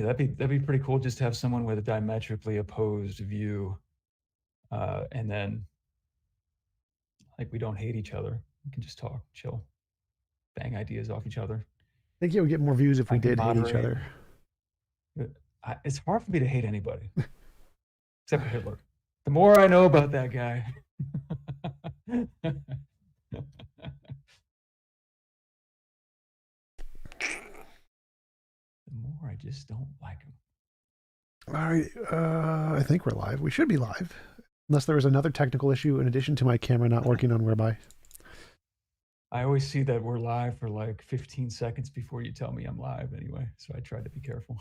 Yeah, that'd be pretty cool just to have someone with a diametrically opposed view, and then like we don't hate each other. We can just talk, chill, bang ideas off each other. I think you would get more views if we I can did hate each moderate. other. It's hard for me to hate anybody, except for Hitler. The more I know about that guy. The more I just don't like him. All right, I think we're live. We should be live, unless there was another technical issue in addition to my camera not working on Whereby. I always see that we're live for like 15 seconds before you tell me I'm live anyway, so I try to be careful.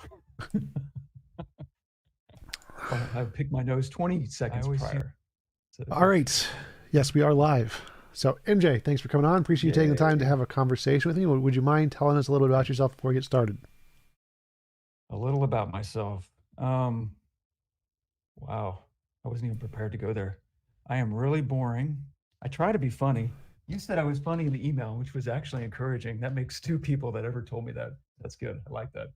I pick my nose 20 seconds prior. All right. Yes, we are live. So, MJ, thanks for coming on. Appreciate you taking the time to have a conversation with me. Would you mind telling us a little bit about yourself before we get started? A little about myself. Wow. I wasn't even prepared to go there. I am really boring. I try to be funny. You said I was funny in the email, which was actually encouraging. That makes 2 people that ever told me that. That's good. I like that.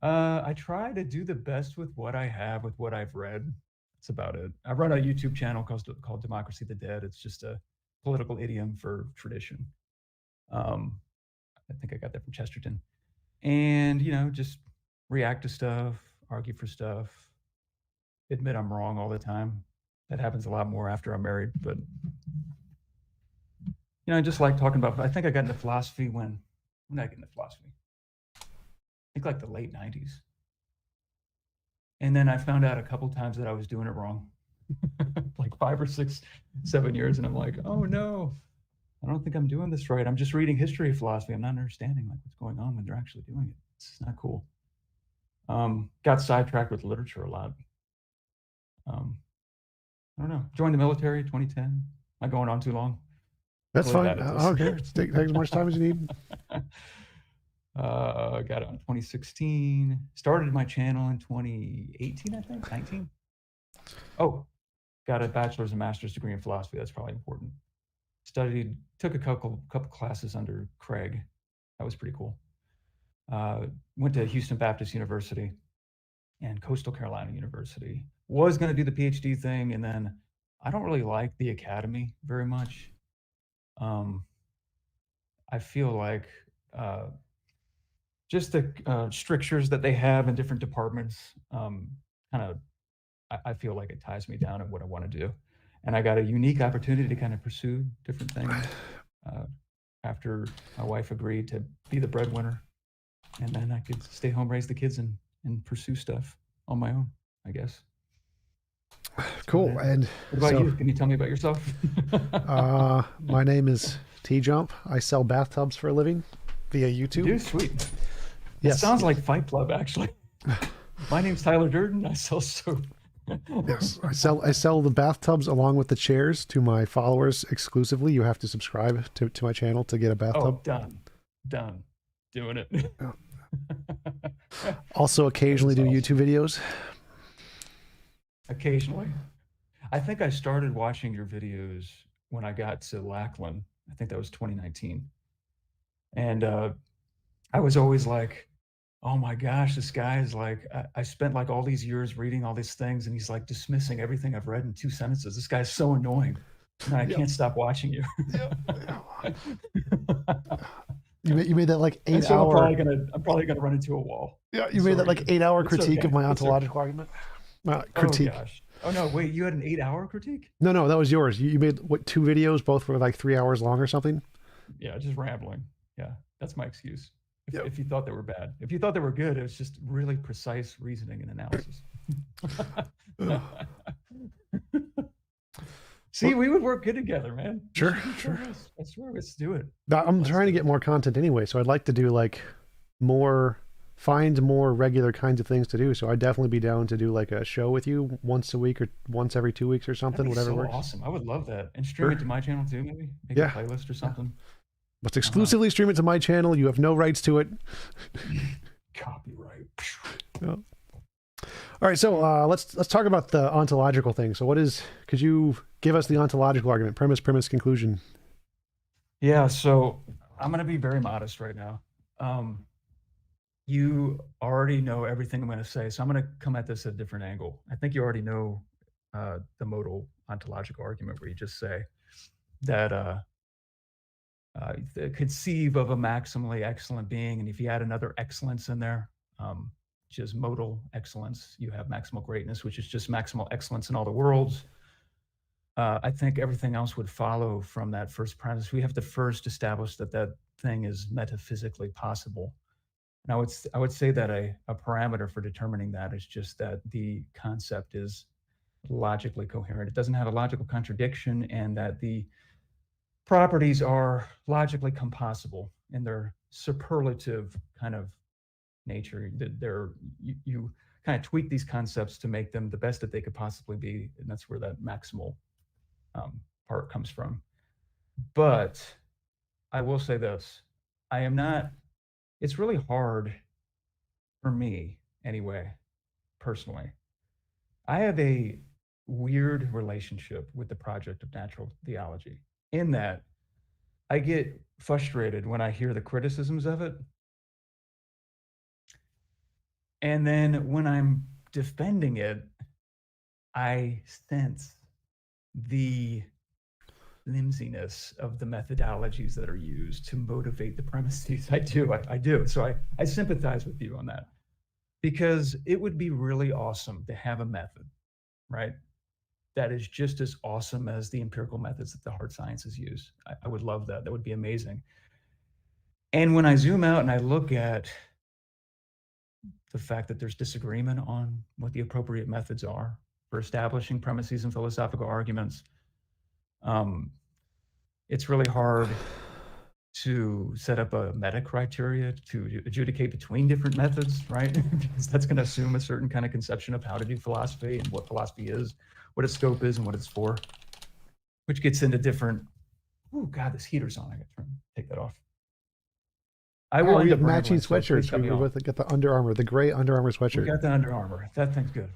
I try to do the best with what I have, with what I've read. That's about it. I run a YouTube channel called Democracy the Dead. It's just a political idiom for tradition. I think I got that from Chesterton. And, just react to stuff, argue for stuff, admit I'm wrong all the time. That happens a lot more after I'm married, but I just like talking about, I think I got into philosophy when did I get into philosophy? I think like the late 90s. And then I found out a couple times that I was doing it wrong. Like 5 or 6, 7 years. And I'm like, oh no, I don't think I'm doing this right. I'm just reading history of philosophy. I'm not understanding like what's going on when they're actually doing it. It's not cool. Got sidetracked with literature a lot. I don't know. Joined the military 2010. Am I going on too long? That's fine. Okay. Take as much time as you need. Got it on 2016. Started my channel in 2018, I think, 19. Oh, got a bachelor's and master's degree in philosophy. That's probably important. Took a couple classes under Craig. That was pretty cool. Went to Houston Baptist University and Coastal Carolina University. Was going to do the PhD thing, and then I don't really like the academy very much. I feel like just the strictures that they have in different departments I feel like it ties me down at what I want to do. And I got a unique opportunity to kind of pursue different things after my wife agreed to be the breadwinner. And then I could stay home, raise the kids, and pursue stuff on my own, I guess. Cool. And what about you? Can you tell me about yourself? My name is TJump. I sell bathtubs for a living via YouTube. Dude, sweet. Yes. It sounds like Fight Club, actually. My name's Tyler Durden. I sell soap. Yes, I sell the bathtubs along with the chairs to my followers exclusively. You have to subscribe to my channel to get a bathtub. Oh, done. Doing it. Also occasionally do YouTube videos. Occasionally. I think I started watching your videos when I got to Lackland. I think that was 2019. And I was always like, oh my gosh, this guy is like, I spent like all these years reading all these things, and he's like dismissing everything I've read in 2 sentences. This guy's so annoying. And I can't stop watching you. You made that like 8 hour. I'm probably gonna run into a wall. Yeah, you made that like 8 hour critique of my ontological argument. Critique. Oh gosh. Oh no, wait, you had an 8 hour critique? No, that was yours. You made what, 2 videos, both were like 3 hours long or something? Yeah, just rambling. Yeah, that's my excuse. If you thought they were bad. If you thought they were good, it was just really precise reasoning and analysis. See, we would work good together, man. Sure. I swear, let's do it. I'm trying to get more content anyway, so I'd like to do like find more regular kinds of things to do. So I'd definitely be down to do like a show with you once a week or once every 2 weeks or something, whatever works. Awesome. I would love that. And stream it to my channel too, maybe? Make a playlist or something. Let's exclusively stream it to my channel. You have no rights to it. Copyright. Yeah. All right, so let's talk about the ontological thing. So could you give us the ontological argument, premise, conclusion? Yeah, so I'm going to be very modest right now. you already know everything I'm going to say, so I'm going to come at this at a different angle. I think you already know the modal ontological argument, where you just say that conceive of a maximally excellent being, and if you add another excellence in there, which is modal excellence, you have maximal greatness, which is just maximal excellence in all the worlds. I think everything else would follow from that first premise. We have to first establish that that thing is metaphysically possible. And I would say that a parameter for determining that is just that the concept is logically coherent. It doesn't have a logical contradiction, and that the properties are logically composable in their superlative kind of nature. You kind of tweak these concepts to make them the best that they could possibly be, and that's where that maximal part comes from. But I will say this: I am not. It's really hard for me, anyway, personally. I have a weird relationship with the project of natural theology, in that I get frustrated when I hear the criticisms of it. And then when I'm defending it, I sense the flimsiness of the methodologies that are used to motivate the premises. I do. So I sympathize with you on that, because it would be really awesome to have a method, right, that is just as awesome as the empirical methods that the hard sciences use. I would love that. That would be amazing. And when I zoom out and I look at the fact that there's disagreement on what the appropriate methods are for establishing premises and philosophical arguments, it's really hard to set up a meta criteria to adjudicate between different methods, right? Because that's going to assume a certain kind of conception of how to do philosophy and what philosophy is, what its scope is, and what it's for, which gets into different. Oh God, this heater's on. I got to take that off. I will we end have up matching rambling, so please sweatshirts. cut me We off. both got the Under Armour, the gray Under Armour We sweatshirt. got the Under Armour. That thing's good.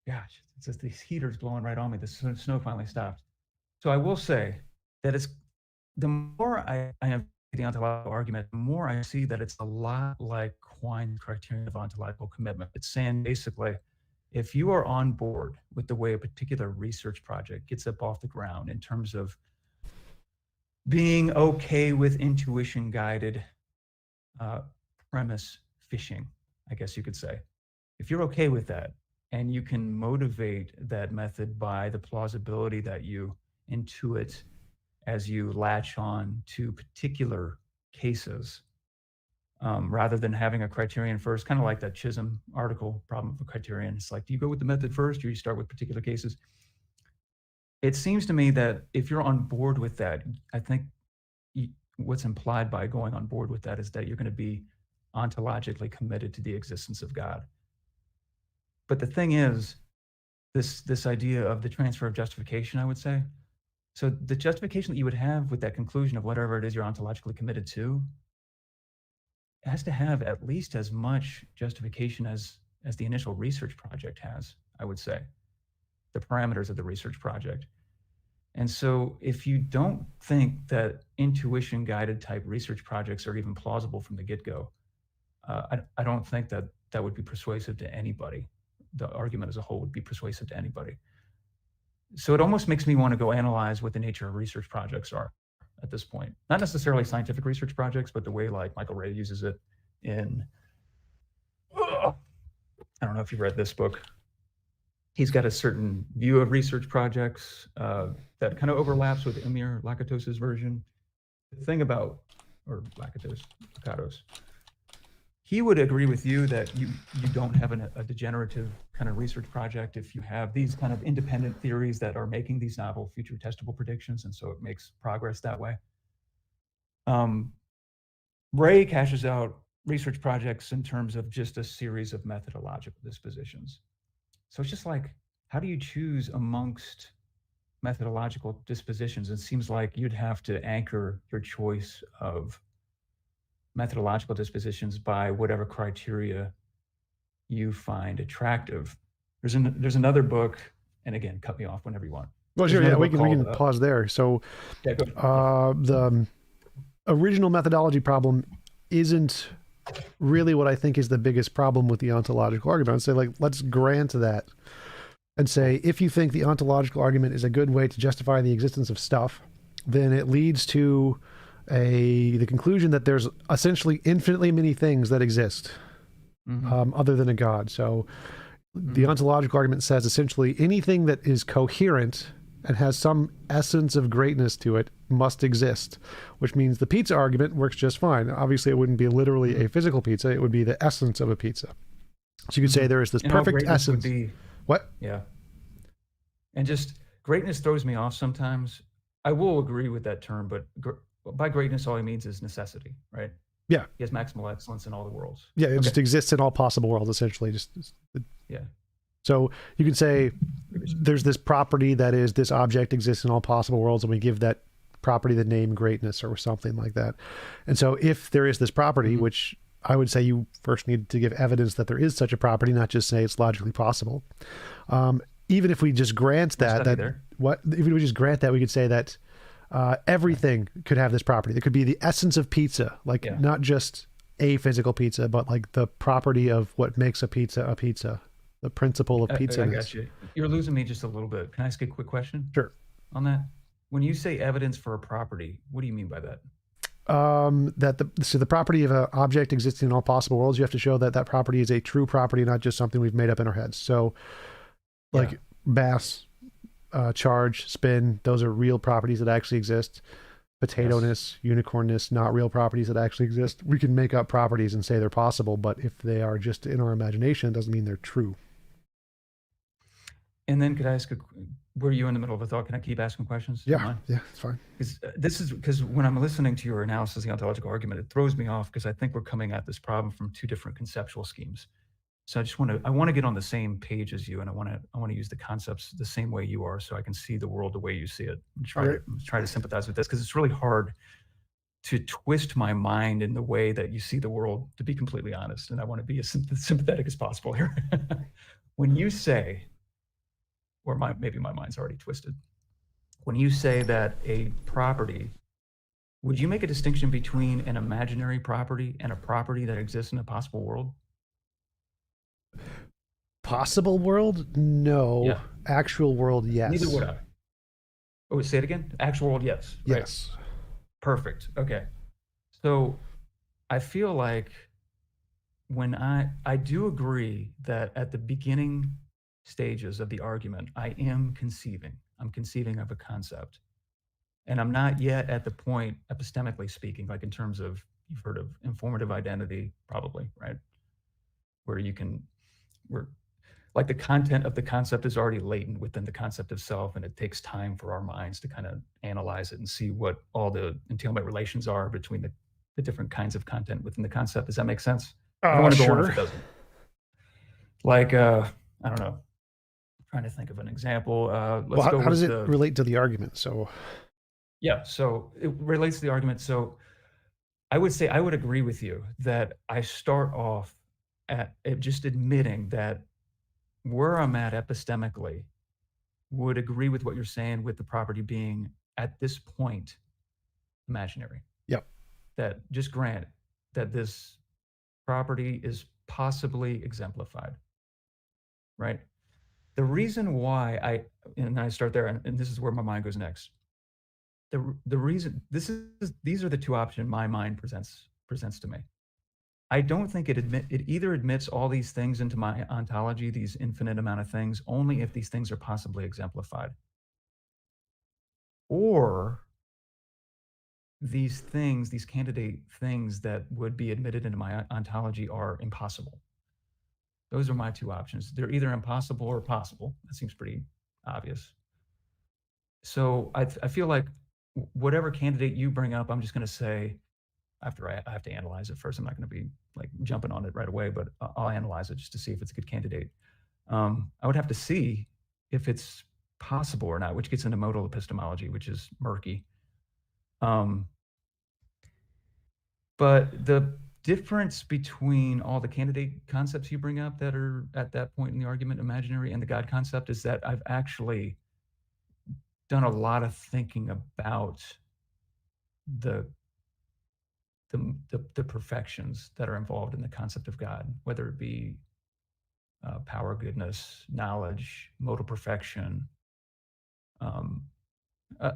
Gosh, it's just these heaters blowing right on me. The snow finally stopped. So I will say that it's the more I am the ontological argument, the more I see that it's a lot like Quine's criterion of ontological commitment. It's saying basically, if you are on board with the way a particular research project gets up off the ground in terms of being okay with intuition guided premise fishing, I guess you could say. If you're okay with that, and you can motivate that method by the plausibility that you intuit as you latch on to particular cases, rather than having a criterion first, kind of like that Chisholm article, problem of a criterion. It's like, do you go with the method first, or you start with particular cases? It seems to me that if you're on board with that, I think what's implied by going on board with that is that you're going to be ontologically committed to the existence of God. But the thing is, this idea of the transfer of justification, I would say. So the justification that you would have with that conclusion of whatever it is you're ontologically committed to, it has to have at least as much justification as the initial research project has, I would say, the parameters of the research project. And so if you don't think that intuition guided type research projects are even plausible from the get-go, I don't think that that would be persuasive to anybody. The argument as a whole would be persuasive to anybody. So it almost makes me want to go analyze what the nature of research projects are at this point. Not necessarily scientific research projects, but the way like Michael Ray uses it in, I don't know if you've read this book. He's got a certain view of research projects that kind of overlaps with Emir Lakatos's version. The thing about, or Lakatos, he would agree with you that you don't have a degenerative kind of research project if you have these kind of independent theories that are making these novel future testable predictions, and so it makes progress that way. Ray cashes out research projects in terms of just a series of methodological dispositions. So it's just like, how do you choose amongst methodological dispositions? It seems like you'd have to anchor your choice of methodological dispositions by whatever criteria you find attractive. There's another book, and again, cut me off whenever you want. Well, sure, yeah, we can pause there. So yeah, the original methodology problem isn't really what I think is the biggest problem with the ontological argument. I'd say, like, let's grant that and say, if you think the ontological argument is a good way to justify the existence of stuff, then it leads to the conclusion that there's essentially infinitely many things that exist other than a God. So the ontological argument says essentially anything that is coherent and has some essence of greatness to it must exist, which means the pizza argument works just fine. Obviously, it wouldn't be literally a physical pizza. It would be the essence of a pizza. So you could say there is this And perfect greatness would essence. be, What? yeah. And just greatness throws me off sometimes. I will agree with that term, but by greatness, all he means is necessity, right? Yeah. He has maximal excellence in all the worlds. Yeah, it just exists in all possible worlds, essentially. Yeah. So you can say there's this property that is this object exists in all possible worlds, and we give that property the name greatness or something like that. And so if there is this property, which I would say you first need to give evidence that there is such a property, not just say it's logically possible. Even if we just grant that, if we just grant that, we could say that everything could have this property. It could be the essence of pizza, like not just a physical pizza, but like the property of what makes a pizza, the principle of pizza. I got you. You're losing me just a little bit. Can I ask a quick question? Sure. On that, when you say evidence for a property, what do you mean by that? So the property of an object existing in all possible worlds, you have to show that that property is a true property, not just something we've made up in our heads. So, like mass, charge, spin, those are real properties that actually exist. Potato-ness, unicornness, not real properties that actually exist. We can make up properties and say they're possible, but if they are just in our imagination, it doesn't mean they're true. And then could I ask, were you in the middle of a thought? Can I keep asking questions? Yeah, it's fine. Because when I'm listening to your analysis of the ontological argument, it throws me off because I think we're coming at this problem from two different conceptual schemes. So I want to get on the same page as you, and I want to use the concepts the same way you are, so I can see the world the way you see it. And try to sympathize with this, because it's really hard to twist my mind in the way that you see the world, to be completely honest. And I want to be as sympathetic as possible here. When you say, or maybe my mind's already twisted, when you say that a property, would you make a distinction between an imaginary property and a property that exists in a possible world? Possible world? No. Yeah. Actual world, yes. Neither would I. Oh, say it again? Actual world, yes. Right. Yes. Perfect. Okay. So I feel like when I do agree that at the beginning stages of the argument, I'm conceiving of a concept. And I'm not yet at the point, epistemically speaking, like in terms of, you've heard of informative identity, probably, right? Where like the content of the concept is already latent within the concept of self, and it takes time for our minds to kind of analyze it and see what all the entailment relations are between the different kinds of content within the concept. Does that make sense? I don't want to go on if it doesn't. Like, I don't know. I'm trying to think of an example. How does it relate to the argument? So, yeah, so it relates to the argument. So I would say I would agree with you that I start off at just admitting that where I'm at epistemically would agree with what you're saying, with the property being at this point imaginary. Yep. That just grant that this property is possibly exemplified, right? The reason why I start there, and this is where my mind goes next. The reason these are the two options my mind presents to me. I don't think it either admits all these things into my ontology, these infinite amount of things, only if these things are possibly exemplified. Or these candidate things that would be admitted into my ontology are impossible. Those are my two options. They're either impossible or possible. That seems pretty obvious. So I feel like whatever candidate you bring up, I'm just going to say, after I have to analyze it first. I'm not going to be like jumping on it right away, but I'll analyze it just to see if it's a good candidate. I would have to see if it's possible or not, which gets into modal epistemology, which is murky. But the difference between all the candidate concepts you bring up that are at that point in the argument, imaginary, and the God concept, is that I've actually done a lot of thinking about the the perfections that are involved in the concept of God, whether it be power, goodness, knowledge, modal perfection, um, uh,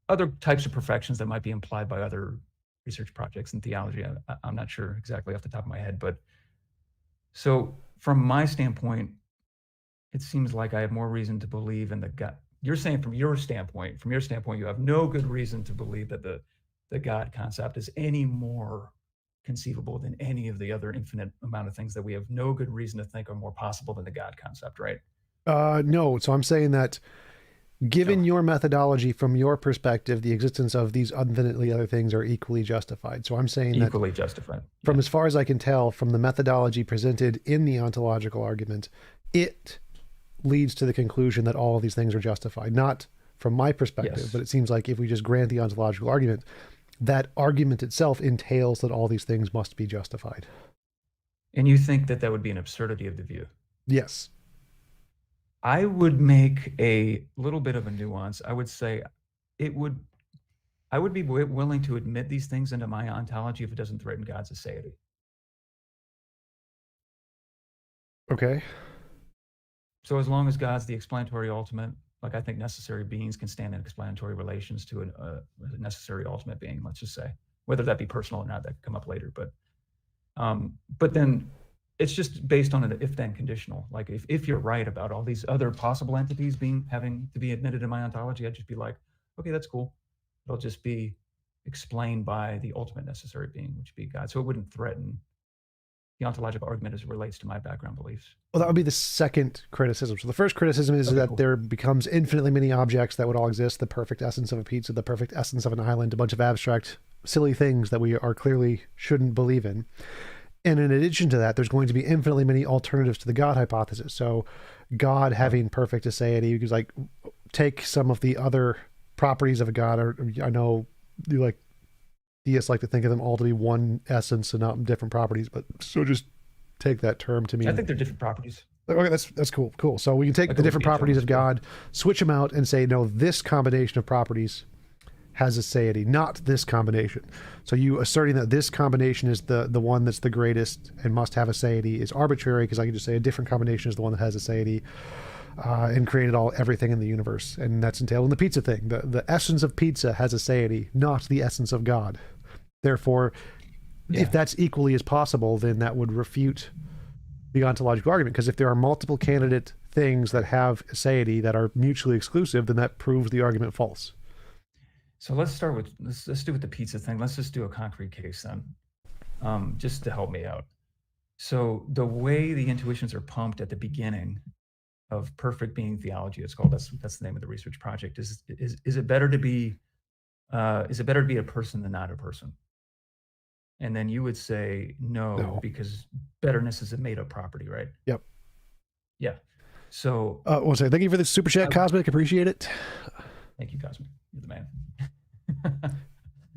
other types of perfections that might be implied by other research projects in theology. I'm not sure exactly off the top of my head, but so from my standpoint, it seems like I have more reason to believe in the God. You're saying from your standpoint, you have no good reason to believe that the God concept is any more conceivable than any of the other infinite amount of things that we have no good reason to think are more possible than the God concept, right? No. So I'm saying that given your methodology, from your perspective, the existence of these infinitely other things are equally justified. So I'm saying equally justified. From as far as I can tell, from the methodology presented in the ontological argument, it leads to the conclusion that all of these things are justified. Not from my perspective, but it seems like if we just grant the ontological argument, that argument itself entails that all these things must be justified. And you think that that would be an absurdity of the view? Yes. I would make a little bit of a nuance. I would say I would be willing to admit these things into my ontology if it doesn't threaten God's aseity. Okay. So as long as God's the explanatory ultimate, like I think necessary beings can stand in explanatory relations to a necessary ultimate being, let's just say, whether that be personal or not, that could come up later. But then it's just based on an if-then conditional. Like if you're right about all these other possible entities having to be admitted in my ontology, I'd just be like, okay, that's cool. It'll just be explained by the ultimate necessary being, which would be God. So it wouldn't threaten the ontological argument as it relates to my background beliefs. Well, that would be the second criticism. So the first criticism is that there becomes infinitely many objects that would all exist, the perfect essence of a pizza, the perfect essence of an island, a bunch of abstract, silly things that we are clearly shouldn't believe in. And in addition to that, there's going to be infinitely many alternatives to the God hypothesis. So God having perfect aseity, because like take some of the other properties of a God, or I know you like deists like to think of them all to be one essence and not different properties, but so just take that term to mean. I think they're different properties. Okay, that's cool. Cool. So we can take the different properties of God, switch them out, and say, no, this combination of properties has aseity, not this combination. So you asserting that this combination is the one that's the greatest and must have aseity is arbitrary, because I can just say a different combination is the one that has aseity, and created everything in the universe. And that's entailed in the pizza thing. The essence of pizza has aseity, not the essence of God. Therefore, if that's equally as possible, then that would refute the ontological argument. Because if there are multiple candidate things that have aseity that are mutually exclusive, then that proves the argument false. So let's start with, let's do with the pizza thing. Let's just do a concrete case then, just to help me out. So the way the intuitions are pumped at the beginning of perfect being theology, it's called, that's the name of the research project, is it better to be a person than not a person? And then you would say no, because betterness is a made-up property, right? Yep. Yeah. So one second. Thank you for the super chat, Cosmic. Appreciate it. Thank you, Cosmic. You're the man.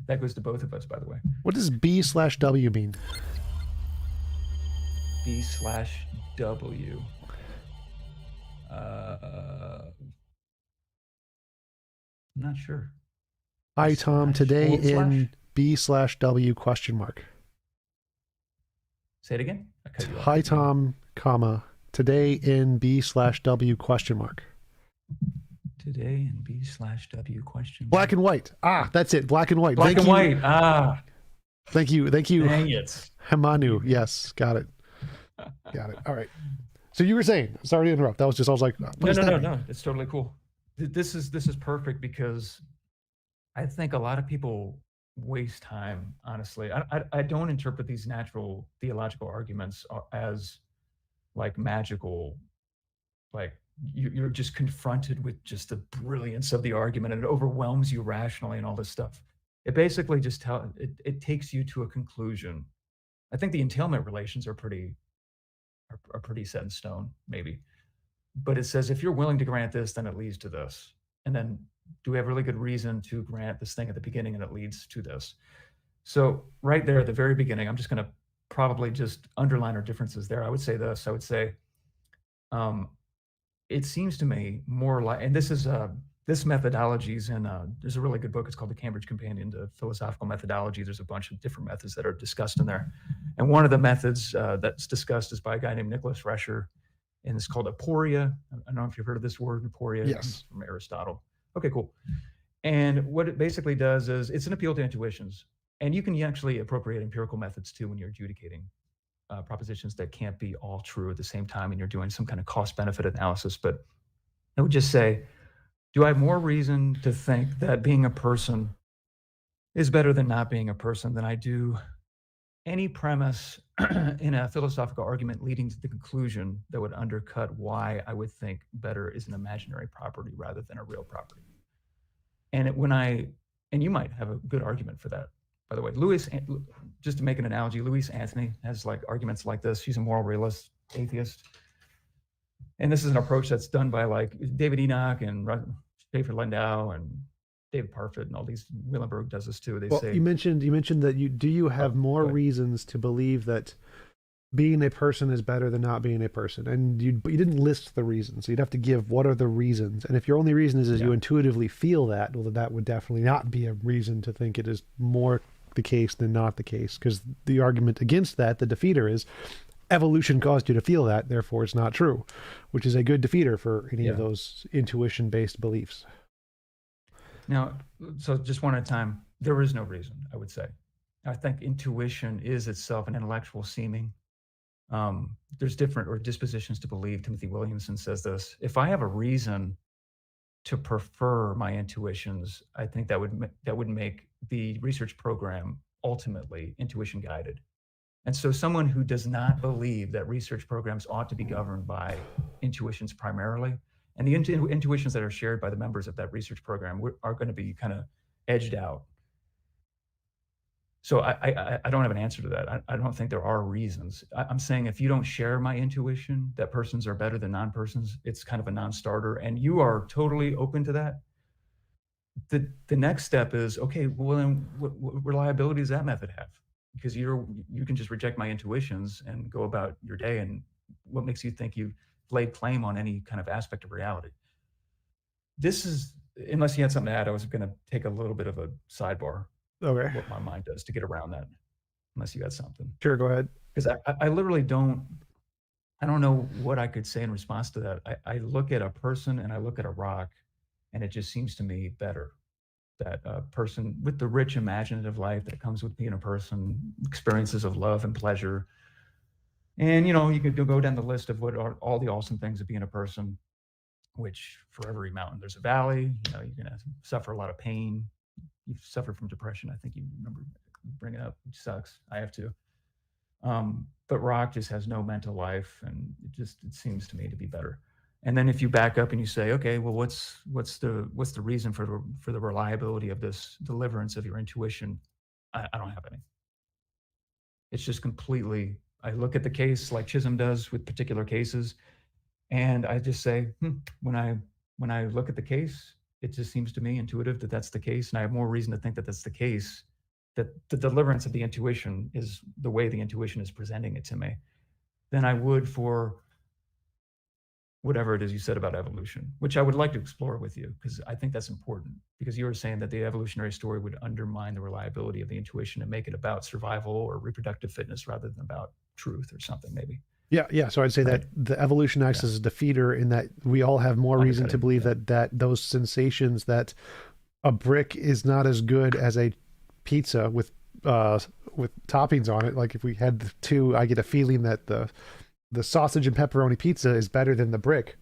That goes to both of us, by the way. What does B/W mean? B/W. I'm not sure. Hi, Tom. Today in B/W question mark. Say it again. I cut you off. Hi, Tom, comma, today in B/W question mark. Today in B/W question mark. Black and white. Ah, that's it. Black and white. Black and white. Ah. Thank you. Thank you. Dang it. Hamanu. Yes. Got it. Got it. All right. So you were saying, sorry to interrupt. That was just, I was like, no. It's totally cool. This is perfect, because I think a lot of people waste time, honestly. I don't interpret these natural theological arguments as like magical, like you're just confronted with just the brilliance of the argument and it overwhelms you rationally and all this stuff. It basically just it takes you to a conclusion. I think the entailment relations are pretty set in stone, maybe. But it says, if you're willing to grant this, then it leads to this. And then do we have really good reason to grant this thing at the beginning and it leads to this? So right there at the very beginning, I'm just going to probably just underline our differences there. I would say it seems to me more like, and this is this methodology is in, there's a really good book. It's called The Cambridge Companion to Philosophical Methodology. There's a bunch of different methods that are discussed in there. And one of the methods that's discussed is by a guy named Nicholas Rescher, and it's called aporia. I don't know if you've heard of this word, aporia. Yes. It's from Aristotle. Okay, cool. And what it basically does is it's an appeal to intuitions. And you can actually appropriate empirical methods too when you're adjudicating propositions that can't be all true at the same time and you're doing some kind of cost-benefit analysis. But I would just say, do I have more reason to think that being a person is better than not being a person than I do any premise in a philosophical argument leading to the conclusion that would undercut why I would think better is an imaginary property rather than a real property? And you might have a good argument for that, by the way. Just to make an analogy, Louise Anthony has like arguments like this. She's a moral realist, atheist. And this is an approach that's done by like David Enoch and Schaefer Landau and David Parfit and all these. Willenberg does this too. They say you mentioned that you have more reasons to believe that being a person is better than not being a person, and you didn't list the reasons. So you'd have to give what are the reasons, and if your only reason is you intuitively feel that, well, that would definitely not be a reason to think it is more the case than not the case, because the argument against that, the defeater, is evolution caused you to feel that, therefore it's not true, which is a good defeater for any of those intuition-based beliefs. Now, so just one at a time, there is no reason, I would say. I think intuition is itself an intellectual seeming. There's different dispositions to believe. Timothy Williamson says this. If I have a reason to prefer my intuitions, I think that would make the research program ultimately intuition guided. And so someone who does not believe that research programs ought to be governed by intuitions primarily, and the intuitions that are shared by the members of that research program are going to be kind of edged out. So I don't have an answer to that. I don't think there are reasons. I'm saying if you don't share my intuition that persons are better than non-persons, it's kind of a non-starter, and you are totally open to that. The next step is, okay, well then what reliability does that method have? Because you can just reject my intuitions and go about your day, and what makes you think you've laid claim on any kind of aspect of reality? This is, unless you had something to add, I was going to take a little bit of a sidebar. Okay. What my mind does to get around that, unless you got something. Sure, go ahead. Because I literally don't know what I could say in response to that. I look at a person and I look at a rock, and it just seems to me better that a person with the rich imaginative life that comes with being a person, experiences of love and pleasure. And, you could go down the list of what are all the awesome things of being a person, which for every mountain, there's a valley. You're going to suffer a lot of pain. You've suffered from depression. I think you remember bringing it up, which sucks. I have to. But rock just has no mental life, and it seems to me to be better. And then if you back up and you say, okay, well, what's the reason for the reliability of this deliverance of your intuition? I don't have any. It's just completely. I look at the case like Chisholm does with particular cases, and I just say, when I look at the case, it just seems to me intuitive that that's the case, and I have more reason to think that that's the case, that the deliverance of the intuition is the way the intuition is presenting it to me, than I would for whatever it is you said about evolution, which I would like to explore with you, because I think that's important, because you were saying that the evolutionary story would undermine the reliability of the intuition and make it about survival or reproductive fitness rather than about truth or something, maybe. Yeah. So I'd say that the evolution acts as a defeater in that we all have more reason to believe that those sensations, that a brick is not as good as a pizza with toppings on it. Like if we had the two, I get a feeling that the sausage and pepperoni pizza is better than the brick.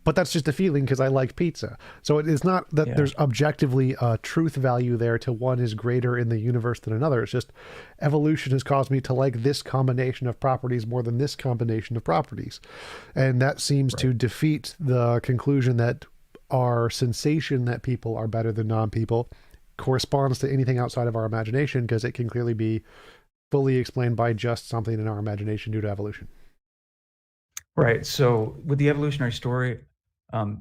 But that's just a feeling because I like pizza. So it is not that there's objectively a truth value there to one is greater in the universe than another. It's just evolution has caused me to like this combination of properties more than this combination of properties. And that seems to defeat the conclusion that our sensation that people are better than non-people corresponds to anything outside of our imagination, because it can clearly be fully explained by just something in our imagination due to evolution. Right. So with the evolutionary story,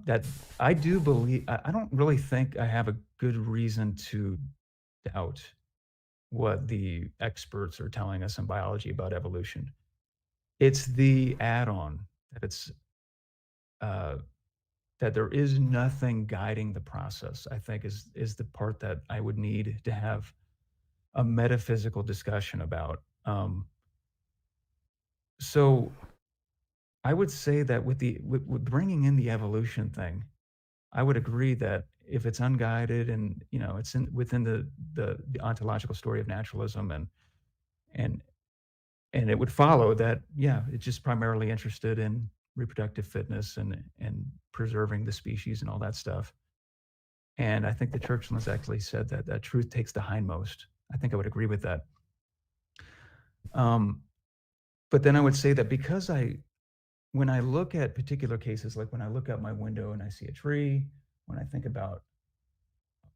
that I do believe, I don't really think I have a good reason to doubt what the experts are telling us in biology about evolution. It's the add-on that it's that there is nothing guiding the process, I think is the part that I would need to have a metaphysical discussion about. So I would say that with bringing in the evolution thing, I would agree that if it's unguided and it's within the ontological story of naturalism, and it would follow that, yeah, it's just primarily interested in reproductive fitness and preserving the species and all that stuff. And I think the Churchlands actually said that truth takes the hindmost. I think I would agree with that. But then I would say that because when I look at particular cases, like when I look out my window and I see a tree, when I think about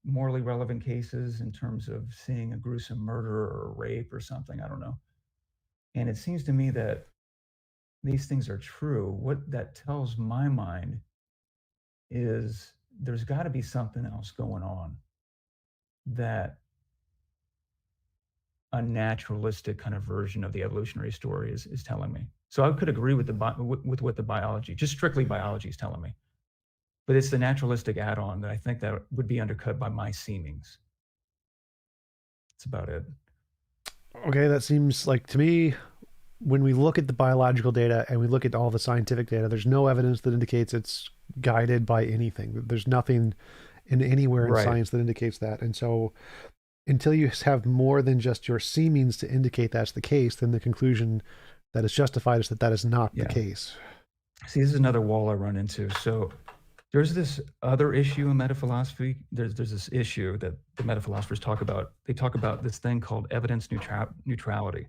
morally relevant cases in terms of seeing a gruesome murder or rape or something, I don't know. And it seems to me that these things are true. What that tells my mind is there's got to be something else going on that a naturalistic kind of version of the evolutionary story is telling me. So I could agree with what the biology, just strictly biology, is telling me. But it's the naturalistic add-on that I think that would be undercut by my seemings. That's about it. Okay, that seems like, to me, when we look at the biological data and we look at all the scientific data, there's no evidence that indicates it's guided by anything. There's nothing anywhere in science that indicates that. And so until you have more than just your seemings to indicate that's the case, then the conclusion that is justified is that is not the case. See, this is another wall I run into. So there's this other issue in metaphilosophy. There's this issue that the metaphilosophers talk about. They talk about this thing called evidence neutrality.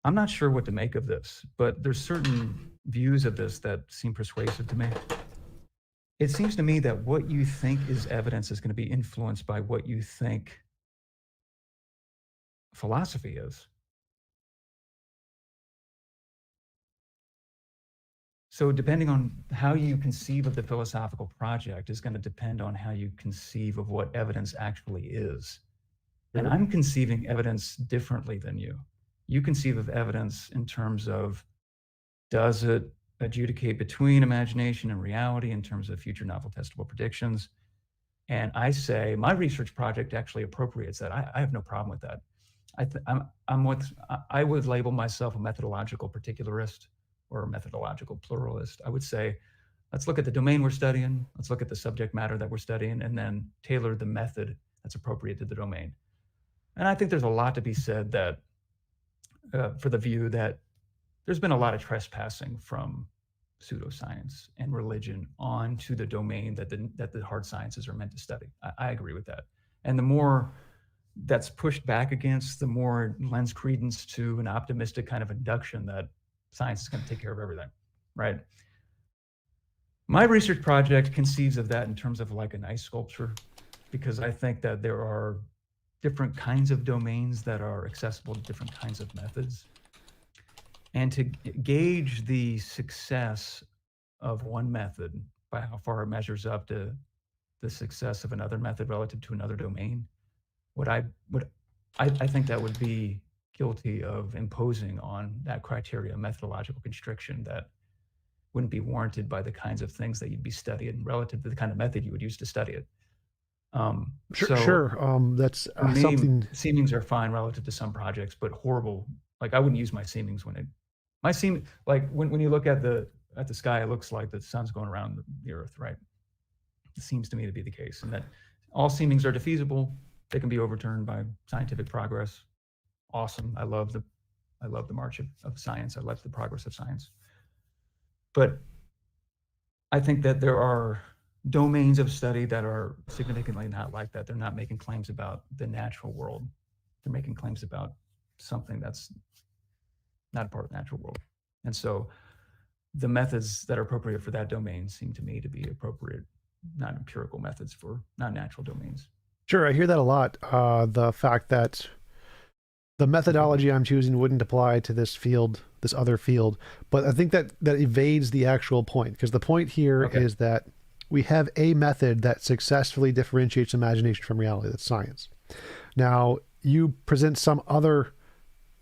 I'm not sure what to make of this, but there's certain views of this that seem persuasive to me. It seems to me that what you think is evidence is going to be influenced by what you think philosophy is. So depending on how you conceive of the philosophical project is going to depend on how you conceive of what evidence actually is. And I'm conceiving evidence differently than you. You conceive of evidence in terms of, does it adjudicate between imagination and reality in terms of future novel testable predictions? And I say my research project actually appropriates that. I have no problem with that. I would label myself a methodological particularist or a methodological pluralist. I would say, let's look at the domain we're studying, let's look at the subject matter that we're studying, and then tailor the method that's appropriate to the domain. And I think there's a lot to be said that for the view that there's been a lot of trespassing from pseudoscience and religion onto the domain that the hard sciences are meant to study. I agree with that. And the more that's pushed back against, the more lends credence to an optimistic kind of induction that science is going to take care of everything, right? My research project conceives of that in terms of like an ice sculpture, because I think that there are different kinds of domains that are accessible to different kinds of methods. And to gauge the success of one method by how far it measures up to the success of another method relative to another domain, I think that would be guilty of imposing on that criteria methodological constriction that wouldn't be warranted by the kinds of things that you'd be studying relative to the kind of method you would use to study it. Sure. That's something. Seemings are fine relative to some projects, but horrible. Like I wouldn't use my seemings when you look at the sky, it looks like the sun's going around the earth, right? It seems to me to be the case, and that all seemings are defeasible. They can be overturned by scientific progress. Awesome. I love the march of science. I love the progress of science. But I think that there are domains of study that are significantly not like that. They're not making claims about the natural world. They're making claims about something that's not a part of the natural world. And so the methods that are appropriate for that domain seem to me to be appropriate, not empirical methods for non-natural domains. Sure, I hear that a lot. The fact that the methodology I'm choosing wouldn't apply to this field, this other field. But I think that evades the actual point, because the point here is that we have a method that successfully differentiates imagination from reality. That's science. Now, you present some other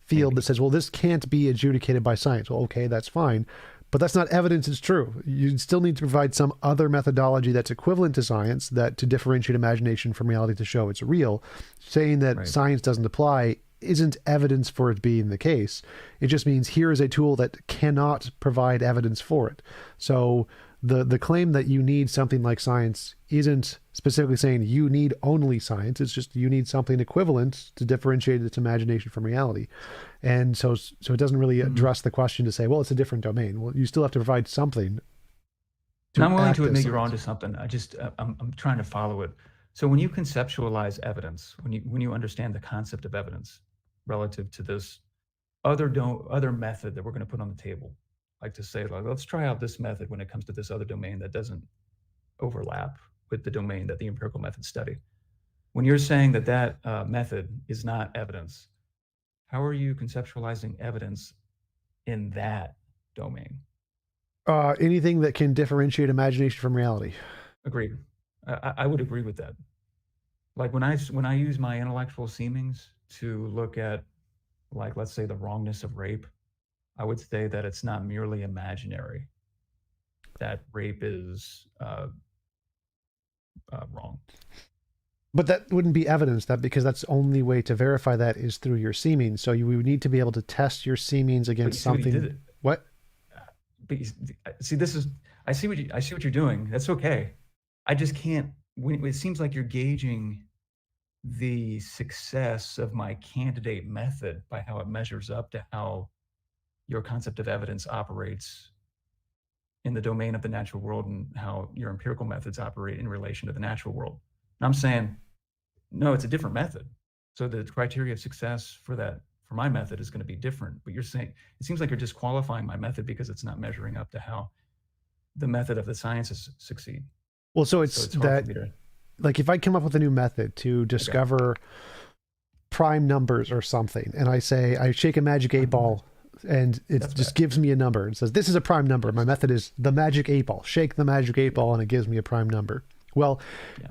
field that says, well, this can't be adjudicated by science. Well, okay, that's fine. But that's not evidence it's true. You still need to provide some other methodology that's equivalent to science, that to differentiate imagination from reality to show it's real. Saying that Right. science doesn't apply isn't evidence for it being the case. It just means here is a tool that cannot provide evidence for it. So the claim that you need something like science isn't specifically saying you need only science. It's just you need something equivalent to differentiate its imagination from reality. And so it doesn't really address the question to say, well, it's a different domain. Well, you still have to provide something. And I'm willing act to as admit you're science. onto something. I'm trying to follow it. So when you conceptualize evidence, when you understand the concept of evidence relative to this other method that we're going to put on the table, like to say, like, let's try out this method when it comes to this other domain that doesn't overlap with the domain that the empirical methods study. When you're saying that that method is not evidence, how are you conceptualizing evidence in that domain? Anything that can differentiate imagination from reality. Agreed. I would agree with that. Like when I use my intellectual seemings to look at, like, let's say the wrongness of rape, I would say that it's not merely imaginary, that rape is wrong. But that wouldn't be evidence, that because that's the only way to verify that is through your seeming. So you would need to be able to test your seemings against But you see what he something. did? What? But see, this is, I see what you're doing. That's okay. I just can't. It seems like you're gauging the success of my candidate method by how it measures up to how your concept of evidence operates in the domain of the natural world and how your empirical methods operate in relation to the natural world. And I'm saying, no, it's a different method. So the criteria of success for my method is going to be different. But you're saying, it seems like you're disqualifying my method because it's not measuring up to how the method of the sciences succeed. Well, so it's hard that, for me to, like, if I come up with a new method to discover prime numbers or something, and I say, I shake a magic 8-ball and it That's just bad. gives me a number and says, this is a prime number. My method is the magic 8-ball. Shake the magic 8-ball and it gives me a prime number. Well,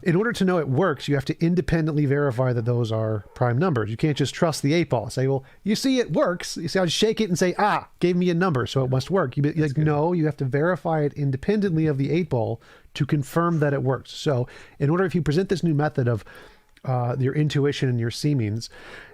in order to know it works, you have to independently verify that those are prime numbers. You can't just trust the 8-ball. Say, well, you see it works. You see, I'll shake it and say, gave me a number, so it must work. You're like, no, you have to verify it independently of the 8-ball to confirm that it works. So in order, if you present this new method of your intuition and your seemings,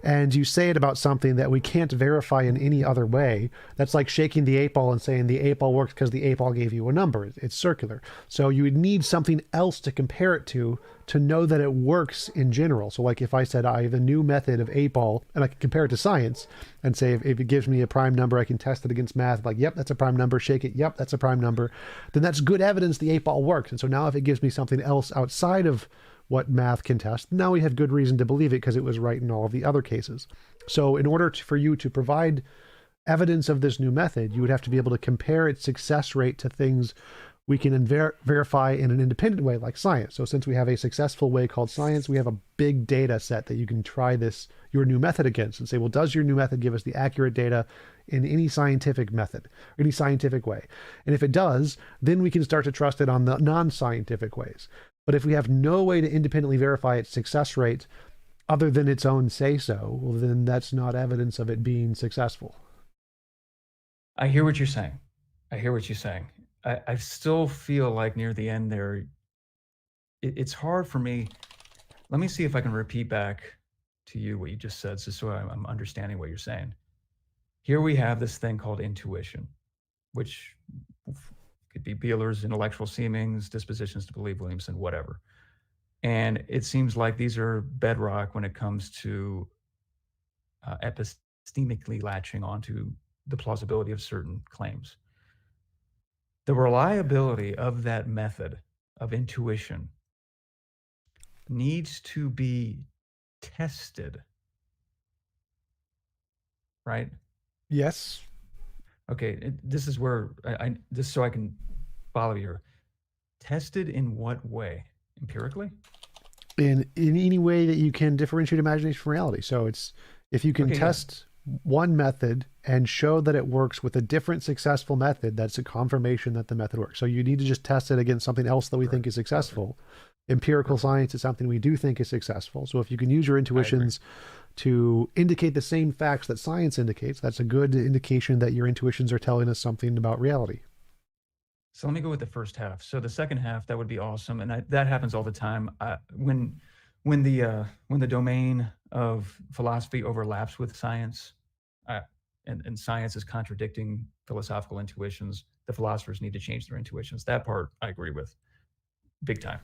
and you say it about something that we can't verify in any other way, that's like shaking the 8-ball and saying the 8-ball works because the 8-ball gave you a number. It's circular. So you would need something else to compare it to know that it works in general. So like if I said I have a new method of 8-ball and I can compare it to science and say if it gives me a prime number, I can test it against math, like, yep, that's a prime number, shake it, yep, that's a prime number, then that's good evidence the 8-ball works. And so now if it gives me something else outside of what math can test, now we have good reason to believe it because it was right in all of the other cases. So in order for you to provide evidence of this new method, you would have to be able to compare its success rate to things we can verify in an independent way, like science. So since we have a successful way called science, we have a big data set that you can try your new method against and say, well, does your new method give us the accurate data in any scientific method, any scientific way? And if it does, then we can start to trust it on the non-scientific ways. But if we have no way to independently verify its success rate other than its own say-so, well, then that's not evidence of it being successful. I hear what you're saying. I still feel like near the end there, it's hard for me. Let me see if I can repeat back to you what you just said, so I'm understanding what you're saying. Here we have this thing called intuition, which could be Beeler's intellectual seemings, dispositions to believe, Williamson, whatever. And it seems like these are bedrock when it comes to epistemically latching onto the plausibility of certain claims. The reliability of that method of intuition needs to be tested, right? Yes. Okay, this is where just so I can follow you here. Tested in what way? Empirically? In any way that you can differentiate imagination from reality. So it's, if you can test one method and show that it works with a different successful method, that's a confirmation that the method works. So you need to just test it against something else that we think is successful. Empirical science is something we do think is successful. So if you can use your intuitions to indicate the same facts that science indicates, that's a good indication that your intuitions are telling us something about reality. So let me go with the first half. So the second half, that would be awesome, and that happens all the time. When the domain of philosophy overlaps with science, and science is contradicting philosophical intuitions, the philosophers need to change their intuitions. That part I agree with, big time.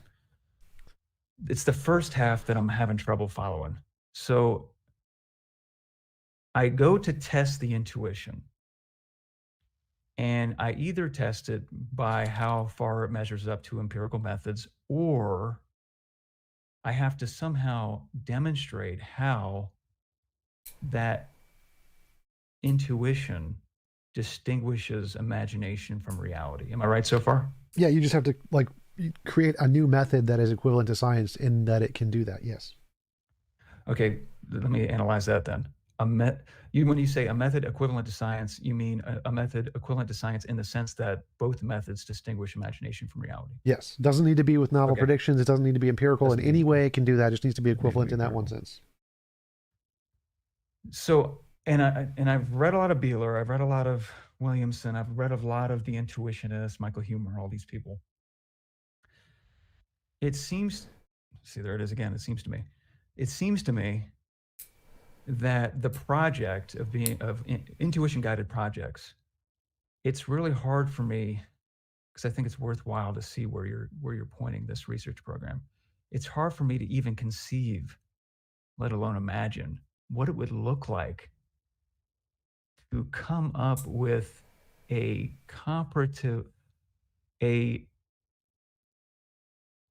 It's the first half that I'm having trouble following. So I go to test the intuition, and I either test it by how far it measures up to empirical methods, or I have to somehow demonstrate how that intuition distinguishes imagination from reality. Am I right so far? Yeah, you just have to like create a new method that is equivalent to science in that it can do that. Yes. Okay, let me analyze that then. When you say a method equivalent to science, you mean a method equivalent to science in the sense that both methods distinguish imagination from reality. Yes. Doesn't need to be with novel predictions. It doesn't need to be empirical in any way. It can do that. It just needs to be equivalent in that one sense. So, and I've read a lot of Beeler. I've read a lot of Williamson. I've read a lot of the intuitionists, Michael Huemer, all these people. It seems, see, there it is again. It seems to me that the project of intuition guided projects, it's really hard for me, because I think it's worthwhile to see where you're pointing this research program. It's hard for me to even conceive, let alone imagine, what it would look like to come up with a comparative,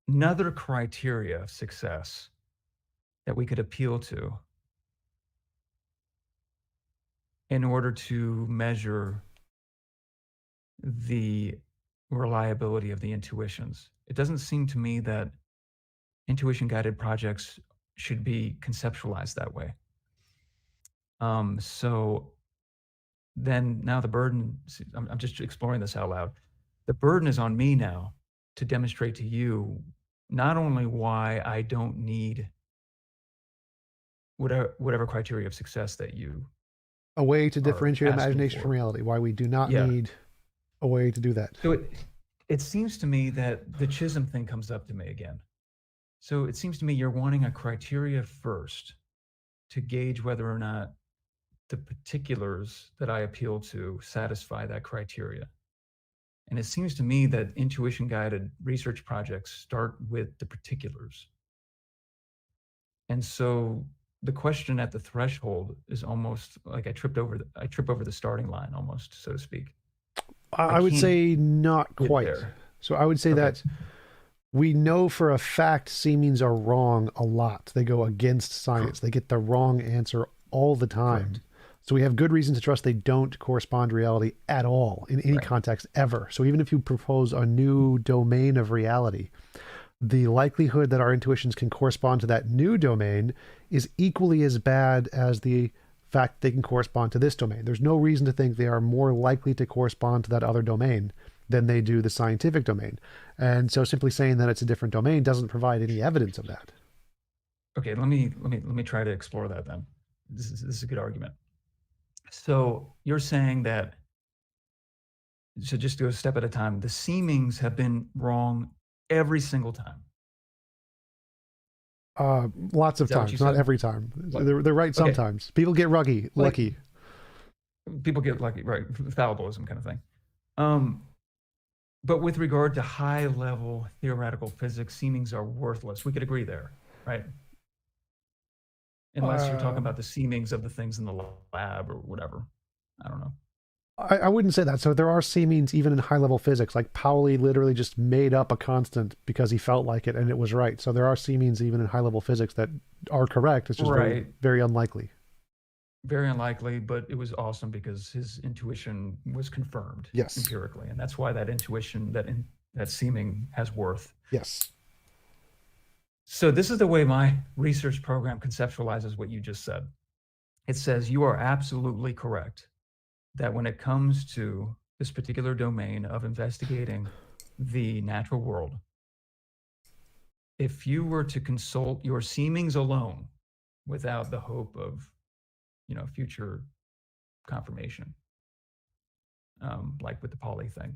another criteria of success that we could appeal to in order to measure the reliability of the intuitions. It doesn't seem to me that intuition guided projects should be conceptualized that way. So then now the burden, I'm just exploring this out loud. The burden is on me now to demonstrate to you not only why I don't need whatever criteria of success that you a way to differentiate imagination from reality, why we do not need a way to do that. So it seems to me that the Chisholm thing comes up to me again. So it seems to me you're wanting a criteria first to gauge whether or not the particulars that I appeal to satisfy that criteria. And it seems to me that intuition-guided research projects start with the particulars. And so the question at the threshold is almost like I trip over the starting line, almost, so to speak. I would say not quite. So I would say that we know for a fact seemings are wrong a lot. They go against science. They get the wrong answer all the time. Correct. So we have good reason to trust they don't correspond to reality at all in any context ever. So even if you propose a new domain of reality, the likelihood that our intuitions can correspond to that new domain is equally as bad as the fact they can correspond to this domain. There's no reason to think they are more likely to correspond to that other domain than they do the scientific domain. And so simply saying that it's a different domain doesn't provide any evidence of that. Okay, let me try to explore that then. This is a good argument. So you're saying that, so just go a step at a time, the seemings have been wrong every single time. Lots of times, not every time. They're right sometimes. People get lucky. People get lucky, right? Fallibilism kind of thing. But with regard to high-level theoretical physics, seemings are worthless. We could agree there, right? Unless you're talking about the seemings of the things in the lab or whatever. I don't know. I wouldn't say that. So there are seemings even in high-level physics. Like Pauli literally just made up a constant because he felt like it and it was right. So there are seemings even in high-level physics that are correct. It's just very, very unlikely. Very unlikely, but it was awesome because his intuition was confirmed empirically. And that's why that intuition, that seeming has worth. Yes. So this is the way my research program conceptualizes what you just said. It says you are absolutely correct that when it comes to this particular domain of investigating the natural world, if you were to consult your seemings alone without the hope of, future confirmation, like with the Pauli thing,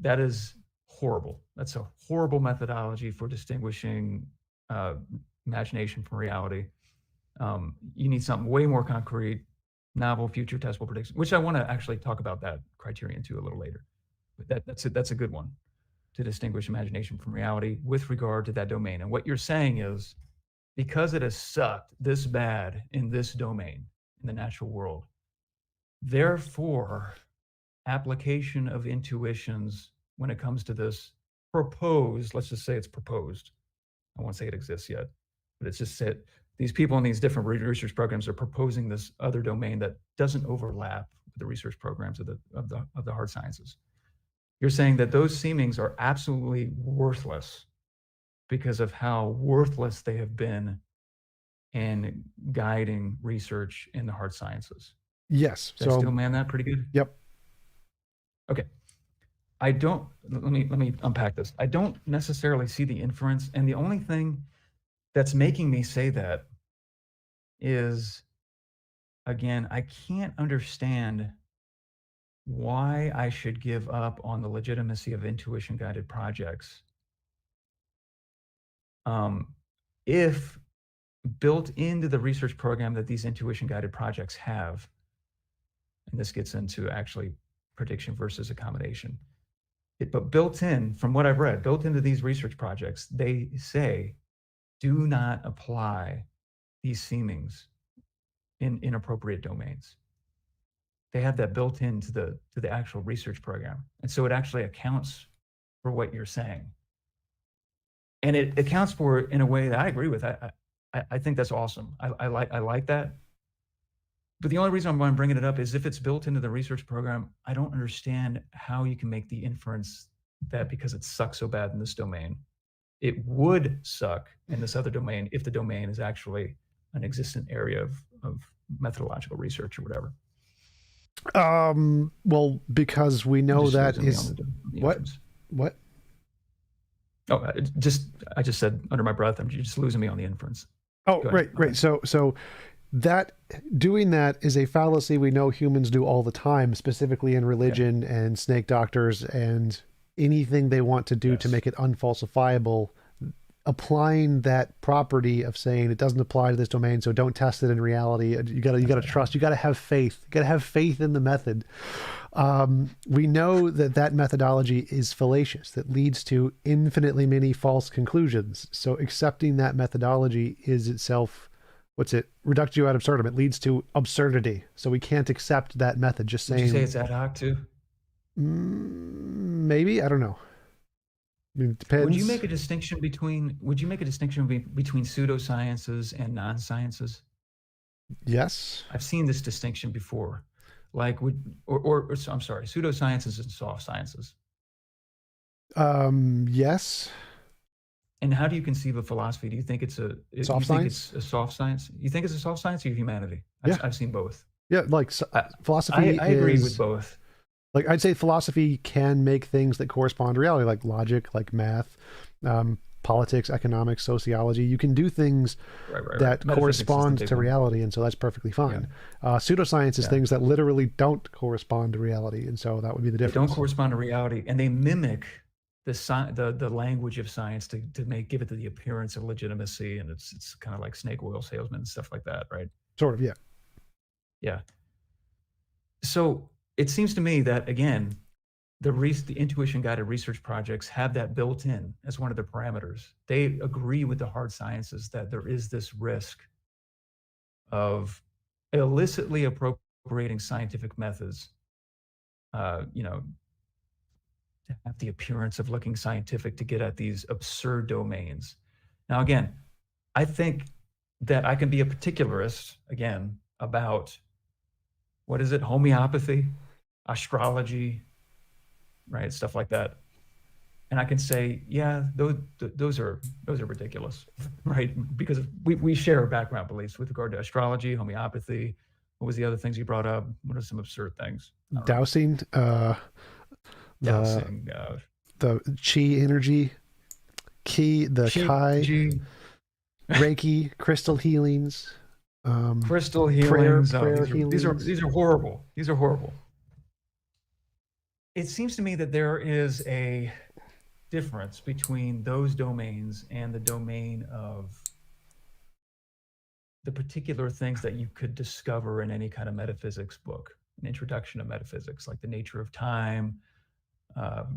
that is horrible. That's a horrible methodology for distinguishing imagination from reality. You need something way more concrete, novel, future testable prediction, which I want to actually talk about that criterion too a little later. But that's a good one to distinguish imagination from reality with regard to that domain. And what you're saying is, because it has sucked this bad in this domain, in the natural world, therefore, application of intuitions when it comes to this proposed, let's just say it's proposed. I won't say it exists yet, but it's just said these people in these different research programs are proposing this other domain that doesn't overlap with the research programs of the hard sciences. You're saying that those seemings are absolutely worthless because of how worthless they have been in guiding research in the hard sciences. Yes. Did I still man that pretty good? Yep. Okay. Let me unpack this. I don't necessarily see the inference, and the only thing that's making me say that is, again, I can't understand why I should give up on the legitimacy of intuition-guided projects if built into the research program that these intuition-guided projects have, and this gets into actually prediction versus accommodation, but built in, from what I've read, built into these research projects, they say, do not apply these seemings in inappropriate domains. They have that built into the actual research program. And so it actually accounts for what you're saying. And it accounts for it in a way that I agree with. I think that's awesome. I like that. But the only reason I'm going to bring it up is if it's built into the research program, I don't understand how you can make the inference that because it sucks so bad in this domain, it would suck in this other domain if the domain is actually an existent area of methodological research or whatever. Well, because we know that is what? Oh, I just said under my breath, I'm just losing me on the inference. Oh, right. So that doing that is a fallacy we know humans do all the time, specifically in religion and snake doctors and anything they want to do to make it unfalsifiable. Applying that property of saying it doesn't apply to this domain, so don't test it in reality. You gotta trust. You gotta have faith. You gotta have faith in the method. We know that methodology is fallacious. That leads to infinitely many false conclusions. So accepting that methodology is itself, reductio ad absurdum. It leads to absurdity. So we can't accept that method. Just saying. Would you say it's ad hoc too? Maybe, I don't know. I mean, it depends. Would you make a distinction between pseudosciences and non-sciences? Yes. I've seen this distinction before. Like I'm sorry, pseudosciences and soft sciences. Yes. And how do you conceive of philosophy? Do you think it's a soft science? It's a soft science? You think it's a soft science or humanity? I've seen both. Yeah, like philosophy. I agree with both. Like I'd say philosophy can make things that correspond to reality, like logic, like math, politics, economics, sociology. You can do things that correspond to reality, and so that's perfectly fine. Pseudoscience is things that literally don't correspond to reality, and so that would be the difference. They don't correspond to reality, and they mimic the language of science to give it the appearance of legitimacy, and it's kind of like snake oil salesmen and stuff like that, right? Sort of, yeah. Yeah. So it seems to me that, again, the intuition-guided research projects have that built in as one of the parameters. They agree with the hard sciences that there is this risk of illicitly appropriating scientific methods, to have the appearance of looking scientific to get at these absurd domains. Now, again, I think that I can be a particularist, again, about, homeopathy, astrology, right? Stuff like that. And I can say, yeah, those are ridiculous, right? Because we share background beliefs with regard to astrology, homeopathy. What was the other things you brought up? What are some absurd things? Dowsing, Dowsing, the chi energy, kai, Reiki, crystal healings. Crystal healings. Prayer These are horrible. These are horrible. it seems to me that there is a difference between those domains and the domain of the particular things that you could discover in any kind of metaphysics book, an introduction to metaphysics, like the nature of time,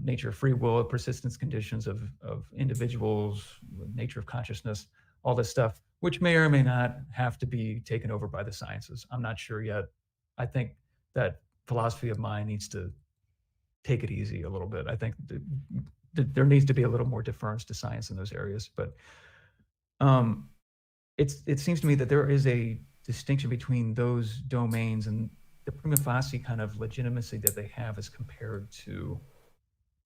nature of free will, persistence conditions of individuals, nature of consciousness, all this stuff, which may or may not have to be taken over by the sciences. I'm not sure yet. I think that philosophy of mind needs to take it easy a little bit. I think there needs to be a little more deference to science in those areas. But it seems to me that there is a distinction between those domains and the prima facie kind of legitimacy that they have as compared to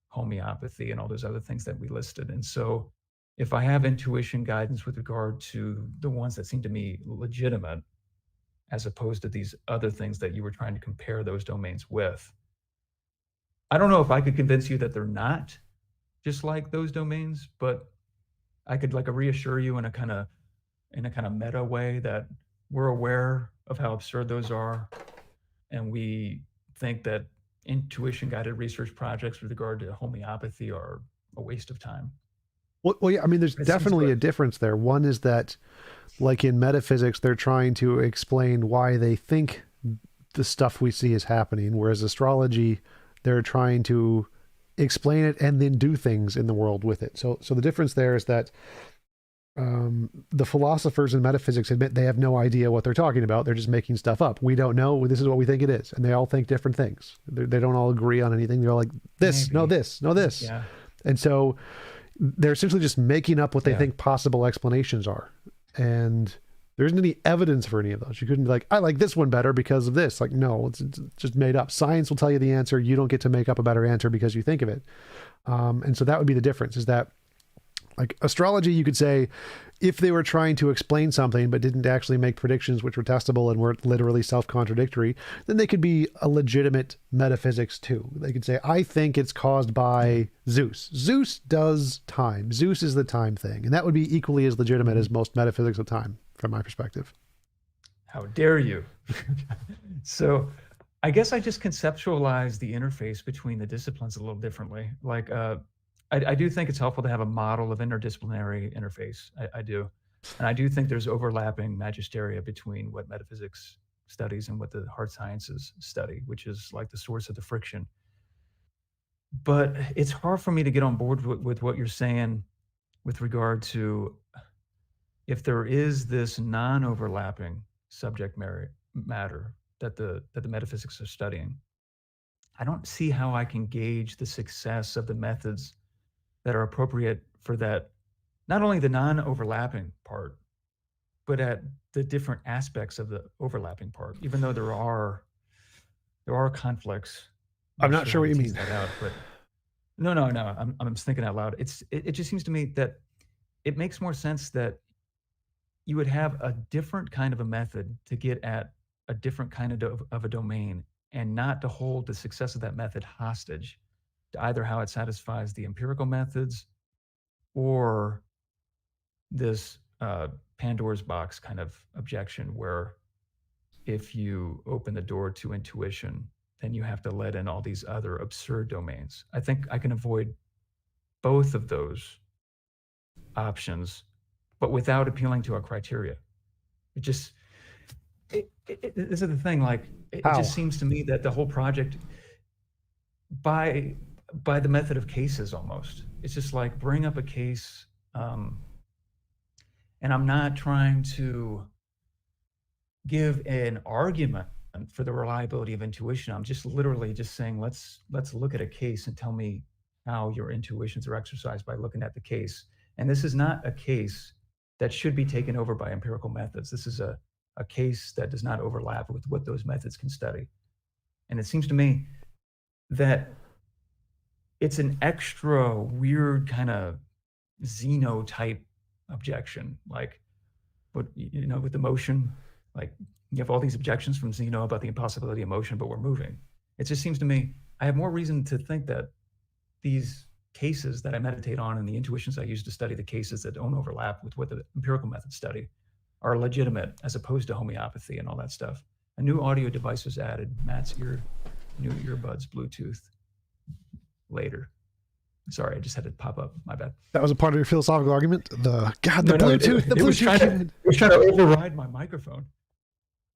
homeopathy and all those other things that we listed. And so if I have intuition guidance with regard to the ones that seem to me legitimate, as opposed to these other things that you were trying to compare those domains with, I don't know if I could convince you that they're not just like those domains, but I could like reassure you in a kind of meta way that we're aware of how absurd those are, and we think that intuition guided research projects with regard to homeopathy are a waste of time. Well, yeah, I mean, there's definitely a difference there. One is that, like in metaphysics, they're trying to explain why they think the stuff we see is happening, whereas astrology, they're trying to explain it and then do things in the world with it. So the difference there is that the philosophers in metaphysics admit they have no idea what they're talking about. They're just making stuff up. We don't know. This is what we think it is. And they all think different things. They don't all agree on anything. They're all like, this, no, this, no, this. Yeah. And so they're essentially just making up what they think possible explanations are. And there isn't any evidence for any of those. You couldn't be like, I like this one better because of this. Like, no, it's just made up. Science will tell you the answer. You don't get to make up a better answer because you think of it. And so that would be the difference, is that, like, astrology, you could say, if they were trying to explain something but didn't actually make predictions which were testable and weren't literally self-contradictory, then they could be a legitimate metaphysics too. They could say, I think it's caused by Zeus. Zeus does time. Zeus is the time thing. And that would be equally as legitimate as most metaphysics of time, from my perspective. How dare you? So I guess I just conceptualize the interface between the disciplines a little differently. Like, I do think it's helpful to have a model of interdisciplinary interface. I do. And I do think there's overlapping magisteria between what metaphysics studies and what the hard sciences study, which is like the source of the friction. But it's hard for me to get on board with what you're saying with regard to, if there is this non-overlapping subject matter that the metaphysics are studying, I don't see how I can gauge the success of the methods that are appropriate for that, not only the non-overlapping part, but at the different aspects of the overlapping part, even though there are conflicts. I'm not sure what you mean. That out, but no, I'm just thinking out loud. It just seems to me that it makes more sense that you would have a different kind of a method to get at a different kind of a domain, and not to hold the success of that method hostage to either how it satisfies the empirical methods or this Pandora's box kind of objection, where if you open the door to intuition, then you have to let in all these other absurd domains. I think I can avoid both of those options, but without appealing to our criteria. This is the thing, like, it just seems to me that the whole project, by the method of cases almost, it's just like, bring up a case, and I'm not trying to give an argument for the reliability of intuition. I'm just literally just saying, let's look at a case and tell me how your intuitions are exercised by looking at the case. And this is not a case that should be taken over by empirical methods. This is a case that does not overlap with what those methods can study. And it seems to me that it's an extra weird kind of Zeno type objection, like, what, with emotion, like, you have all these objections from Zeno about the impossibility of motion, but we're moving. It just seems to me, I have more reason to think that these cases that I meditate on and the intuitions I use to study the cases that don't overlap with what the empirical methods study are legitimate, as opposed to homeopathy and all that stuff. A new audio device was added. Matt's new earbuds, Bluetooth. later. Sorry, I just had to pop up. My bad. That was a part of your philosophical argument. The Bluetooth. It was trying to override my microphone.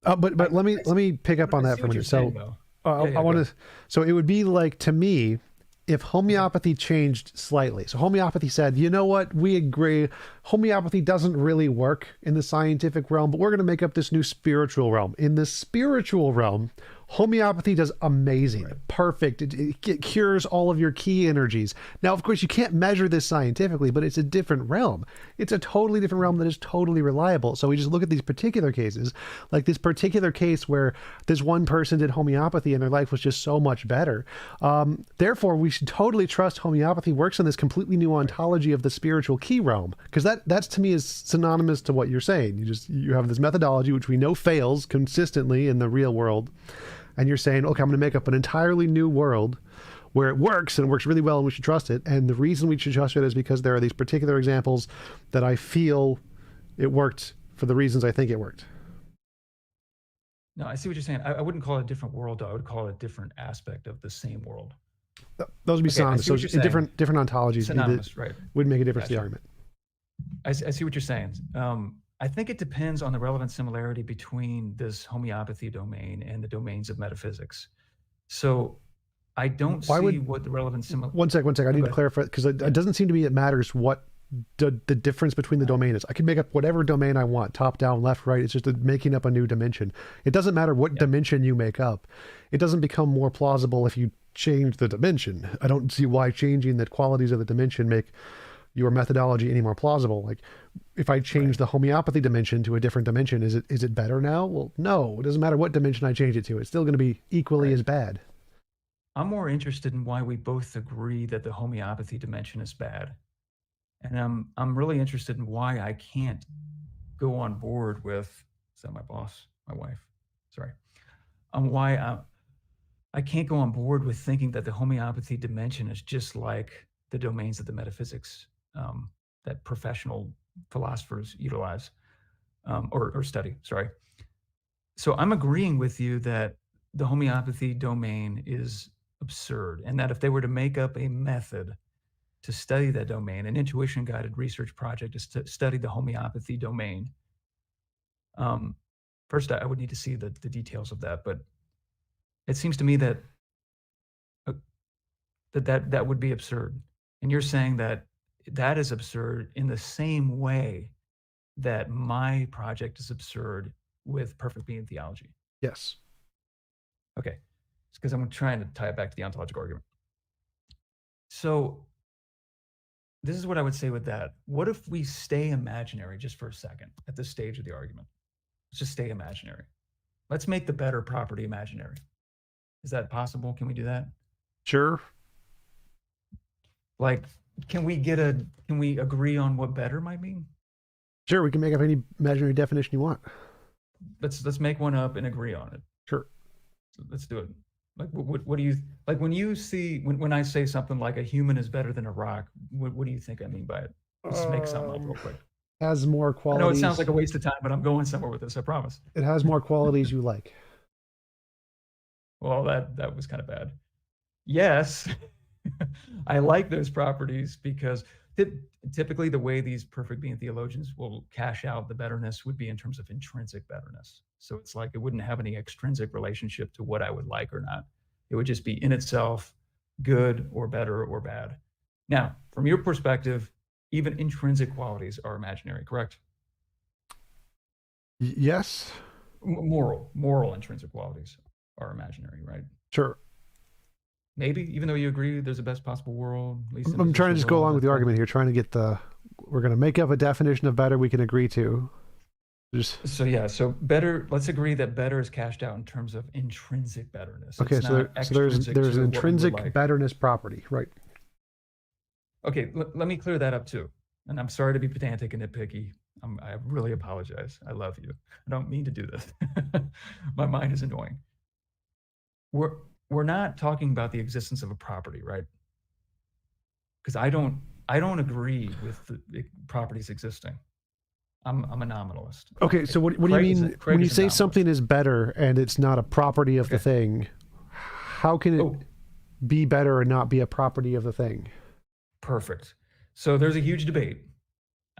But let me pick up on that for a minute. So I want to. So it would be like, to me, if homeopathy changed slightly. So homeopathy said, you know what, we agree, homeopathy doesn't really work in the scientific realm, but we're going to make up this new spiritual realm. In the spiritual realm, homeopathy does amazing, perfect. It cures all of your key energies. Now, of course, you can't measure this scientifically, but it's a different realm. It's a totally different realm that is totally reliable. So we just look at these particular cases, like this particular case where this one person did homeopathy and their life was just so much better. Therefore, we should totally trust homeopathy works in this completely new ontology of the spiritual key realm, because that's to me is synonymous to what you're saying. You have this methodology which we know fails consistently in the real world. And you're saying, okay, I'm going to make up an entirely new world where it works, and it works really well, and we should trust it. And the reason we should trust it is because there are these particular examples that I feel it worked for the reasons I think it worked. No, I see what you're saying. I wouldn't call it a different world, though. I would call it a different aspect of the same world. Those would be synonymous. So in different ontologies, synonymous, right? Would make a difference to the argument. I see what you're saying. I think it depends on the relevant similarity between this homeopathy domain and the domains of metaphysics. So I don't see what the relevant similarity... One sec. I need to clarify, because it doesn't seem to me it matters what the difference between the domain is. I can make up whatever domain I want, top, down, left, right. It's just making up a new dimension. It doesn't matter what dimension you make up. It doesn't become more plausible if you change the dimension. I don't see why changing the qualities of the dimension make your methodology any more plausible. Like, if I change the homeopathy dimension to a different dimension, is it better now? Well, no, it doesn't matter what dimension I change it to. It's still going to be equally as bad. I'm more interested in why we both agree that the homeopathy dimension is bad. And I'm really interested in why I can't go on board with, is that my boss, my wife? Sorry. Why I can't go on board with thinking that the homeopathy dimension is just like the domains of the metaphysics that professional philosophers utilize or study, sorry. So I'm agreeing with you that the homeopathy domain is absurd, and that if they were to make up a method to study that domain, an intuition-guided research project to study the homeopathy domain, first I would need to see the details of that, but it seems to me that that would be absurd. And you're saying that that is absurd in the same way that my project is absurd with perfect being theology. Yes. Okay. It's because I'm trying to tie it back to the ontological argument. So this is what I would say with that. What if we stay imaginary just for a second at this stage of the argument? Let's just stay imaginary. Let's make the better property imaginary. Is that possible? Can we do that? Sure. Like, can we agree on what better might mean? Sure, we can make up any imaginary definition you want. Let's make one up and agree on it. Sure. So let's do it. Like, what do you like when you see when I say something like a human is better than a rock? What do you think I mean by it? Let's make something up real quick. Has more qualities. I know it sounds like a waste of time, but I'm going somewhere with this. I promise. It has more qualities you like. Well, that was kind of bad. Yes, I like those properties because typically the way these perfect being theologians will cash out the betterness would be in terms of intrinsic betterness. So it's like it wouldn't have any extrinsic relationship to what I would like or not. It would just be in itself good or better or bad. Now, from your perspective, even intrinsic qualities are imaginary, correct? Yes. Moral intrinsic qualities are imaginary, right? Sure. Maybe, even though you agree there's the best possible world. At least I'm trying to just go along with the argument here, trying to get we're going to make up a definition of better we can agree to. So better, let's agree that better is cashed out in terms of intrinsic betterness. Okay, so there's an intrinsic betterness property, right? Okay, let me clear that up too. And I'm sorry to be pedantic and nitpicky. I really apologize. I love you. I don't mean to do this. My mind is annoying. We're not talking about the existence of a property, right? Because I don't agree with the properties existing. I'm a nominalist. Okay, so what do you mean when you say something is better and it's not a property of the thing? How can it? be better and not be a property of the thing? Perfect. So there's a huge debate.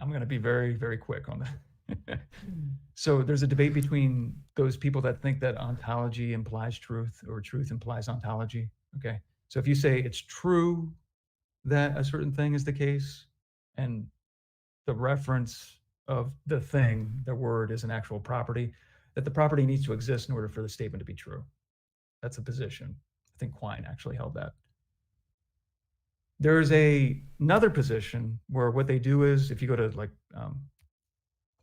I'm going to be very, very quick on that. So there's a debate between those people that think that ontology implies truth or truth implies ontology. Okay. So if you say it's true that a certain thing is the case, and the reference of the thing, the word, is an actual property, that the property needs to exist in order for the statement to be true. That's a position. I think Quine actually held that. There's another position where what they do is, if you go to like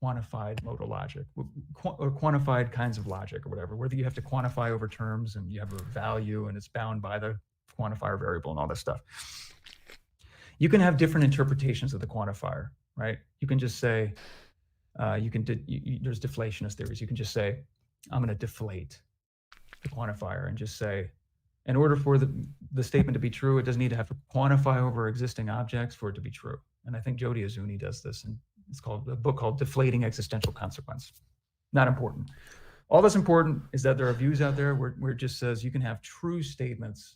quantified modal logic or quantified kinds of logic or whatever, where you have to quantify over terms and you have a value and it's bound by the quantifier variable and all this stuff. You can have different interpretations of the quantifier, right? You can just say, there's deflationist theories. You can just say, I'm going to deflate the quantifier and just say, in order for the statement to be true, it doesn't need to have to quantify over existing objects for it to be true. And I think Jody Azuni does this, and it's called a book called Deflating Existential Consequence. Not important. All that's important is that there are views out there where it just says you can have true statements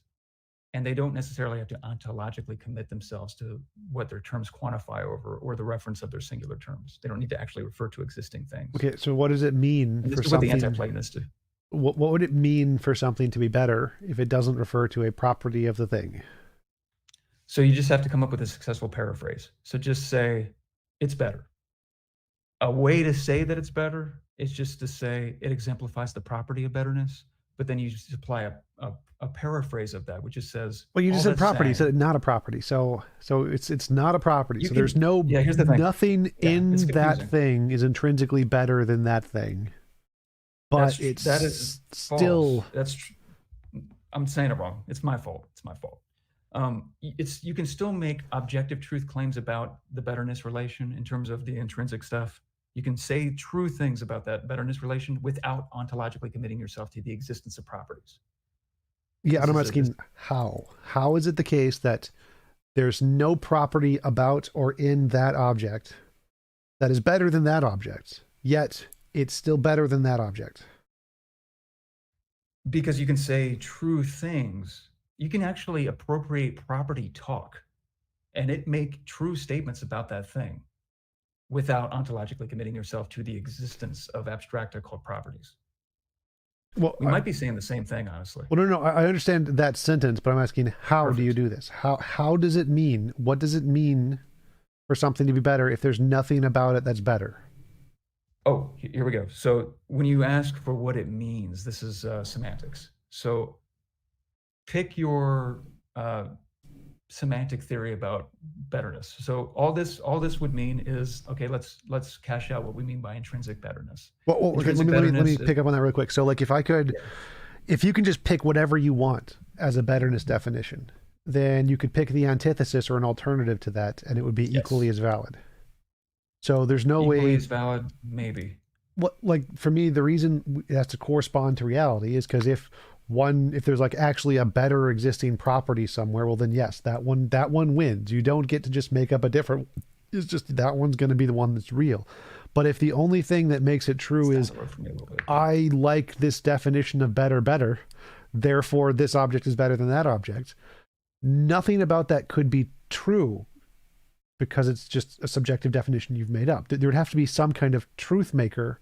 and they don't necessarily have to ontologically commit themselves to what their terms quantify over or the reference of their singular terms. They don't need to actually refer to existing things. Okay, so what does it mean And for this is what the something? anti-Platonists do. What would it mean for something to be better if it doesn't refer to a property of the thing? So you just have to come up with a successful paraphrase. So just say, it's better. A way to say that it's better is just to say it exemplifies the property of betterness, but then you just apply a paraphrase of that, which just says, well, you just said property, you said not a property. So it's not a property. So there's no, here's the thing. Nothing in that thing is intrinsically better than that thing. But that is still false. I'm saying it wrong. It's my fault. It's my fault. You can still make objective truth claims about the betterness relation in terms of the intrinsic stuff. You can say true things about that betterness relation without ontologically committing yourself to the existence of properties. Yeah, and I'm asking how. How is it the case that there's no property about or in that object that is better than that object, yet it's still better than that object? Because you can say true things. You can actually appropriate property talk and it make true statements about that thing without ontologically committing yourself to the existence of abstracta called properties. Well, we might be saying the same thing, honestly. Well, no, I understand that sentence, but I'm asking, how do you do this? How does it mean? What does it mean for something to be better if there's nothing about it that's better? Oh, here we go. So when you ask for what it means, this is semantics. So pick your semantic theory about betterness. So all this would mean is, okay, let's cash out what we mean by intrinsic betterness. Well, okay, let me pick up on that real quick. So like if you can just pick whatever you want as a betterness definition, then you could pick the antithesis or an alternative to that, and it would be equally as valid. So there's no way. Equally as valid, maybe. What, like, for me, the reason it has to correspond to reality is because if there's like actually a better existing property somewhere, well then yes, that one wins. You don't get to just make up a different. It's just that one's going to be the one that's real. But if the only thing that makes it true is I like this definition of better, therefore this object is better than that object, nothing about that could be true because it's just a subjective definition you've made up. There would have to be some kind of truth maker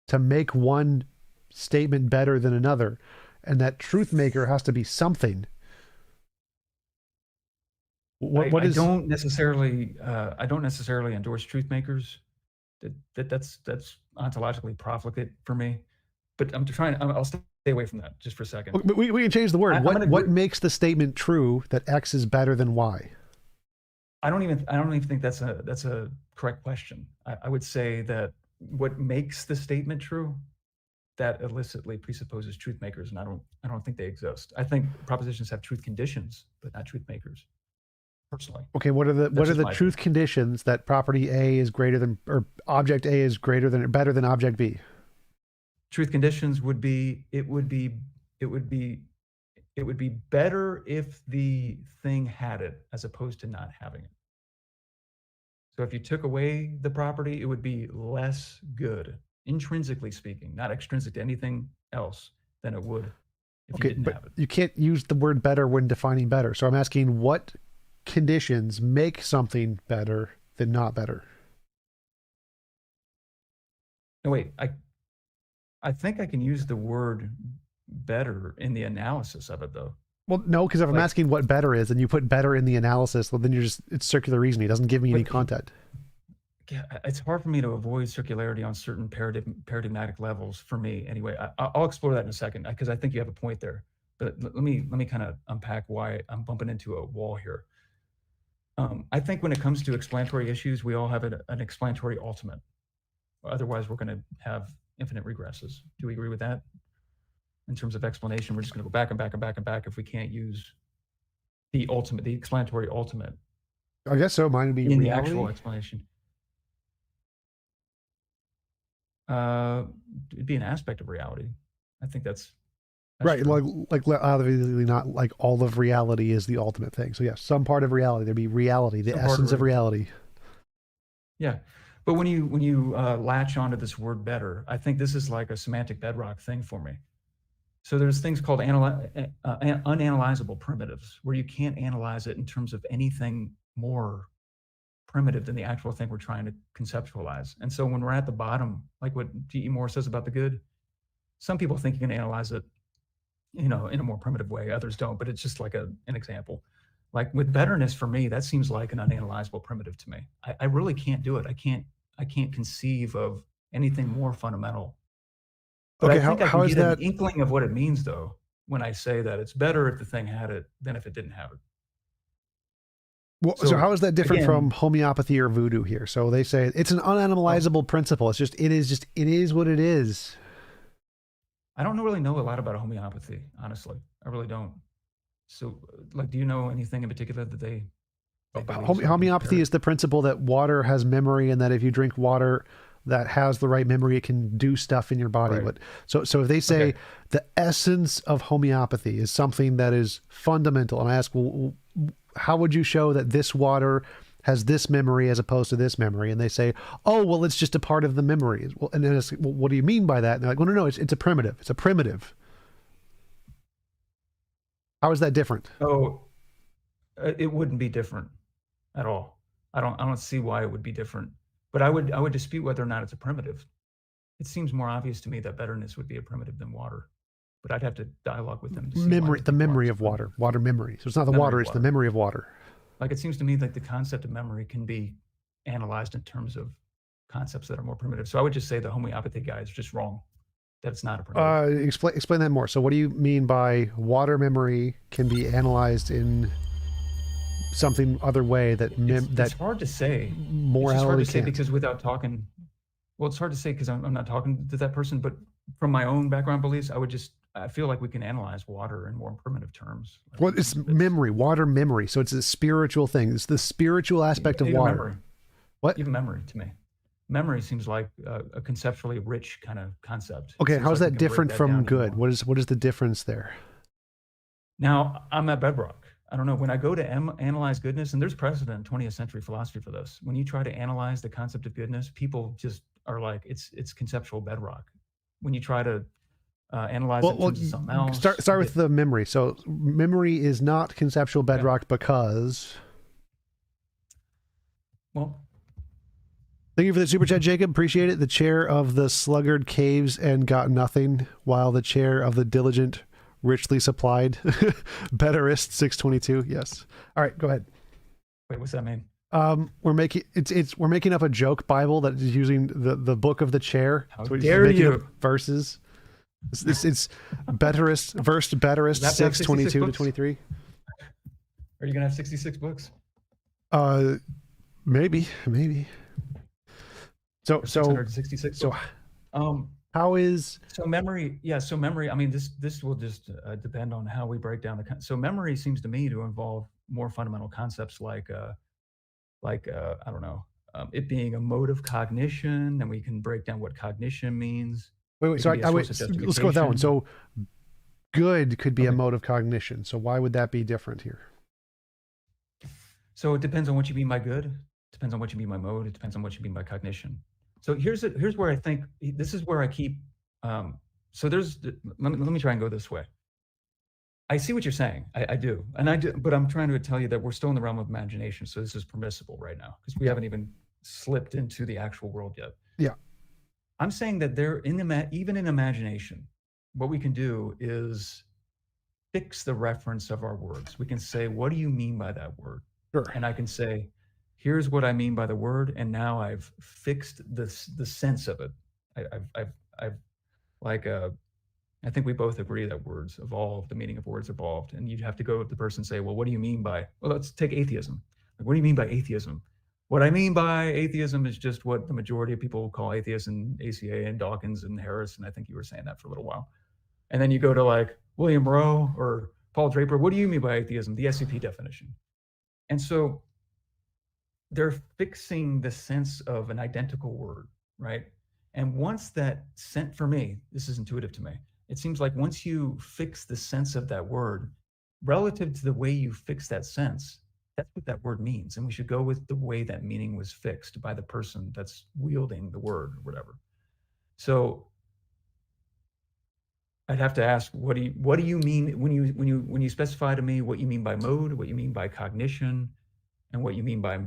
to make one statement better than another. And that truth maker has to be something. I don't necessarily endorse truth makers. That's ontologically profligate for me. But I'll stay away from that just for a second. But we can change the word. What makes the statement true that X is better than Y? I don't even think that's a correct question. I would say that what makes the statement true, that illicitly presupposes truth makers, and I don't think they exist. I think propositions have truth conditions, but not truth makers. Personally. Okay, what are the truth conditions that property A is greater than, or object A is greater than or better than object B? Truth conditions would be it would be better if the thing had it as opposed to not having it. So if you took away the property, it would be less good, intrinsically speaking, not extrinsic to anything else, than it would if you Okay, didn't but have it. you can't use the word better when defining better. So I'm asking what conditions make something better than not better? No, wait, I think I can use the word better in the analysis of it, though. Well, no, because if I'm Like, asking what better is and you put better in the analysis, well, then it's circular reasoning. It doesn't give me any but content. yeah, it's hard for me to avoid circularity on certain paradigmatic levels for me. Anyway, I'll explore that in a second because I think you have a point there. But let me kind of unpack why I'm bumping into a wall here. I think when it comes to explanatory issues, we all have an explanatory ultimate. Otherwise, we're going to have infinite regresses. Do we agree with that? In terms of explanation, we're just going to go back and back and back and back if we can't use the ultimate, the explanatory ultimate I guess so. Mine would be in the reality. actual explanation. It'd be an aspect of reality. I think that's Right, true. like obviously not like all of reality is the ultimate thing. So yes, some part of reality. There'd be reality, the Some part essence of reality. Yeah, but when you latch onto this word better, I think this is like a semantic bedrock thing for me. So there's things called unanalyzable primitives, where you can't analyze it in terms of anything more primitive than the actual thing we're trying to conceptualize. And so when we're at the bottom, like what G.E. Moore says about the good, some people think you can analyze it, in a more primitive way. Others don't, but it's just like an example. Like with betterness, for me, that seems like an unanalyzable primitive to me. I really can't do it. I can't conceive of anything more fundamental. But Okay, I think I how can is get an that? inkling of what it means, though, when I say that it's better if the thing had it than if it didn't have it. Well, so So how is that different from again, homeopathy or voodoo here? So they say it's an oh, unanalyzable principle. It is what it is. I don't really know a lot about homeopathy, honestly. I really don't. So, like, do you know anything in particular that they believe so I can compare Homeopathy it? is the principle that water has memory, and that if you drink water that has the right memory, it can do stuff in your body. Right. But so if they say Okay. the essence of homeopathy is something that is fundamental, and I ask, well, how would you show that this water has this memory as opposed to this memory? And they say, oh, well, it's just a part of the memory. Well, and then it's, well, what do you mean by that? And they're like, well, no, it's a primitive. It's a primitive. How is that different? Oh, it wouldn't be different at all. I don't see why it would be different. But I would dispute whether or not it's a primitive. It seems more obvious to me that betterness would be a primitive than water. But I'd have to dialogue with them to see why Memory, they the think memory water's of primitive. water memory. So it's not the Memory water, of it's the water. memory of water. Like it seems to me like the concept of memory can be analyzed in terms of concepts that are more primitive. So I would just say the homeopathy guy is just wrong, that it's not a primitive. Explain that more. So what do you mean by water memory can be analyzed in something other way that It's hard to say. It's just hard morality to say can't? because without talking, well, it's hard to say because I'm not talking to that person, but from my own background beliefs, I feel like we can analyze water in more primitive terms, like Well, in it's terms of its memory, water memory. So it's a spiritual thing. It's the spiritual aspect of even water. memory, What? even memory to me. Memory seems like a conceptually rich kind of concept. It Okay, seems how's like we that can break different that from down into good? more. What is the difference there? Now, I'm at bedrock. I don't know. When I go to analyze goodness, and there's precedent in 20th century philosophy for this. When you try to analyze the concept of goodness, people just are like, it's conceptual bedrock. When you try to analyze it in Well, terms of something else, start with the memory. So memory is not conceptual yeah. bedrock because. Well, Thank you for the super chat, Jacob. Appreciate it. The chair of the sluggard caves and got nothing, while the chair of the diligent richly supplied. Betterist 622. Yes. All right, go ahead. wait, what's that mean? We're making up a joke Bible that is using the book of the chair. How So we're just dare making up you? verses. It's Betterist Does that have 66 622 to books? 23. Are you gonna have 66 books? Maybe. So Or 666 so books? Um, how is so memory, yeah. So memory. I mean, this will just depend on how we break down the. So memory seems to me to involve more fundamental concepts like I don't know, it being a mode of cognition, and we can break down what cognition means. wait? It So can be a source of let's go with that one. justification. So good could be a Okay. mode of cognition. So why would that be different here? So it depends on what you mean by good. It depends on what you mean by mode. It depends on what you mean by cognition. So here's where I think this is where I keep. So let me try and go this way. I see what you're saying. I do. And I do, but I'm trying to tell you that we're still in the realm of imagination. So this is permissible right now because we Yeah. haven't even slipped into the actual world yet. Yeah. I'm saying that there, even in imagination, what we can do is fix the reference of our words. We can say, what do you mean by that word? Sure. And I can say, here's what I mean by the word. And now I've fixed the sense of it. I've like, I think we both agree that words evolve, the meaning of words evolved. And you'd have to go to the person and say, well, what do you mean by, well, let's take atheism. Like, what do you mean by atheism? What I mean by atheism is just what the majority of people call atheists, and ACA and Dawkins and Harris. And I think you were saying that for a little while. And then you go to like William Rowe or Paul Draper, what do you mean by atheism? The SCP definition. And so they're fixing the sense of an identical word, right? And once that sent, for me, this is intuitive to me. It seems like once you fix the sense of that word, relative to the way you fix that sense, that's what that word means. And we should go with the way that meaning was fixed by the person that's wielding the word or whatever. So I'd have to ask, what do you mean when you specify to me what you mean by mode, what you mean by cognition, and what you mean by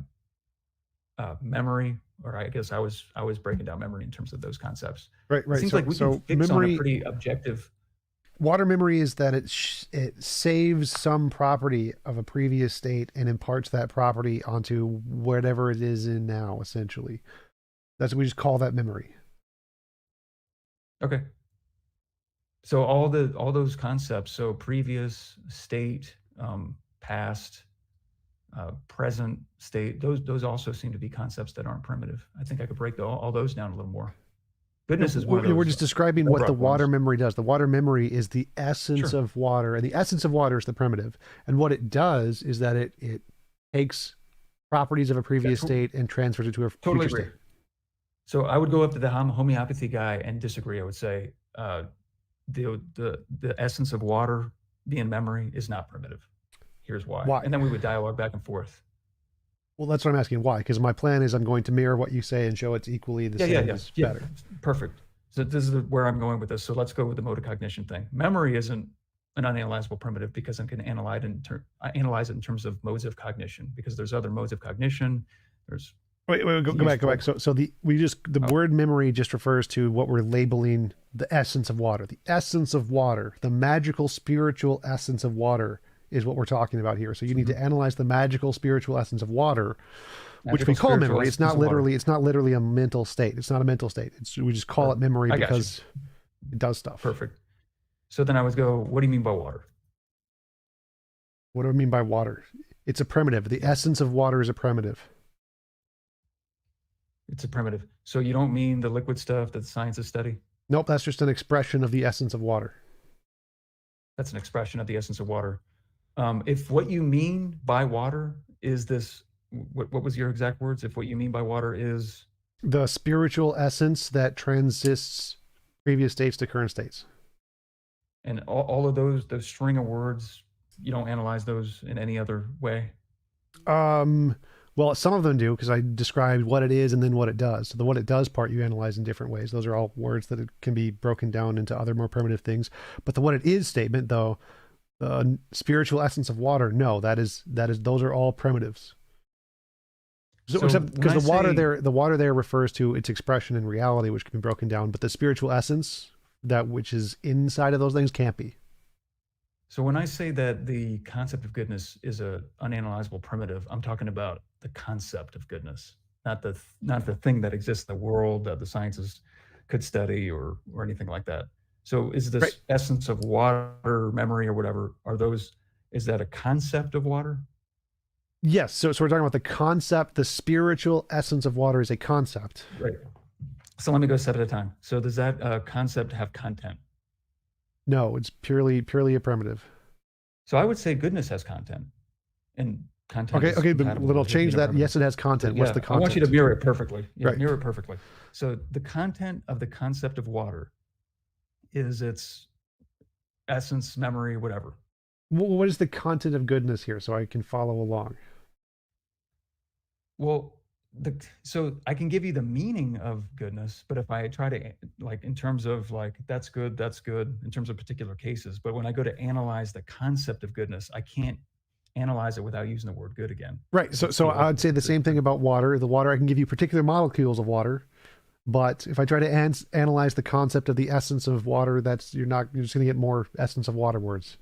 memory? Or I guess I was breaking down memory in terms of those concepts. Right. It seems like we can fix on a pretty objective. Water memory is that it saves some property of a previous state and imparts that property onto whatever it is in now, essentially. That's what we just call that memory. Okay. So all those concepts, so previous state, past, present state, those also seem to be concepts that aren't primitive. I think I could break all those down a little more. Goodness is one of those. We're just describing what the water memory does. The water memory is the essence of water, and the essence of water is the primitive. And what it does is that it takes properties of a previous state and transfers it to a future state. So I would go up to the homeopathy guy and disagree. I would say the essence of water being memory is not primitive. Here's why. And then we would dialogue back and forth. Well, that's what I'm asking. Why? Because my plan is I'm going to mirror what you say and show it's equally the same as better. Perfect. So this is where I'm going with this. So let's go with the mode of cognition thing. Memory isn't an unanalyzable primitive because I can analyze it in terms of modes of cognition, because there's other modes of cognition. There's Wait, go back. So the word memory just refers to what we're labeling the essence of water. The essence of water, the magical spiritual essence of water, is what we're talking about here. So you need to analyze the magical spiritual essence of water, which we call memory. It's not literally a mental state. It's not a mental state. We just call it memory because it does stuff. Perfect. So then I would go, what do you mean by water? What do I mean by water? It's a primitive. The essence of water is a primitive. It's a primitive. So you don't mean the liquid stuff that scientists study? Nope, that's just an expression of the essence of water. That's an expression of the essence of water. If what you mean by water is this, what was your exact words? If what you mean by water is the spiritual essence that transists previous states to current states. And all of those string of words, you don't analyze those in any other way? Well, some of them do, because I described what it is and then what it does. So the what it does part you analyze in different ways. Those are all words that can be broken down into other more primitive things. But the what it is statement, though, the spiritual essence of water, no, those are all primitives. So except because the water there refers to its expression in reality, which can be broken down, but the spiritual essence, that which is inside of those things, can't be. So when I say that the concept of goodness is a unanalyzable primitive, I'm talking about the concept of goodness, not the thing that exists in the world that the sciences could study or anything like that. So is this essence of water, memory, or whatever, is that a concept of water? Yes. So we're talking about the concept, the spiritual essence of water is a concept. Right. So let me go a step at a time. So does that concept have content? No, it's purely a primitive. So I would say goodness has content. And content Okay, but it'll change that. Yes, it has content. What's the content? I want you to mirror it perfectly. Right. Mirror it perfectly. So the content of the concept of water is its essence, memory, whatever. What is the content of goodness here so I can follow along? Well, so I can give you the meaning of goodness, but if I try to, like, in terms of like that's good in terms of particular cases, but when I go to analyze the concept of goodness, I can't analyze it without using the word good again. Right. So I'd say the same thing about water. The water, I can give you particular molecules of water, but if I try to analyze the concept of the essence of water, you're just going to get more essence of water words.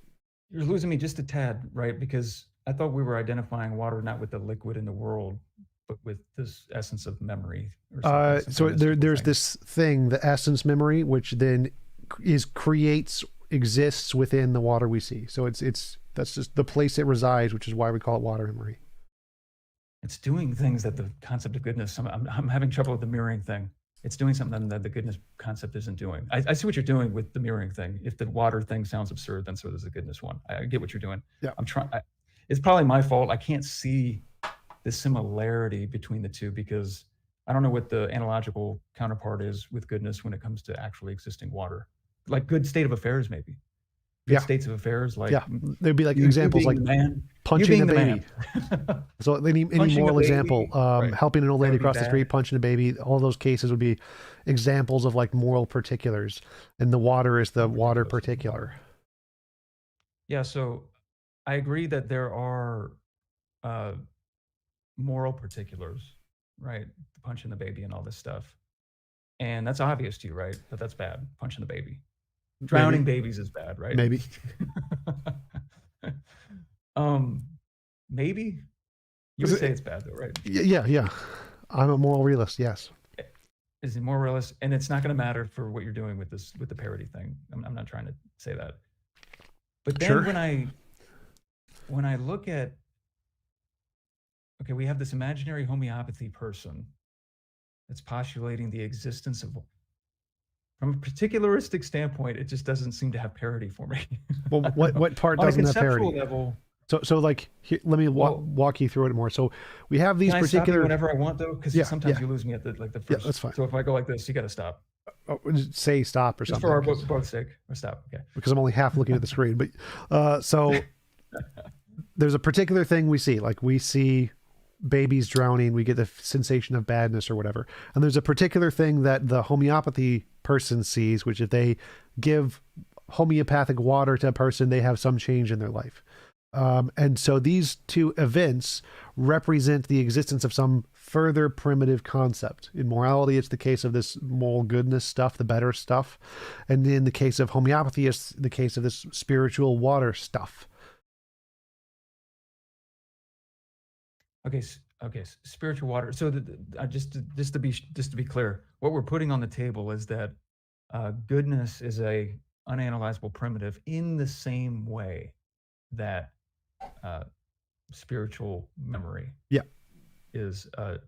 You're losing me just a tad, right? Because I thought we were identifying water not with the liquid in the world, but with this essence of memory or something. So there's this thing, the essence memory, which then exists within the water we see. So that's just the place it resides, which is why we call it water memory. It's doing things that the concept of goodness, I'm having trouble with the mirroring thing. It's doing something that the goodness concept isn't doing. I see what you're doing with the mirroring thing. If the water thing sounds absurd, then so does the goodness one. I get what you're doing. Yeah. It's probably my fault. I can't see the similarity between the two because I don't know what the analogical counterpart is with goodness when it comes to actually existing water. Like good state of affairs, maybe. Good states of affairs, like there'd be like examples like punching a baby. So any moral example, helping an old lady across the street, punching a baby, all those cases would be examples of like moral particulars, and the water is the water particular. Yeah, so I agree that there are moral particulars, right? Punching the baby and all this stuff, and that's obvious to you, right? But that's bad. Punching the baby. Drowning babies is bad, right? Maybe. Maybe you would say it's bad though, right? Yeah. I'm a moral realist. Yes. Is it moral realist? And it's not going to matter for what you're doing with the parody thing. I'm not trying to say that. But then when I look at, okay, we have this imaginary homeopathy person that's postulating the existence of. From a particularistic standpoint, it just doesn't seem to have parity for me. Well, what part doesn't have parity? Level, so like, let me walk you through it more. So we have these particular. Stop you whenever I want though, because sometimes you lose me at the first. Yeah, that's fine. So if I go like this, you got to stop. Say stop or just something. For our both sake, or stop. Okay. Because I'm only half looking at the screen, but so there's a particular thing we see. Like we see babies drowning, we get the sensation of badness or whatever. And there's a particular thing that the homeopathy person sees, which if they give homeopathic water to a person, they have some change in their life. And so these two events represent the existence of some further primitive concept. In morality, it's the case of this moral goodness stuff, the better stuff. And in the case of homeopathy, it's the case of this spiritual water stuff. Okay, spiritual water. So just to be clear, what we're putting on the table is that goodness is a unanalyzable primitive in the same way that spiritual memory is a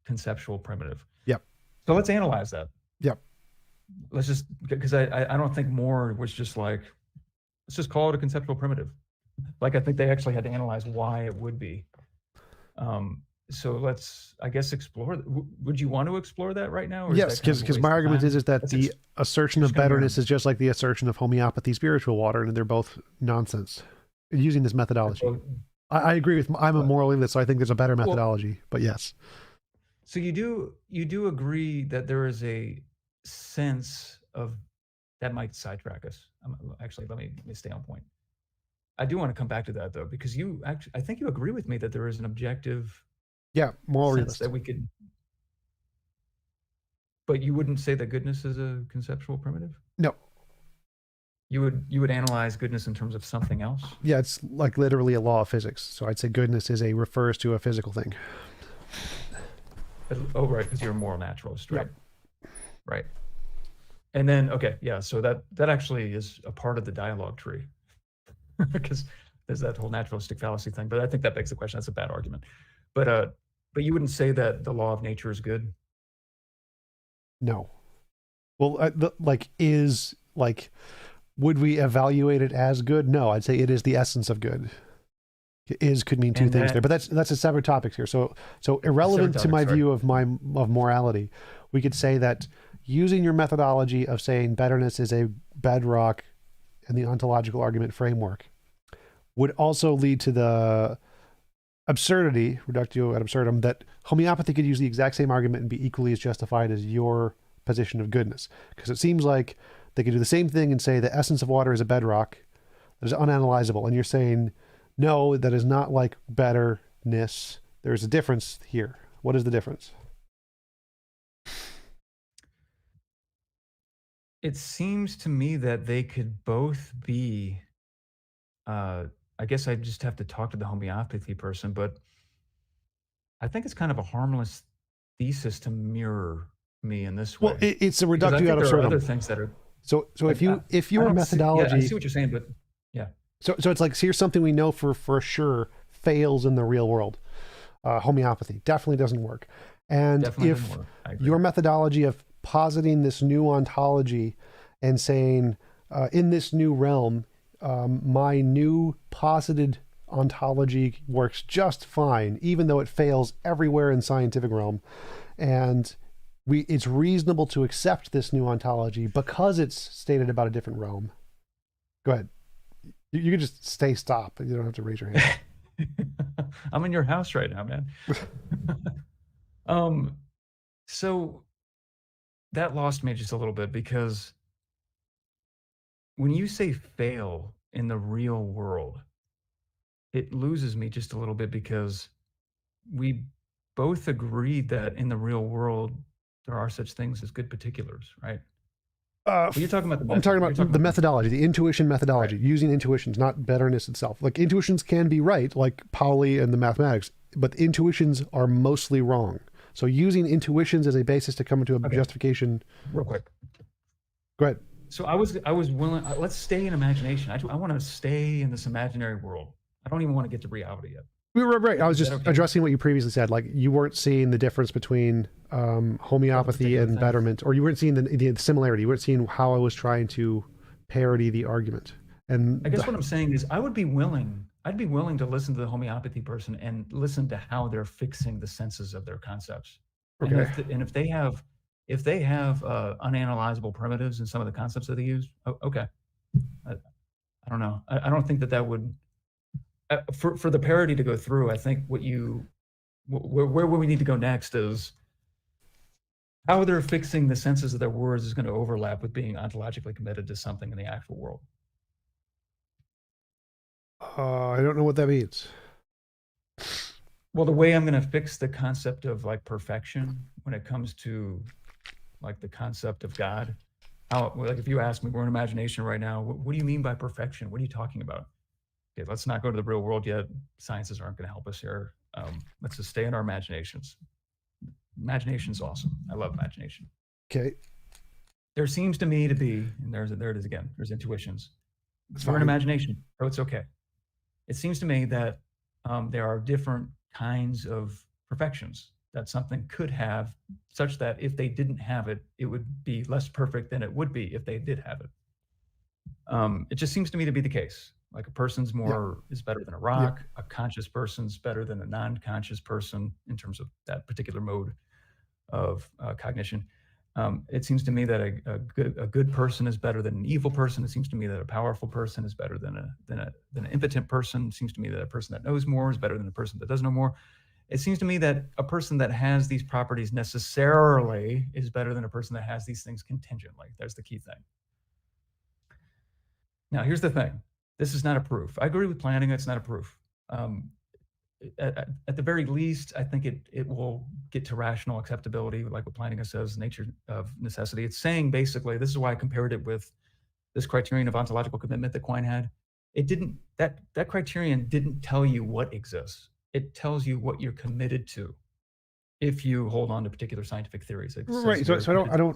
conceptual primitive. So let's analyze that. Let's just, because I don't think Moore was just like, let's just call it a conceptual primitive. Like I think they actually had to analyze why it would be. So let's, I guess, explore. Would you want to explore that right now? Or yes, because my argument is that the assertion of betterness is just like the assertion of homeopathy, spiritual water, and they're both nonsense. Using this methodology, I agree with. I'm a moral realist, so I think there's a better methodology. But yes. So you do agree that there is a sense of that might sidetrack us. Actually, let me stay on point. I do want to come back to that though, because I think you agree with me that there is an objective, moral sense realist that we could. But you wouldn't say that goodness is a conceptual primitive? No. You would analyze goodness in terms of something else? Yeah, it's like literally a law of physics. So I'd say goodness refers to a physical thing. Oh, right, because you're a moral naturalist, right? Right. And then, so that actually is a part of the dialogue tree. Because there's that whole naturalistic fallacy thing, but I think that begs the question. That's a bad argument, but you wouldn't say that the law of nature is good? No. Well, would we evaluate it as good? No, I'd say it is the essence of good. Is could mean two things there, but that's a separate topic here. So irrelevant to my view of morality, we could say that using your methodology of saying betterness is a bedrock and the ontological argument framework would also lead to the absurdity, reductio ad absurdum, that homeopathy could use the exact same argument and be equally as justified as your position of goodness. Because it seems like they could do the same thing and say the essence of water is a bedrock that is unanalyzable. And you're saying, no, that is not like betterness. There's a difference here. What is the difference? It seems to me that they could both be, I guess I just have to talk to the homeopathy person, but I think it's kind of a harmless thesis to mirror me in this way. Well, it's a Because I reductio think ad there are other absurdum. things that are. So Like, if I your don't methodology, see, yeah, I see what you're saying, but yeah, so it's like, so here's something we know for sure fails in the real world. Homeopathy definitely doesn't work. And definitely if doesn't work. I agree. your methodology of positing this new ontology and saying, in this new realm, my new posited ontology works just fine, even though it fails everywhere in scientific realm. And it's reasonable to accept this new ontology because it's stated about a different realm. Go ahead. You can just stop. You don't have to raise your hand. I'm in your house right now, man. So that lost me just a little bit, because when you say fail in the real world, it loses me just a little bit, because we both agreed that in the real world there are such things as good particulars, right? But you're talking about the I'm method. talking You're about the methodology, the intuition methodology, Right. using intuitions, not betterness itself. Like intuitions can be right, like Pauli and the mathematics, but intuitions are mostly wrong. So using intuitions as a basis to come into a Okay. justification. Real quick. Go ahead. So I was willing. Let's stay in imagination. I want to stay in this imaginary world. I don't even want to get to reality yet. We were right. I was Is just that okay? addressing what you previously said. Like you weren't seeing the difference between homeopathy particular and things. betterment, or you weren't seeing the similarity. You weren't seeing how I was trying to parody the argument. And I guess what I'm saying is I'd be willing to listen to the homeopathy person and listen to how they're fixing the senses of their concepts. And okay. if they have unanalyzable primitives in some of the concepts that they use, okay. I don't know. I don't think that would for the parody to go through. I think where we need to go next is how they're fixing the senses of their words is going to overlap with being ontologically committed to something in the actual world. I don't know what that means. Well, the way I'm going to fix the concept of like perfection when it comes to like the concept of God, like if you ask me, we're in imagination right now, what do you mean by perfection? What are you talking about? Okay, let's not go to the real world yet. Sciences aren't going to help us here. Let's just stay in our imaginations. Imagination's awesome. I love imagination. Okay. There seems to me to be, and there it is again, there's intuitions. It's We're in fine. imagination, so it's okay. It seems to me that there are different kinds of perfections that something could have, such that if they didn't have it, it would be less perfect than it would be if they did have it. It just seems to me to be the case. Like a person's is better than a rock. A conscious person's better than a non-conscious person in terms of that particular mode of cognition. It seems to me that a good person is better than an evil person. It seems to me that a powerful person is better than an impotent person. It seems to me that a person that knows more is better than a person that doesn't know more. It seems to me that a person that has these properties necessarily is better than a person that has these things contingently. There's the key thing. Now, here's the thing. This is not a proof. I agree with planning. It's not a proof. At the very least, I think it will get to rational acceptability, like what Plantinga says, nature of necessity. It's saying basically, this is why I compared it with this criterion of ontological commitment that Quine had. It didn't, that criterion didn't tell you what exists. It tells you what you're committed to if you hold on to particular scientific theories. Right. So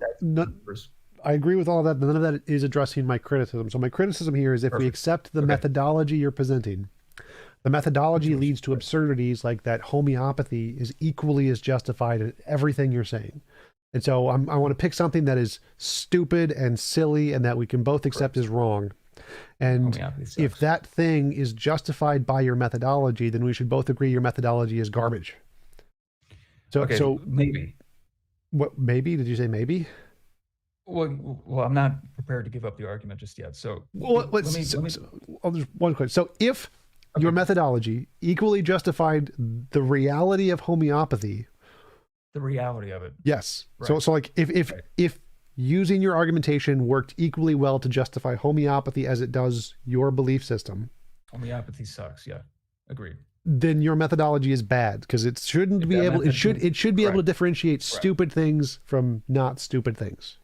I agree with all of that. None of that is addressing my criticism. So my criticism here is if we accept the methodology you're presenting, the methodology leads to absurdities like that homeopathy is equally as justified in everything you're saying. And so I want to pick something that is stupid and silly and that we can both accept as wrong. And if that thing is justified by your methodology, then we should both agree your methodology is garbage. So maybe. What, maybe? Did you say maybe? Well, I'm not prepared to give up the argument just yet. So there's one question. So if your methodology equally justified the reality of homeopathy. The reality of it. Yes. Right. So like if using your argumentation worked equally well to justify homeopathy as it does your belief system, homeopathy sucks. Yeah, agreed. Then your methodology is bad because it shouldn't If be that able. method It should be able to correct. differentiate stupid things from not stupid things.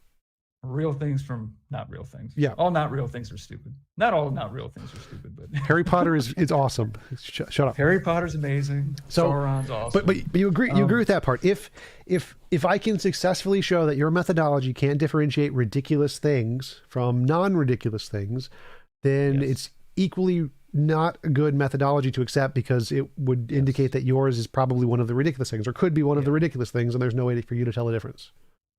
Real things from not real things. Yeah. All not real things are stupid. Not all not real things are stupid, but Harry Potter is awesome. Shut up. Harry Potter's amazing. So, Sauron's awesome. But you agree with that part. If I can successfully show that your methodology can't differentiate ridiculous things from non-ridiculous things, then Yes. it's equally not a good methodology to accept because it would indicate that yours is probably one of the ridiculous things or could be one of the ridiculous things, and there's no way for you to tell the difference.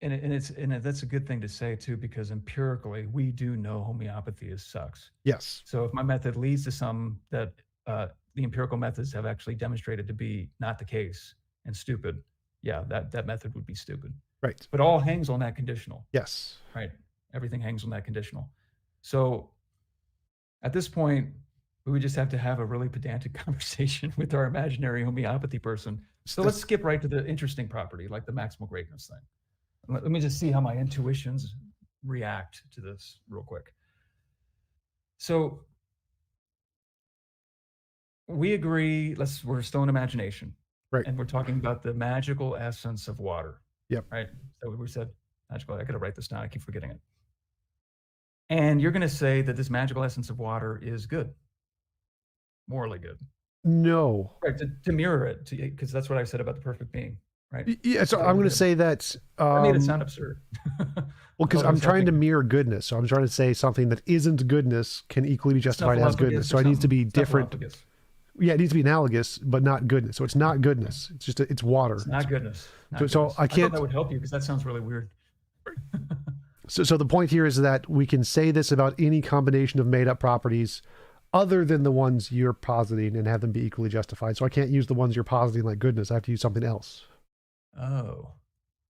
And that's a good thing to say too, because empirically we do know homeopathy sucks. Yes. So if my method leads to some that the empirical methods have actually demonstrated to be not the case and stupid, yeah, that method would be stupid. Right. But all hangs on that conditional. Yes. Right. Everything hangs on that conditional. So at this point, we would just have to have a really pedantic conversation with our imaginary homeopathy person. So let's skip right to the interesting property, like the maximal greatness thing. Let me just see how my intuitions react to this real quick. So we agree, we're still in imagination. Right. And we're talking about the magical essence of water. Yep. Right. So we said magical, I gotta write this down, I keep forgetting it. And you're gonna say that this magical essence of water is good. Morally good. No. Right, to mirror it, because that's what I said about the perfect being. Right. Yeah, so I'm going to say that. I made it sound absurd. Well, because I'm trying to mirror goodness. So I'm trying to say something that isn't goodness can equally be justified as goodness. So it needs to be different. Yeah, it needs to be analogous, but not goodness. So it's not goodness. It's just it's water. It's not goodness. So I can't. That would help you because that sounds really weird. So the point here is that we can say this about any combination of made up properties other than the ones you're positing and have them be equally justified. So I can't use the ones you're positing like goodness. I have to use something else. Oh,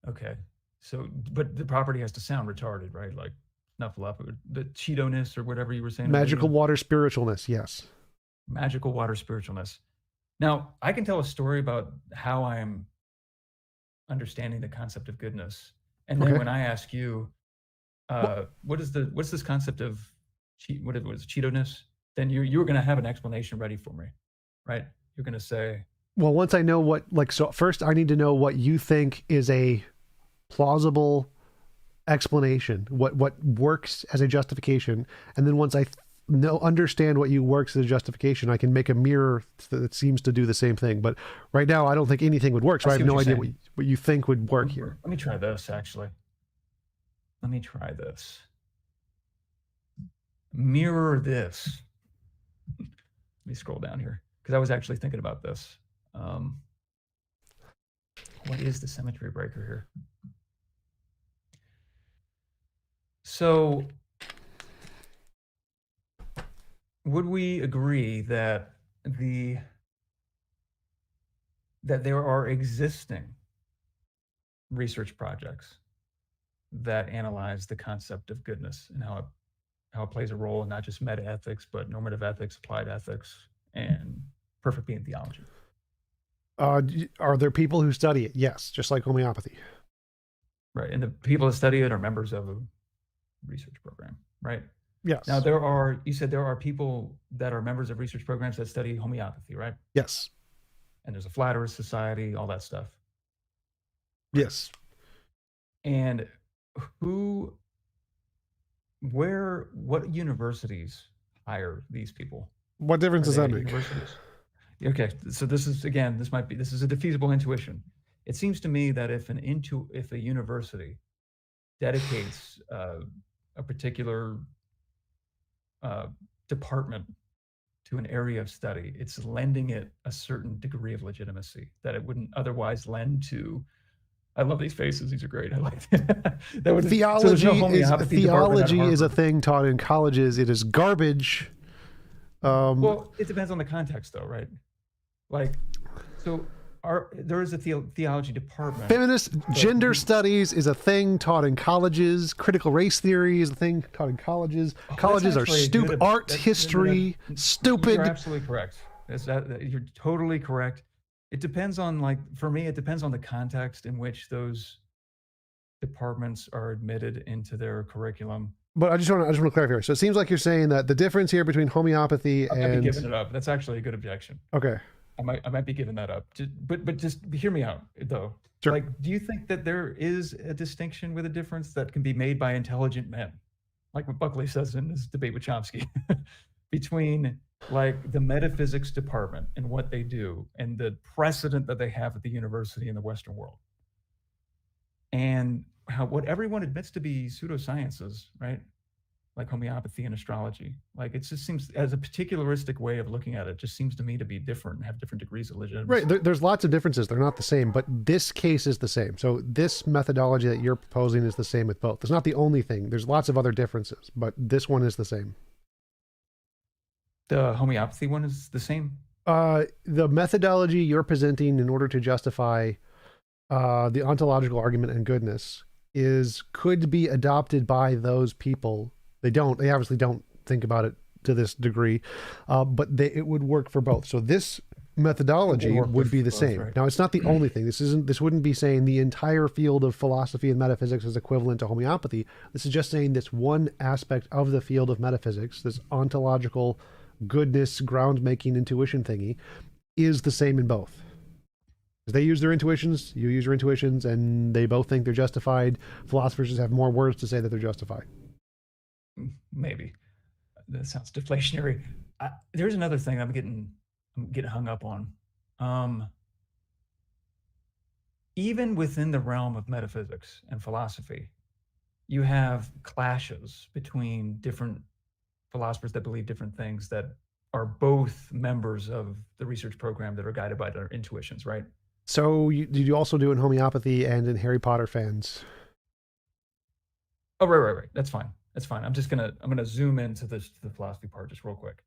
okay. So, but the property has to sound retarded, right? Like snuffle up, the Cheeto-ness or whatever you were saying. Magical water spiritualness, yes. Magical water spiritualness. Now, I can tell a story about how I'm understanding the concept of goodness. And then when I ask you, what's this concept of what it was, Cheeto-ness? Then you're going to have an explanation ready for me, right? You're going to say, well, once I know so first I need to know what you think is a plausible explanation, what works as a justification. And then once I understand what you works as a justification, I can make a mirror that seems to do the same thing. But right now, I don't think anything would work. So I have no idea what you think would work here. Let me try this, actually. Let me try this. Mirror this. Let me scroll down here because I was actually thinking about this. What is the symmetry breaker here? So would we agree that there are existing research projects that analyze the concept of goodness and how it plays a role in not just meta-ethics, but normative ethics, applied ethics, and perfect being theology? Are there people who study it? Yes, just like homeopathy. Right, and the people that study it are members of a research program, right? Yes. Now you said there are people that are members of research programs that study homeopathy, right? Yes. And there's a Flat Earth Society, all that stuff. Yes. And what universities hire these people? What difference does that make? Okay, so this is a defeasible intuition. It seems to me that if a university dedicates a particular department to an area of study, it's lending it a certain degree of legitimacy that it wouldn't otherwise lend to. I love these faces; these are great. I like that. Theology is a thing taught in colleges. It is garbage. Well, it depends on the context, though, right? Like, so there is a theology department. Feminist gender studies is a thing taught in colleges. Critical race theory is a thing taught in colleges. Colleges are stupid. Art history, stupid. You're absolutely correct. You're totally correct. It depends on, like, for me, it depends on the context in which those departments are admitted into their curriculum. But I just want to clarify. So it seems like you're saying that the difference here between homeopathy I might be and giving it up. That's actually a good objection. okay, I might be giving that up. But just hear me out, though. sure. Like, do you think that there is a distinction with a difference that can be made by intelligent men, like what Buckley says in his debate with Chomsky, between like the metaphysics department and what they do and the precedent that they have at the university in the Western world, and how what everyone admits to be pseudosciences, right? Like homeopathy and astrology. Like, it just seems, as a particularistic way of looking at it, just seems to me to be different and have different degrees of legitimacy. Right. There's lots of differences. They're not the same, but this case is the same. So this methodology that you're proposing is the same with both. It's not the only thing. There's lots of other differences, but this one is the same. The homeopathy one is the same? The methodology you're presenting in order to justify the ontological argument and goodness could be adopted by those people. They obviously don't think about it to this degree, but it would work for both. So this methodology would be the same. Right. Now, it's not the only thing. This wouldn't be saying the entire field of philosophy and metaphysics is equivalent to homeopathy. This is just saying this one aspect of the field of metaphysics, this ontological goodness, ground-making intuition thingy, is the same in both. They use their intuitions, you use your intuitions, and they both think they're justified. Philosophers just have more words to say that they're justified. Maybe. That sounds deflationary. There's another thing I'm getting hung up on. Even within the realm of metaphysics and philosophy, you have clashes between different philosophers that believe different things that are both members of the research program that are guided by their intuitions, right? So did you also do in homeopathy and in Harry Potter fans? Oh, right. That's fine. I'm gonna zoom into the philosophy part just real quick.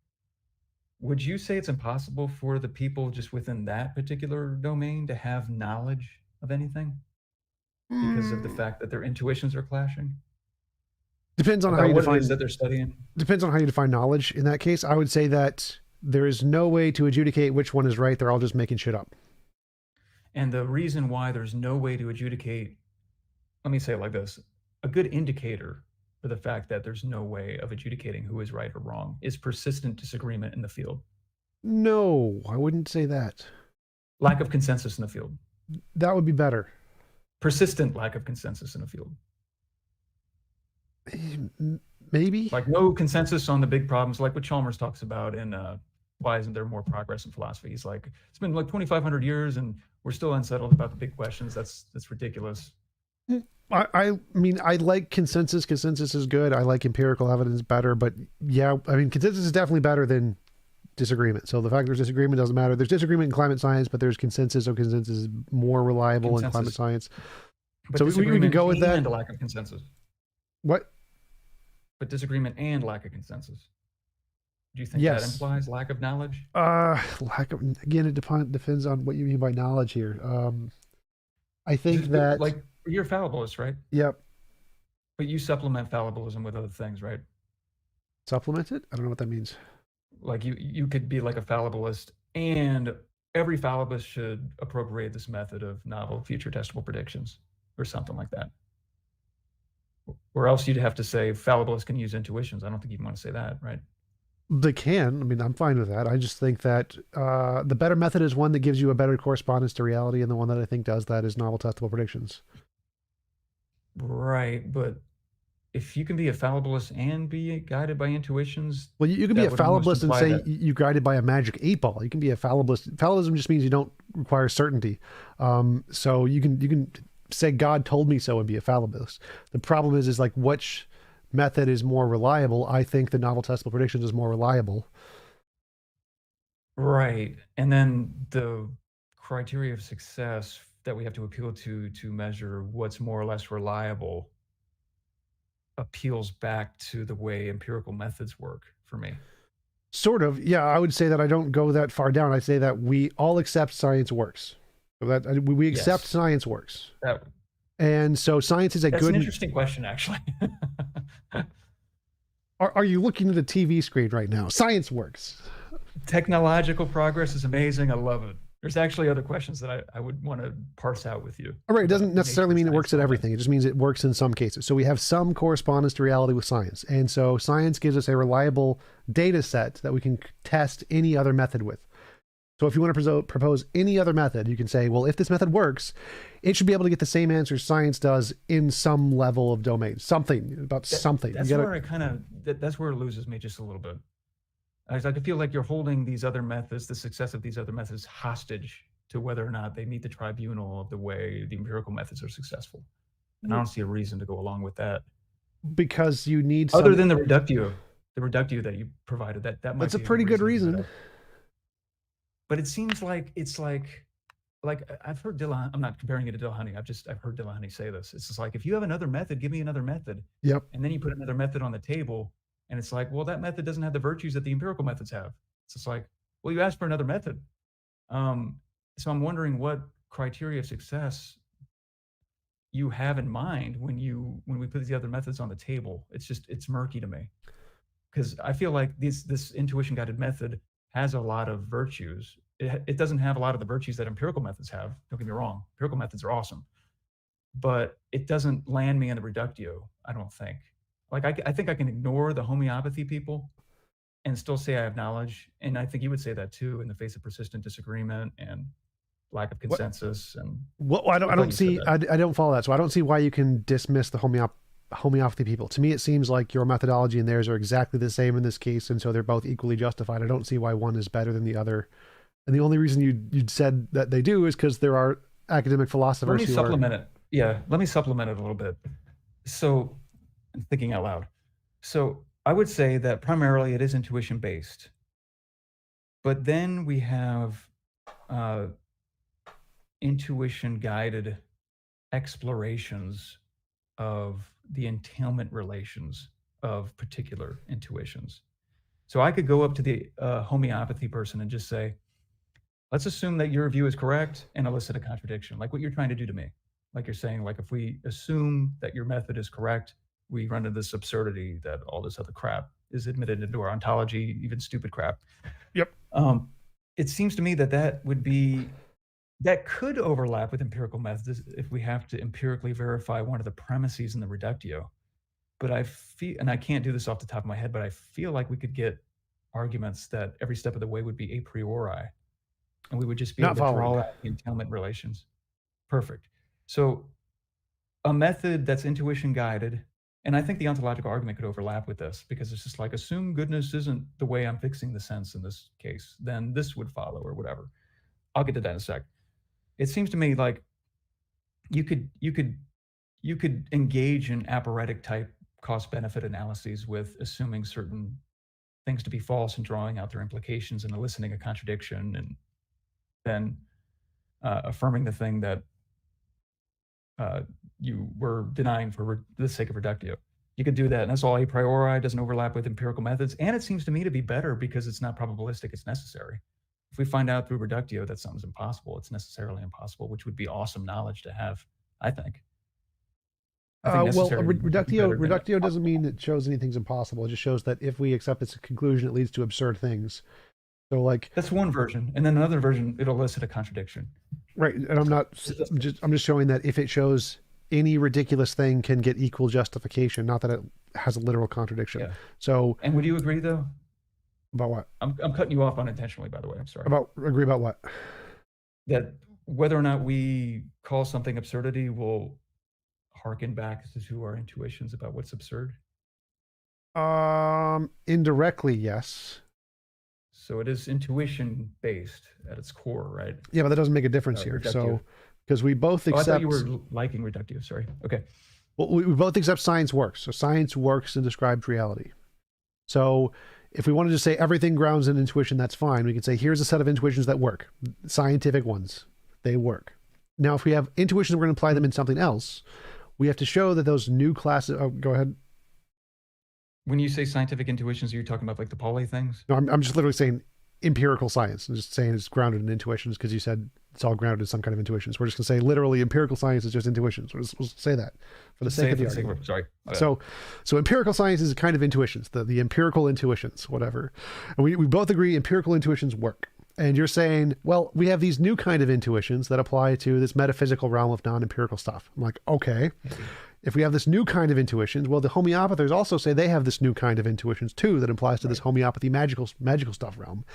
Would you say it's impossible for the people just within that particular domain to have knowledge of anything because of the fact that their intuitions are clashing? Depends on how you define that they're studying. Depends on how you define knowledge. In that case, I would say that there is no way to adjudicate which one is right. They're all just making shit up. And the reason why there's no way to adjudicate, let me say it like this, a good indicator for the fact that there's no way of adjudicating who is right or wrong is persistent disagreement in the field. No, I wouldn't say that. Lack of consensus in the field. That would be better. Persistent lack of consensus in the field. Maybe. Like no consensus on the big problems, like what Chalmers talks about in Why Isn't There More Progress in Philosophy? He's like, it's been like 2,500 years and we're still unsettled about the big questions. That's ridiculous. I mean, I like consensus. Consensus is good. I like empirical evidence better. But yeah, I mean, consensus is definitely better than disagreement. So the fact there's disagreement doesn't matter. There's disagreement in climate science, but there's consensus. So consensus is more reliable in climate science. But so we can go with that. And a lack of consensus. What? But disagreement and lack of consensus. Do you think yes. that implies lack of knowledge? Lack of, again, it depends on what you mean by knowledge here. I think that like you're a fallibilist, right? Yep. But you supplement fallibilism with other things, right? Supplement it? I don't know what that means. Like you could be like a fallibilist, and every fallibilist should appropriate this method of novel future testable predictions or something like that. Or else you'd have to say fallibilists can use intuitions. I don't think you want to say that, right? They can. I mean, I'm fine with that. I just think that the better method is one that gives you a better correspondence to reality, and the one that I think does that is novel testable predictions. Right, but if you can be a fallibilist and be guided by intuitions... Well, you can be a fallibilist and say you're guided by a magic 8-ball. You can be a fallibilist. Fallibilism just means you don't require certainty. So you can say God told me so and be a fallibilist. The problem is like which method is more reliable. I think the novel testable predictions is more reliable. Right. And then the criteria of success that we have to appeal to measure what's more or less reliable appeals back to the way empirical methods work for me. Sort of. Yeah, I would say that I don't go that far down. I say that we all accept science works. So that we accept science works. And so science is That's an interesting question, actually. Are you looking at the TV screen right now? Science works. Technological progress is amazing. I love it. There's actually other questions that I would want to parse out with you. All right, it doesn't about necessarily nature, mean it works science, at and all that. everything. It just means it works in some cases. So we have some correspondence to reality with science. And so science gives us a reliable data set that we can test any other method with. So if you want to propose any other method, you can say, well, if this method works, it should be able to get the same answers science does in some level of domain. Something about something. That's where I kind of, that's where it loses me just a little bit. I feel like you're holding these other methods, the success of these other methods, hostage to whether or not they meet the tribunal of the way the empirical methods are successful. And I don't see a reason to go along with that. Because you need other than the reductio that you provided. That might That's be a pretty good reason. But it seems like it's like I've heard Dillahunty. I'm not comparing it to Dillahunty. I've heard Dillahunty say this. It's just like, if you have another method, give me another method. Yep. And then you put another method on the table, and it's like, well, that method doesn't have the virtues that the empirical methods have. It's just like, well, you asked for another method. So I'm wondering what criteria of success you have in mind when we put the other methods on the table. It's murky to me, because I feel like this intuition guided method has a lot of virtues. It doesn't have a lot of the virtues that empirical methods have. Don't get me wrong. Empirical methods are awesome, but it doesn't land me in the reductio, I don't think. Like, I think I can ignore the homeopathy people and still say I have knowledge. And I think you would say that too, in the face of persistent disagreement and lack of consensus. And well, I don't see, I don't follow that. So I don't see why you can dismiss the homeopathy people. To me, it seems like your methodology and theirs are exactly the same in this case, and so they're both equally justified. I don't see why one is better than the other. And the only reason you'd said that they do is because there are academic philosophers Let me supplement it. Yeah, let me supplement it a little bit. So, I'm thinking out loud. So I would say that primarily it is intuition based, but then we have intuition guided explorations of the entailment relations of particular intuitions. So I could go up to the homeopathy person and just say, let's assume that your view is correct, and elicit a contradiction, like what you're trying to do to me. Like you're saying, like, if we assume that your method is correct, we run into this absurdity that all this other crap is admitted into our ontology, even stupid crap. Yep. It seems to me that could overlap with empirical methods if we have to empirically verify one of the premises in the reductio. But I feel, and I can't do this off the top of my head, but I feel like we could get arguments that every step of the way would be a priori, and we would just be able to draw out the entailment relations. Perfect. So a method that's intuition guided, and I think the ontological argument could overlap with this, because it's just like, assume goodness isn't the way I'm fixing the sense in this case, then this would follow, or whatever. I'll get to that in a sec. It seems to me like you could engage in apparatic type cost-benefit analyses with assuming certain things to be false and drawing out their implications and eliciting a contradiction, and then affirming the thing that you were denying for the sake of reductio. You could do that, and that's all a priori, doesn't overlap with empirical methods, and it seems to me to be better because it's not probabilistic, it's necessary. If we find out through reductio that something's impossible, it's necessarily impossible, which would be awesome knowledge to have, I think. Well, reductio doesn't mean it shows anything's impossible. It just shows that if we accept its conclusion, it leads to absurd things. So, like, that's one version, and then another version, it'll elicit a contradiction. Right, and I'm just showing that if it shows any ridiculous thing can get equal justification, not that it has a literal contradiction. Yeah. So, and would you agree though? About what? I'm cutting you off unintentionally, by the way. I'm sorry. Agree about what? That whether or not we call something absurdity will harken back to our intuitions about what's absurd. Indirectly, yes. So it is intuition based at its core, right? Yeah, but that doesn't make a difference here. Reductio. So, because we both accept. I thought you were liking reductio. Sorry. Okay. Well, we both accept science works. So science works and describes reality. So if we wanted to say everything grounds in intuition, that's fine. We can say, here's a set of intuitions that work. Scientific ones. They work. Now, if we have intuitions, we're going to apply them in something else. We have to show that those new classes. Oh, go ahead. When you say scientific intuitions, are you talking about like the Pauli things? No, I'm just literally saying empirical science and just saying it's grounded in intuitions because you said it's all grounded in some kind of intuitions. We're just going to say literally empirical science is just intuitions. We'll say that for the sake of the argument. Sorry. Okay. So empirical science is a kind of intuitions, the empirical intuitions, whatever. And we both agree empirical intuitions work. And you're saying, well, we have these new kind of intuitions that apply to this metaphysical realm of non-empirical stuff. I'm like, okay. If we have this new kind of intuitions, well, the homeopathers also say they have this new kind of intuitions too that applies to this homeopathy magical stuff realm.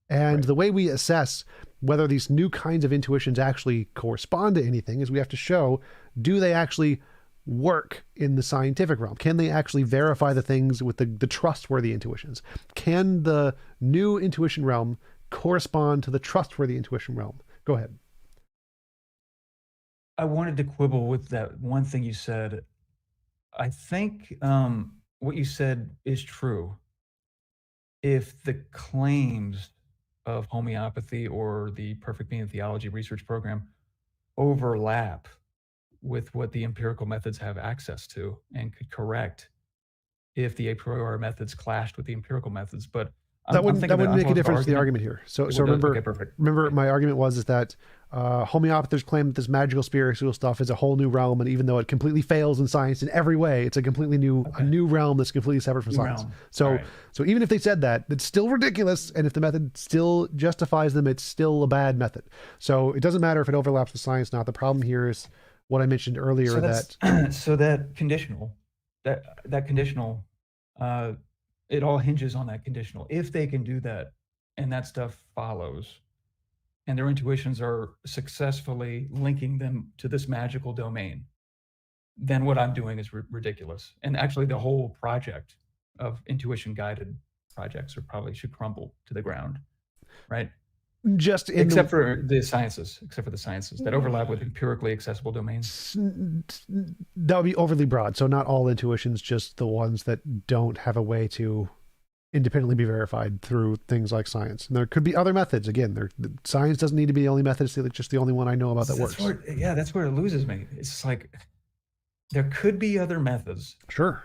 And the way we assess whether these new kinds of intuitions actually correspond to anything is we have to show, do they actually work in the scientific realm? Can they actually verify the things with the trustworthy intuitions? Can the new intuition realm correspond to the trustworthy intuition realm? Go ahead. I wanted to quibble with that one thing you said. I think what you said is true. If the claims of homeopathy or the Perfect Being Theology research program overlap with what the empirical methods have access to and could correct if the a priori methods clashed with the empirical methods. But that wouldn't make a difference in the argument here. So remember, my argument was that homeopathers claim that this magical spiritual stuff is a whole new realm, and even though it completely fails in science in every way, it's a completely new realm that's completely separate from science. So even if they said that, it's still ridiculous, and if the method still justifies them, it's still a bad method. So it doesn't matter if it overlaps with science or not. The problem here is what I mentioned earlier, so that conditional, that conditional, it all hinges on that conditional. If they can do that and that stuff follows and their intuitions are successfully linking them to this magical domain, then what I'm doing is ridiculous. And actually the whole project of intuition guided projects should crumble to the ground, right? Except for the sciences that overlap with empirically accessible domains. That would be overly broad. So not all intuitions, just the ones that don't have a way to independently be verified through things like science. And there could be other methods. Again, science doesn't need to be the only method. It's just the only one I know about that works. That's where it loses me. It's like there could be other methods. Sure.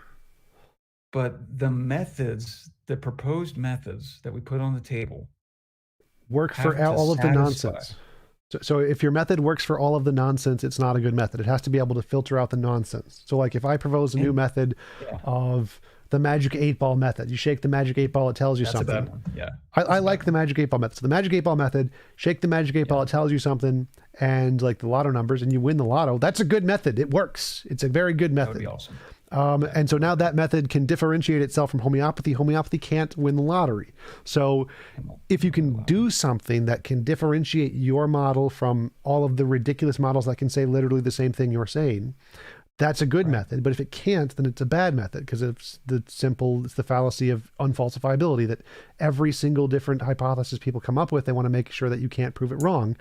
But the proposed methods that we put on the table work for all of the nonsense. So if your method works for all of the nonsense, it's not a good method. It has to be able to filter out the nonsense. So like if I propose a new method of the magic 8-ball method, you shake the magic 8-ball, it tells you something. That's a bad one. Yeah. I like the magic 8-ball method. So the magic 8-ball method, shake the magic 8-ball, it tells you something, and like the lotto numbers, and you win the lotto. That's a good method. It works. It's a very good method. That would be awesome. And so now that method can differentiate itself from homeopathy. Homeopathy can't win the lottery. So if you can do something that can differentiate your model from all of the ridiculous models that can say literally the same thing you're saying, that's a good method. But if it can't, then it's a bad method, because it's the fallacy of unfalsifiability, that every single different hypothesis people come up with, they want to make sure that you can't prove it wrong.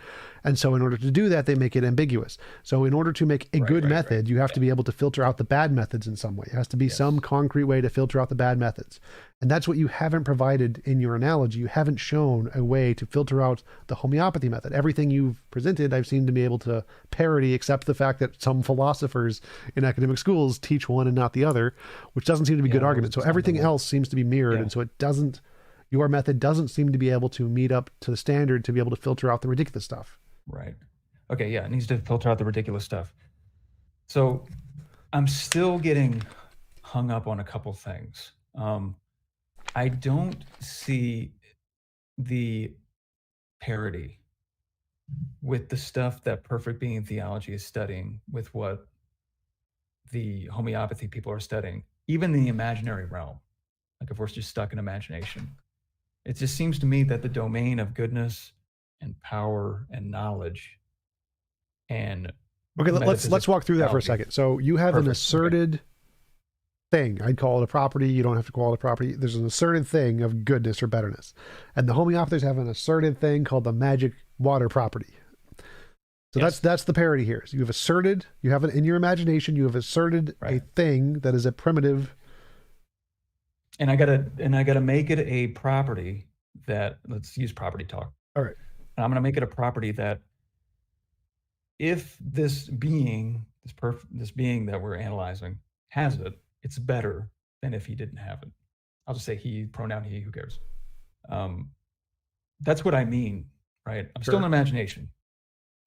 And so in order to do that, they make it ambiguous. So in order to make a good method, you have to be able to filter out the bad methods in some way. It has to be some concrete way to filter out the bad methods. And that's what you haven't provided in your analogy. You haven't shown a way to filter out the homeopathy method. Everything you've presented, I've seen to be able to parody, except the fact that some philosophers in academic schools teach one and not the other, which doesn't seem to be a good argument. So everything else seems to be mirrored. And so your method doesn't seem to be able to meet up to the standard to be able to filter out the ridiculous stuff. Right. Okay. Yeah. It needs to filter out the ridiculous stuff. So I'm still getting hung up on a couple things. I don't see the parity with the stuff that Perfect Being Theology is studying with what the homeopathy people are studying, even in the imaginary realm. Like if we're just stuck in imagination, it just seems to me that the domain of goodness and power and knowledge and let's walk through that for a second. So you have an asserted thing. I'd call it a property. You don't have to call it a property. There's an asserted thing of goodness or betterness. And the homeopathers have an asserted thing called the magic water property. So that's the parity here. So you have it in your imagination, you have asserted a thing that is a primitive. And I gotta make it a property that, let's use property talk. All right. And I'm gonna make it a property that if this being that we're analyzing has it, it's better than if he didn't have it. I'll just say he, pronoun he, who cares? that's what I mean, right? I'm still Sure. an imagination.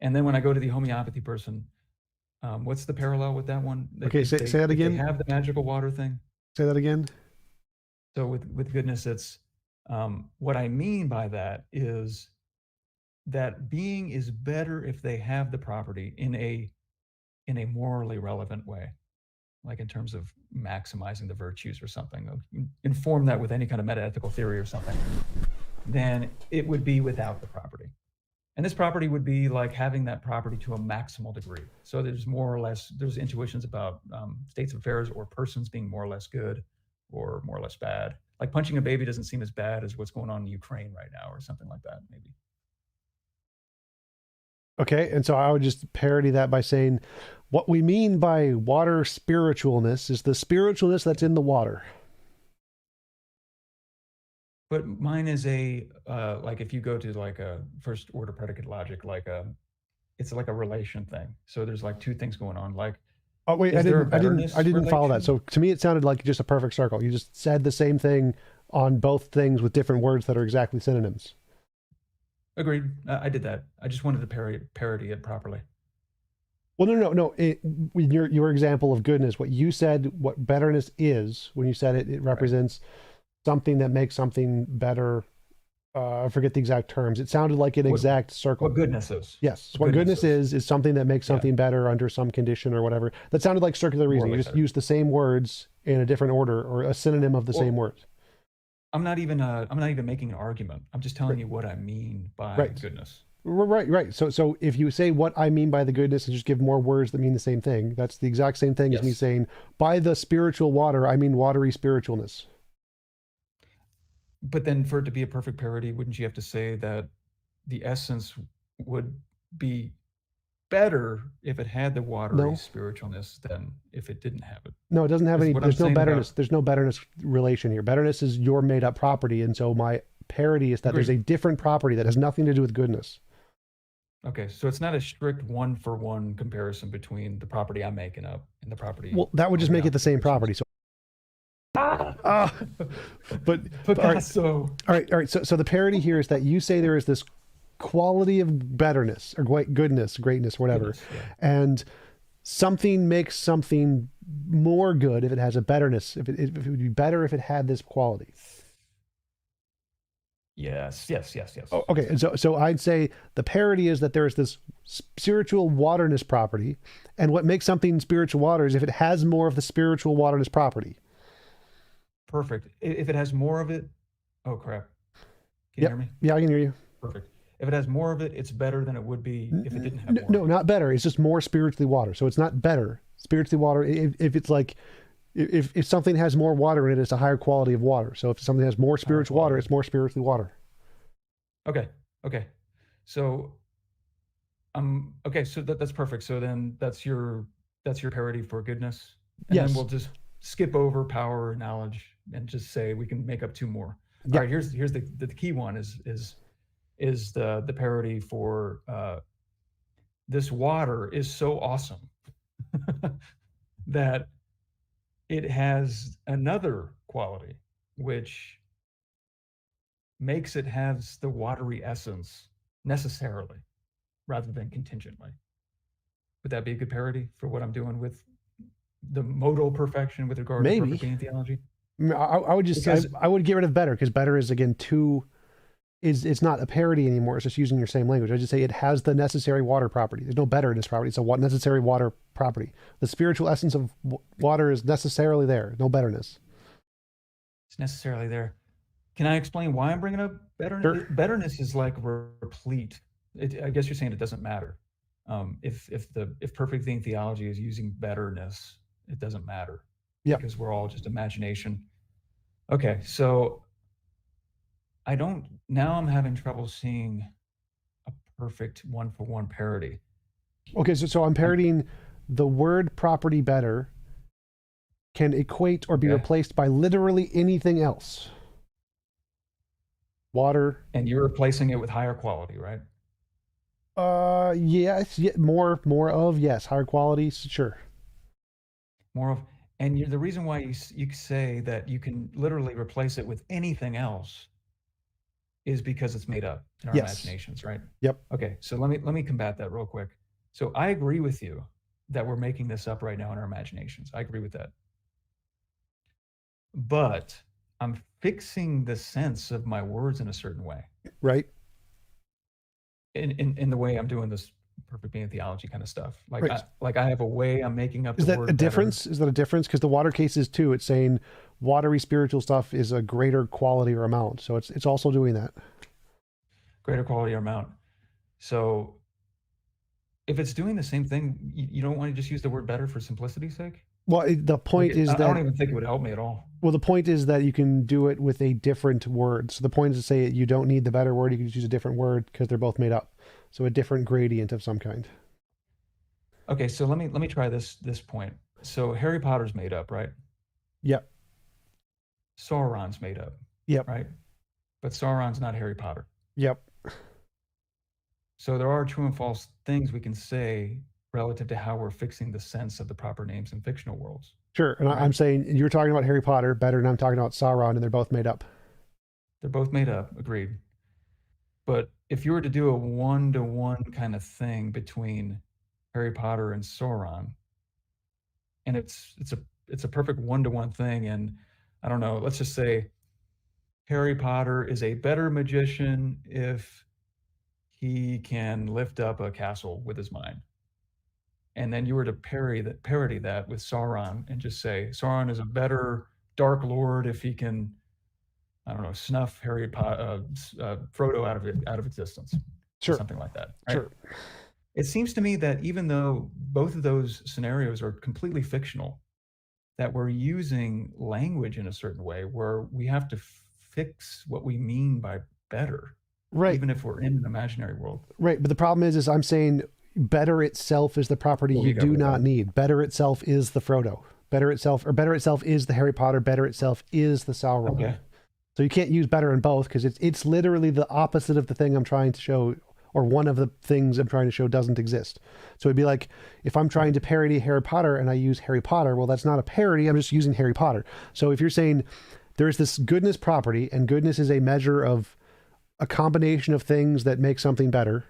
And then when I go to the homeopathy person, what's the parallel with that one? Okay, say that If they again. have the magical water thing. Say that again. So with goodness, it's what I mean by that is that being is better if they have the property in a morally relevant way, like in terms of maximizing the virtues or something. Inform that with any kind of metaethical theory or something, then it would be without the property. And this property would be like having that property to a maximal degree. So there's more or less, there's intuitions about states of affairs or persons being more or less good or more or less bad. Like punching a baby doesn't seem as bad as what's going on in Ukraine right now or something like that, maybe. Okay, and so I would just parody that by saying, what we mean by water spiritualness is the spiritualness that's in the water. But mine is like if you go to like a first order predicate logic, it's like a relation thing. So there's like two things going on. Like, Oh wait, is there a I betterness didn't follow that. relation? So to me, it sounded like just a perfect circle. You just said the same thing on both things with different words that are exactly synonyms. Agreed. I did that. I just wanted to parody it properly. Well, no. Your example of goodness, what you said, what betterness is, when you said it, it represents something that makes something better. I forget the exact terms. It sounded like an exact circle. What goodness is. Yes. What goodness is something that makes something better under some condition or whatever. That sounded like circular reasoning. You just use the same words in a different order or a synonym of the same words. I'm not even making an argument. I'm just telling you what I mean by goodness. Right. So if you say what I mean by the goodness and just give more words that mean the same thing, that's the exact same thing as me saying, by the spiritual water, I mean watery spiritualness. But then for it to be a perfect parody, wouldn't you have to say that the essence would be better if it had the watery spiritualness than if it didn't have it? No, it doesn't have any. There's no betterness. There's no betterness relation here. Betterness is your made up property. And so my parody is that there's a different property that has nothing to do with goodness. Okay, so it's not a strict one-for-one comparison between the property I'm making up and the property. Well, that would just make it the same property. So, but Picasso. All right. So the parody here is that you say there is this quality of betterness or goodness, greatness, whatever, and something makes something more good if it has a betterness. If it would be better if it had this quality. Yes. Oh, okay, and so I'd say the parody is that there is this spiritual waterness property, and what makes something spiritual water is if it has more of the spiritual waterness property. Perfect. If it has more of it, oh crap. Can you hear me? Yeah, I can hear you. Perfect. If it has more of it, it's better than it would be if it didn't have more. No, not better. It's just more spiritually water. So it's not better. Spiritually water, if it's like, if something has more water in it, it's a higher quality of water. So if something has more spiritual water, it's more spiritually water. Okay. So, so that's perfect. So then that's your parody for goodness. And then we'll just skip over power, knowledge, and just say we can make up two more. All right, here's the key one is the parody for this water is so awesome that it has another quality which makes it has the watery essence necessarily rather than contingently. Would that be a good parody for what I'm doing with the modal perfection with regard to perfect being theology? I would just I would get rid of better, because better is again it's not a parody anymore. It's just using your same language. I just say it has the necessary water property. There's no better in this property. It's a necessary water property. The spiritual essence of water is necessarily there. No betterness. It's necessarily there. Can I explain why I'm bringing up betterness? Sure. Betterness is like replete. I guess you're saying it doesn't matter. If perfect being theology is using betterness, it doesn't matter. Yeah. Because we're all just imagination. Okay, so now I'm having trouble seeing a perfect one-for-one parody. Okay, so I'm parodying the word property better can equate or be replaced by literally anything else. Water. And you're replacing it with higher quality, right? Yes, more of, yes, higher quality, sure. More of, and the reason why you say that you can literally replace it with anything else is because it's made up in our Yes. imaginations, right? Yep. Okay, so let me combat that real quick. So I agree with you that we're making this up right now in our imaginations. I agree with that. But I'm fixing the sense of my words in a certain way. Right. In the way I'm doing this perfect being theology kind of stuff. Like Right. I have a way I'm making up Is the that word a better. difference? Is that a difference? Because the water case is too. It's saying watery spiritual stuff is a greater quality or amount. So it's also doing that. Greater quality or amount. So if it's doing the same thing, you don't want to just use the word better for simplicity's sake? Well, the point is I that... don't even think it would help me at all. Well, the point is that you can do it with a different word. So the point is to say you don't need the better word. You can just use a different word because they're both made up. So a different gradient of some kind. Okay, so let me try this point. So Harry Potter's made up, right? Yep. Sauron's made up. Yep. Right? But Sauron's not Harry Potter. Yep. So there are true and false things we can say relative to how we're fixing the sense of the proper names in fictional worlds. Sure. And I'm saying you're talking about Harry Potter better than I'm talking about Sauron, and they're both made up. They're both made up, agreed. But if you were to do a one-to-one kind of thing between Harry Potter and Sauron, and it's a perfect one-to-one thing, and I don't know, let's just say Harry Potter is a better magician if he can lift up a castle with his mind. And then you were to parody that with Sauron and just say Sauron is a better Dark Lord if he can, I don't know, snuff Frodo out of existence. Sure. Something like that. Right? Sure. It seems to me that even though both of those scenarios are completely fictional, that we're using language in a certain way where we have to fix what we mean by better. Right. Even if we're in an imaginary world. Right. But the problem is I'm saying better itself is the property you do not need. Better itself is the Frodo. Better itself is the Harry Potter. Better itself is the Sauron. Okay. So you can't use better in both because it's literally the opposite of the thing I'm trying to show, or one of the things I'm trying to show doesn't exist. So it'd be like if I'm trying to parody Harry Potter and I use Harry Potter, well, that's not a parody. I'm just using Harry Potter. So if you're saying there's this goodness property and goodness is a measure of a combination of things that make something better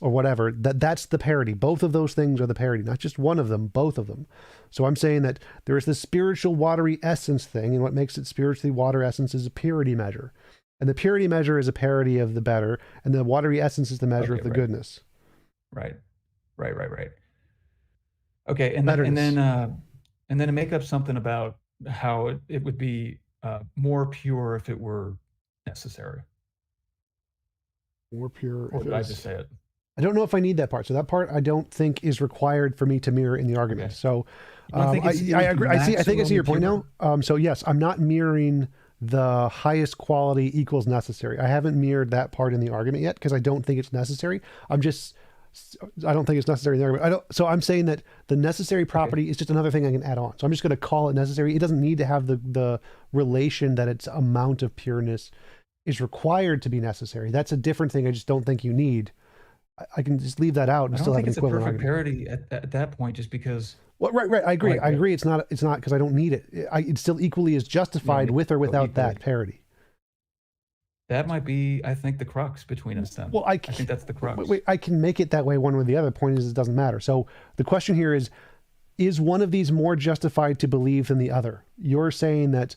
or whatever, that's the parody. Both of those things are the parody, not just one of them, both of them. So I'm saying that there is this spiritual watery essence thing, and what makes it spiritually water essence is a purity measure. And the purity measure is a parody of the better, and the watery essence is the measure of the goodness. Right. Okay, and then to make up something about how it would be more pure if it were necessary. More pure. Or did I just say it? I don't know if I need that part. So that part I don't think is required for me to mirror in the argument. Okay. So I agree. I think I see your point now. So yes, I'm not mirroring the highest quality equals necessary. I haven't mirrored that part in the argument yet because I don't think it's necessary. I don't think it's necessary in the argument. So I'm saying that the necessary property is just another thing I can add on. So I'm just going to call it necessary. It doesn't need to have the relation that its amount of pureness is required to be necessary. That's a different thing. I just don't think you need. I can just leave that out and still have an equivalent argument. I don't think it's a perfect parody at that point, just because. Well, right. I agree. I agree. It's not because I don't need it. It still equally is justified with or without that parody. That might be, I think, the crux between us then. Well, I think that's the crux. Wait, I can make it that way one way or the other. Point is, it doesn't matter. So the question here is one of these more justified to believe than the other? You're saying that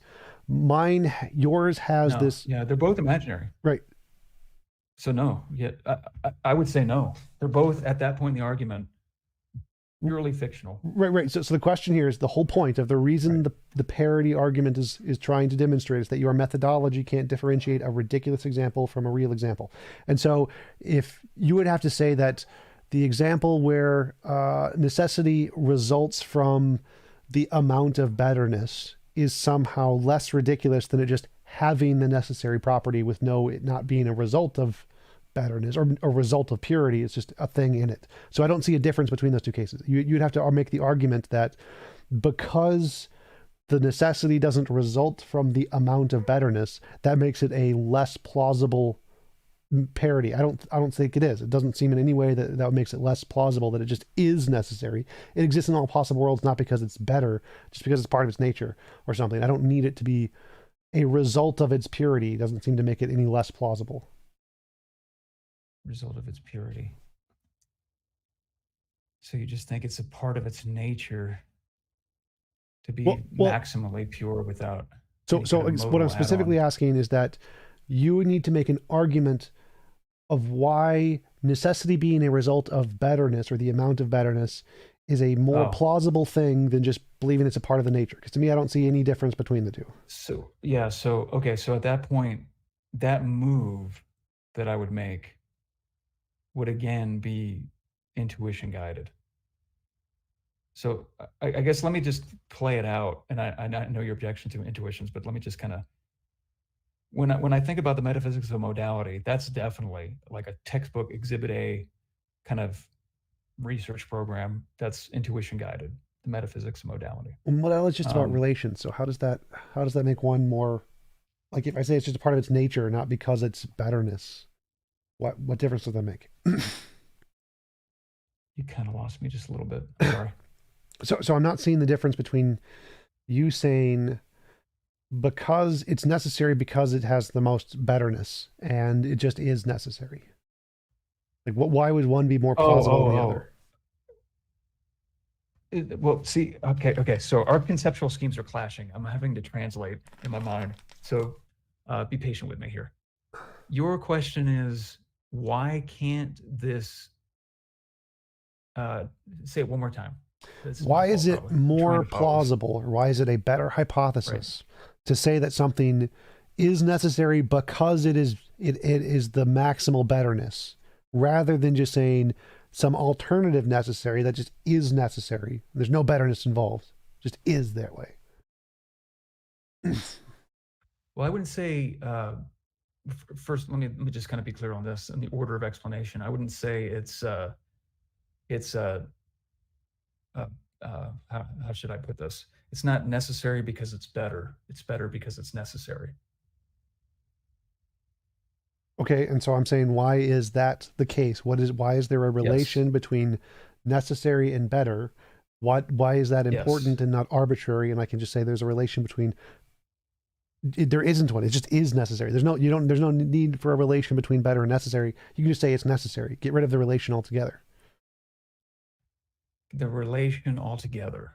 yours has this. Yeah, they're both imaginary. Right. So no, I would say no. They're both at that point in the argument purely fictional. Right. So the question here is the whole point of the reason the parody argument is trying to demonstrate is that your methodology can't differentiate a ridiculous example from a real example. And so if you would have to say that the example where necessity results from the amount of betterness is somehow less ridiculous than it just having the necessary property with it not being a result of betterness or a result of purity. It's just a thing in it. So I don't see a difference between those two cases. You'd have to make the argument that because the necessity doesn't result from the amount of betterness, that makes it a less plausible parody. I don't think it is. It doesn't seem in any way that makes it less plausible that it just is necessary. It exists in all possible worlds, not because it's better, just because it's part of its nature or something. I don't need it to be a result of its purity doesn't seem to make it any less plausible. Result of its purity. So you just think it's a part of its nature to be maximally pure without. So what I'm specifically asking is that you need to make an argument of why necessity being a result of betterness, or the amount of betterness, is a more plausible thing than just believing it's a part of the nature. Because to me, I don't see any difference between the two. So yeah, so okay, so at that point, that move that I would make would again be intuition guided. So I guess let me just play it out, and I know your objection to intuitions, but let me just kind of, when I think about the metaphysics of modality, that's definitely like a textbook Exhibit A kind of research program that's intuition guided, the metaphysics of modality. And modality is just about relations. So how does that make one more, like, if I say it's just a part of its nature, not because it's betterness, what difference does that make? You kind of lost me just a little bit. Sorry. So I'm not seeing the difference between you saying because it's necessary because it has the most betterness and it just is necessary. Like, why would one be more plausible than the other? Well, see, okay. So our conceptual schemes are clashing. I'm having to translate in my mind. So be patient with me here. Your question is, why can't this, say it one more time. Why is it more plausible, or why is it a better hypothesis to say that something is necessary because it is the maximal betterness, rather than just saying some alternative necessary that just is necessary? There's no betterness involved, just is that way. Well, I wouldn't say, first, let me just kind of be clear on this in the order of explanation. I wouldn't say how should I put this? It's not necessary because it's better. It's better because it's necessary. Okay, and so I'm saying, why is that the case? Why is there a relation between necessary and better? Why is that important and not arbitrary? And I can just say there's a relation between. There isn't one. It just is necessary. There's no need for a relation between better and necessary. You can just say it's necessary. Get rid of the relation altogether. The relation altogether.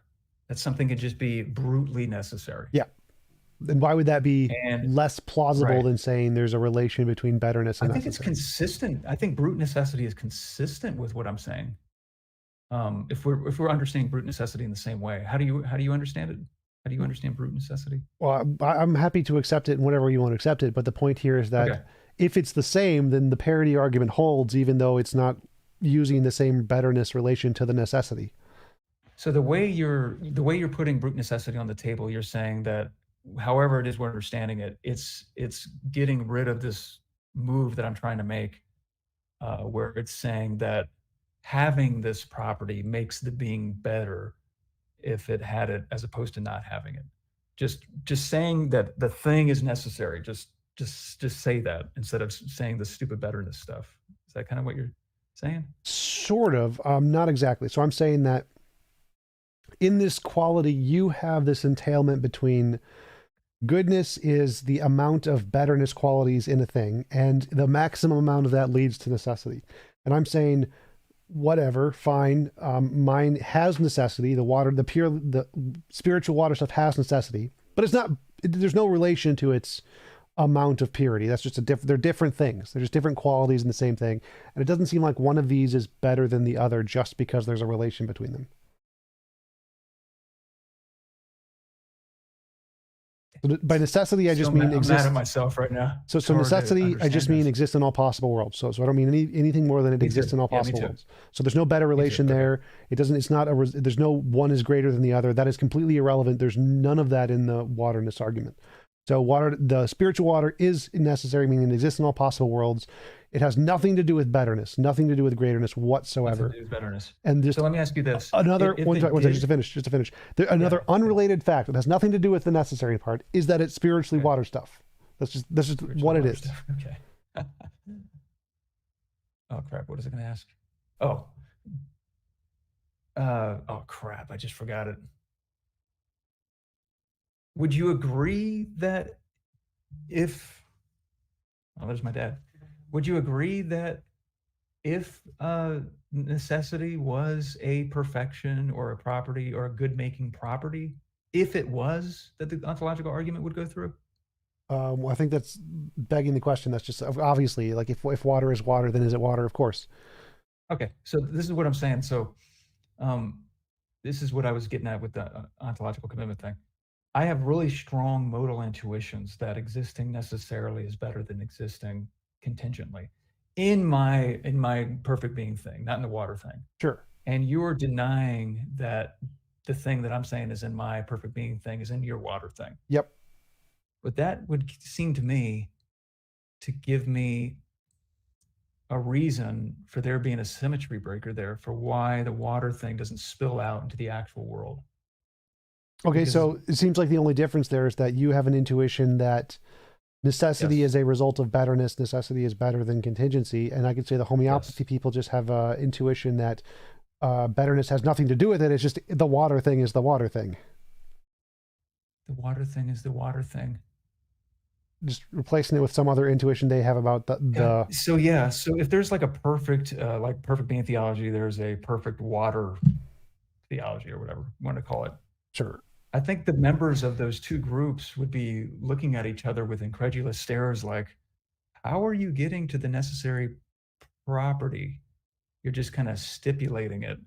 That something could just be brutally necessary. Yeah. Then why would that be less plausible than saying there's a relation between betterness and necessary? I think it's consistent. I think brute necessity is consistent with what I'm saying. If we're understanding brute necessity in the same way, how do you understand it? How do you understand brute necessity? Well, I'm happy to accept it in whatever you want to accept it, but the point here is that if it's the same, then the parity argument holds, even though it's not using the same betterness relation to the necessity. So the way you're putting brute necessity on the table, you're saying that however it is we're understanding it, it's getting rid of this move that I'm trying to make, where it's saying that having this property makes the being better if it had it, as opposed to not having it. Just saying that the thing is necessary. Just say that instead of saying the stupid betterness stuff. Is that kind of what you're saying? Sort of, not exactly. So I'm saying that in this quality, you have this entailment between goodness is the amount of betterness qualities in a thing, and the maximum amount of that leads to necessity. And I'm saying, whatever, fine. Mine has necessity. The spiritual water stuff has necessity, but it's not. There's no relation to its amount of purity. That's just they're different things. They're just different qualities in the same thing, and it doesn't seem like one of these is better than the other just because there's a relation between them. So by necessity, I just mean exist. I'm mad at myself right now. So necessity, I just mean exist in all possible worlds. So I don't mean anything more than it exists in all possible worlds. So there's no better relation there. It doesn't. It's not a. There's no one is greater than the other. That is completely irrelevant. There's none of that in the waterness argument. So the spiritual water is necessary, meaning it exists in all possible worlds. It has nothing to do with betterness, nothing to do with greaterness whatsoever. Nothing to do with betterness. And so let me ask you this: just to finish. Another unrelated fact that has nothing to do with the necessary part is that it's spiritually water stuff. That's just what it is. Stuff. Okay. Oh crap! What was I going to ask? Oh crap! I just forgot it. Would you agree that if, oh, there's my dad. Would you agree that if necessity was a perfection or a property or a good making property, if it was, that the ontological argument would go through? Well, I think that's begging the question. That's just obviously like if water is water, then is it water? Of course. Okay, so this is what I'm saying. So um, this is what I was getting at with the ontological commitment thing. I have really strong modal intuitions that existing necessarily is better than existing contingently in my perfect being thing, not in the water thing. Sure. And you're denying that the thing that I'm saying is in my perfect being thing is in your water thing. Yep. But that would seem to me to give me a reason for there being a symmetry breaker there for why the water thing doesn't spill out into the actual world. Okay, Because so it seems like the only difference there is that you have an intuition that necessity yes, is a result of betterness. Necessity is better than contingency. And I could say the homeopathy yes, people just have intuition that betterness has nothing to do with it. It's just the water thing is the water thing. the water thing is the water thing. Just replacing it with some other intuition they have about the So yeah, so if there's like a perfect like perfect being theology, there's a perfect water theology or whatever you want to call it. sure. I think the members of those two groups would be looking at each other with incredulous stares like, how are you getting to the necessary property? You're just kind of stipulating it.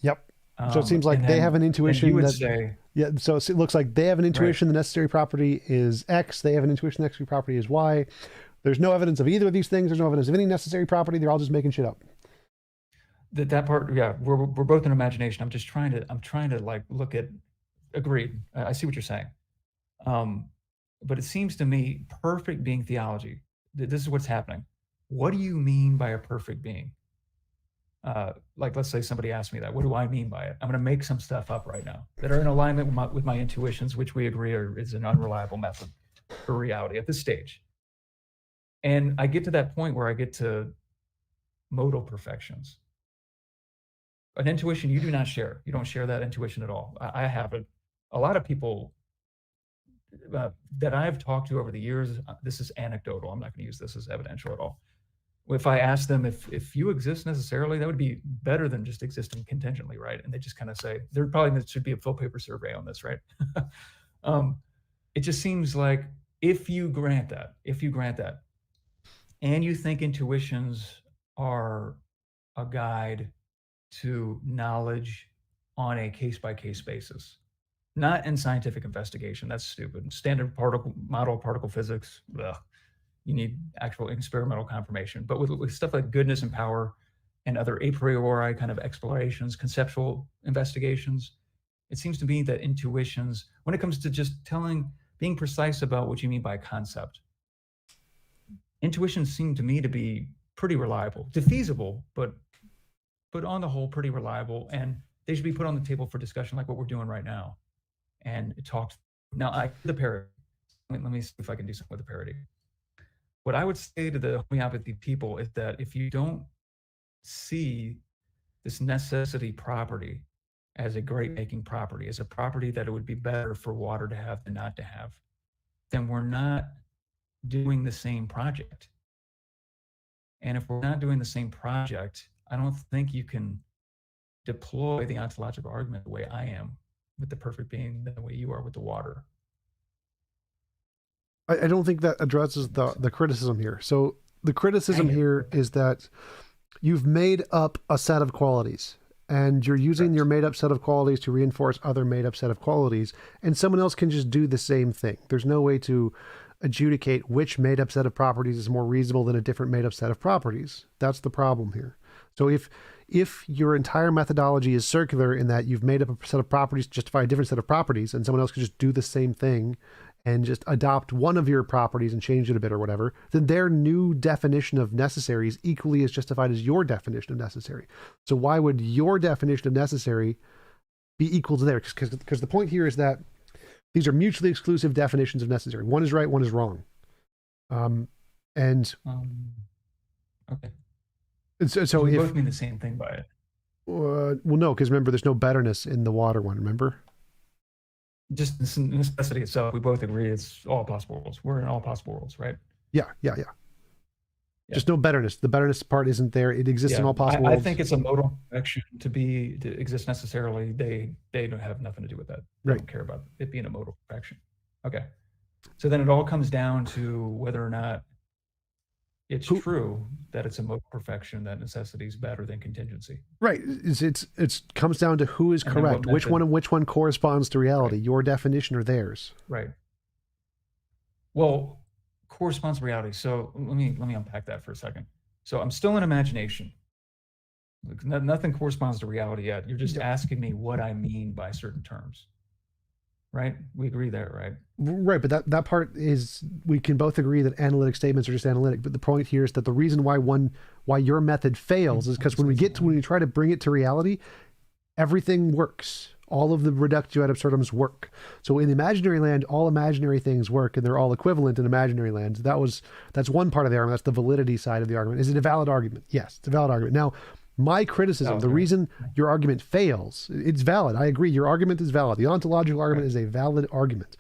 Yep. So it seems like And they have an then you intuition would that say, yeah. So it looks like they have an right, intuition the necessary property is X. They have an intuition the necessary property is Y. There's no evidence of either of these things. There's no evidence of any necessary property. They're all just making shit up. that part, yeah, we're both in imagination. I'm trying to like look at, agreed. I see what you're saying. Um, but it seems to me perfect being theology. This is what's happening. What do you mean by a perfect being? Like, let's say somebody asked me that. What do I mean by it? I'm going to make some stuff up right now that are in alignment with my intuitions, which we agree is an unreliable method for reality at this stage. And I get to that point where I get to modal perfections. An intuition you do not share. You don't share that intuition at all. I have it. A lot of people that I've talked to over the years, this is anecdotal. I'm not going to use this as evidential at all. If I ask them if you exist necessarily, that would be better than just existing contingently, right? And they just kind of say there probably should be a full paper survey on this, right? um, it just seems like if you grant that, and you think intuitions are a guide to knowledge on a case by case basis, not in scientific investigation. That's stupid. Standard particle model particle physics. Ugh. You need actual experimental confirmation. But with stuff like goodness and power and other a priori kind of explorations, conceptual investigations, it seems to me that intuitions, when it comes to just being precise about what you mean by concept, intuitions seem to me to be pretty reliable, defeasible, but on the whole, pretty reliable. And they should be put on the table for discussion like what we're doing right now. And it talks. Now, the parody. Let me see if I can do something with the parody. What I would say to the homeopathy people is that if you don't see this necessity property as a great making property, as a property that it would be better for water to have than not to have, then we're not doing the same project. And if we're not doing the same project, I don't think you can deploy the ontological argument the way I am with the perfect being, the way you are with the water. I don't think that addresses the criticism here. So the criticism Dang it. here is that you've made up a set of qualities and you're using your Correct. made up set of qualities to reinforce other made up set of qualities, and someone else can just do the same thing. There's no way to adjudicate which made up set of properties is more reasonable than a different made up set of properties. That's the problem here. So if your entire methodology is circular in that you've made up a set of properties to justify a different set of properties, and someone else could just do the same thing and just adopt one of your properties and change it a bit or whatever, then their new definition of necessary is equally as justified as your definition of necessary. So why would your definition of necessary be equal to theirs? Because the point here is that these are mutually exclusive definitions of necessary. One is right, one is wrong. And Okay. so We if both mean the same thing by it. well, no, because remember, there's no betterness in the water one. Remember? just this necessity itself, we both agree it's all possible worlds. We're in all possible worlds, right? Yeah. Yeah. Just no betterness. The betterness part isn't there. It exists in all possible I worlds. think it's a modal perfection to exist necessarily. They don't have nothing to do with that. They Right. don't care about it being a modal perfection. Okay. So then it all comes down to whether or not it's true that it's a modal perfection, that necessity is better than contingency. Right. It's comes down to who is And then correct. Which one corresponds to reality, Right. your definition or theirs? Right. Well, corresponds to reality. So let me unpack that for a second. So I'm still in imagination. Nothing corresponds to reality yet. You're just asking me what I mean by certain terms. Right? We agree there, right? Right, but that part is, we can both agree that analytic statements are just analytic. But the point here is that the reason why your method fails is because when you try to bring it to reality, everything works. All of the reductio ad absurdums work. So in the imaginary land, all imaginary things work, and they're all equivalent in imaginary land. That's one part of the argument. That's the validity side of the argument. Is it a valid argument? Yes, it's a valid argument. Now, my criticism, the reason your argument fails, it's valid. I agree. Your argument is valid. The ontological argument is a valid argument.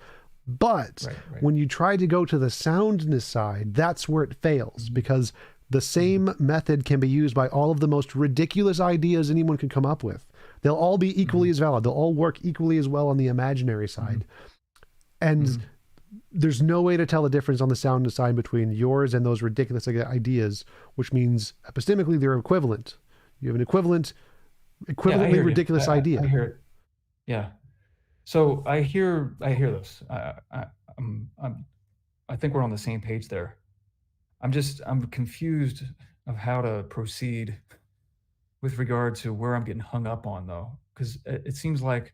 But when you try to go to the soundness side, that's where it fails, because the same method can be used by all of the most ridiculous ideas anyone can come up with. They'll all be equally as valid. They'll all work equally as well on the imaginary side. And there's no way to tell the difference on the soundness side between yours and those ridiculous ideas, which means epistemically they're equivalent. You have an equivalently ridiculous idea. I hear it. Yeah. So I hear this. I think we're on the same page there. I'm confused of how to proceed with regard to where I'm getting hung up on, though, because it seems like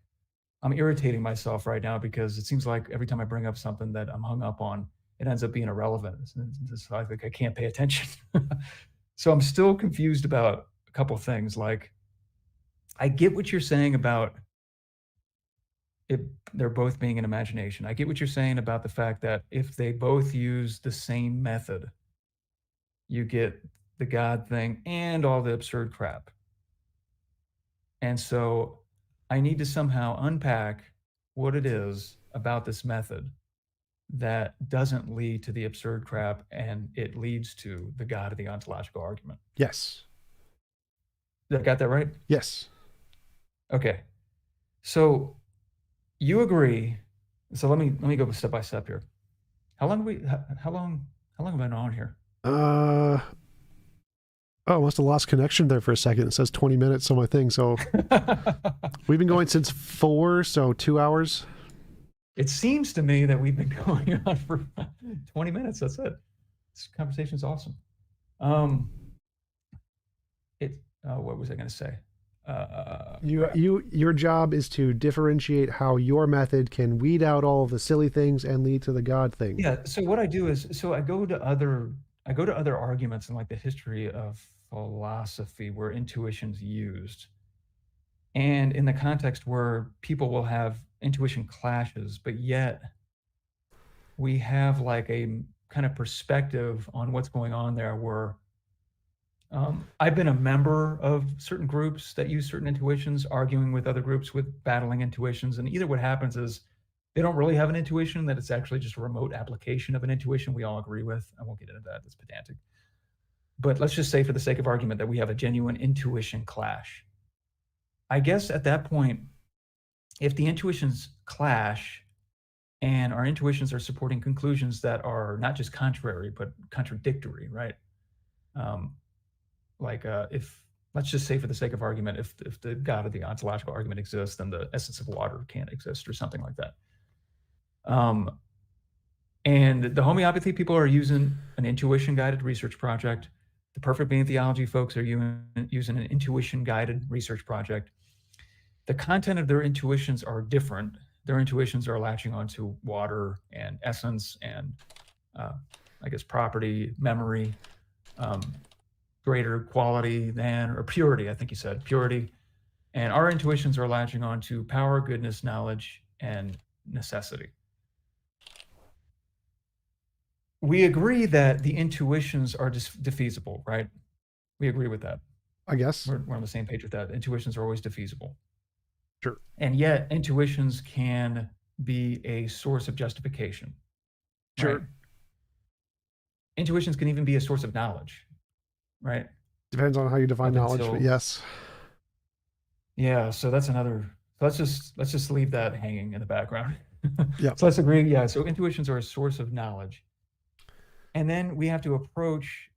I'm irritating myself right now, because it seems like every time I bring up something that I'm hung up on, it ends up being irrelevant. It's like I can't pay attention. So I'm still confused about a couple things. Like, I get what you're saying about they're both being an imagination. I get what you're saying about the fact that if they both use the same method, you get the God thing and all the absurd crap. And so I need to somehow unpack what it is about this method that doesn't lead to the absurd crap, and it leads to the God of the ontological argument. Yes. Did I got that right? Yes. Okay. So you agree. So let me go step by step here. How long have I been on here? Oh, must have lost connection there for a second. It says 20 minutes on my thing. So we've been going since 4, so 2 hours. It seems to me that we've been going on for 20 minutes. That's it. This conversation's awesome. What was I going to say? Your job is to differentiate how your method can weed out all of the silly things and lead to the God thing. Yeah. So what I do is, I go to other arguments in like the history of philosophy where intuition's used, and in the context where people will have intuition clashes, but yet we have like a kind of perspective on what's going on there, where I've been a member of certain groups that use certain intuitions, arguing with other groups with battling intuitions. And either what happens is they don't really have an intuition, that it's actually just a remote application of an intuition we all agree with. I won't get into that. That's pedantic. But let's just say, for the sake of argument, that we have a genuine intuition clash. I guess at that point, if the intuitions clash and our intuitions are supporting conclusions that are not just contrary, but contradictory, right? If, let's just say for the sake of argument, if the God of the ontological argument exists, then the essence of water can't exist, or something like that. And the homeopathy people are using an intuition-guided research project. The perfect being theology folks are using an intuition-guided research project. The content of their intuitions are different. Their intuitions are latching onto water and essence and, I guess, property, memory, greater quality than, or purity, I think you said, purity. And our intuitions are latching onto power, goodness, knowledge, and necessity. We agree that the intuitions are just defeasible, right? We agree with that. I guess. We're on the same page with that. Intuitions are always defeasible. Sure. And yet intuitions can be a source of justification. Sure. Right? Intuitions can even be a source of knowledge, right? Depends on how you define Up knowledge, until but yes. Yeah, so that's another. Let's just leave that hanging in the background. Yeah. So let's agree. Yeah, so intuitions are a source of knowledge, and then we have to approach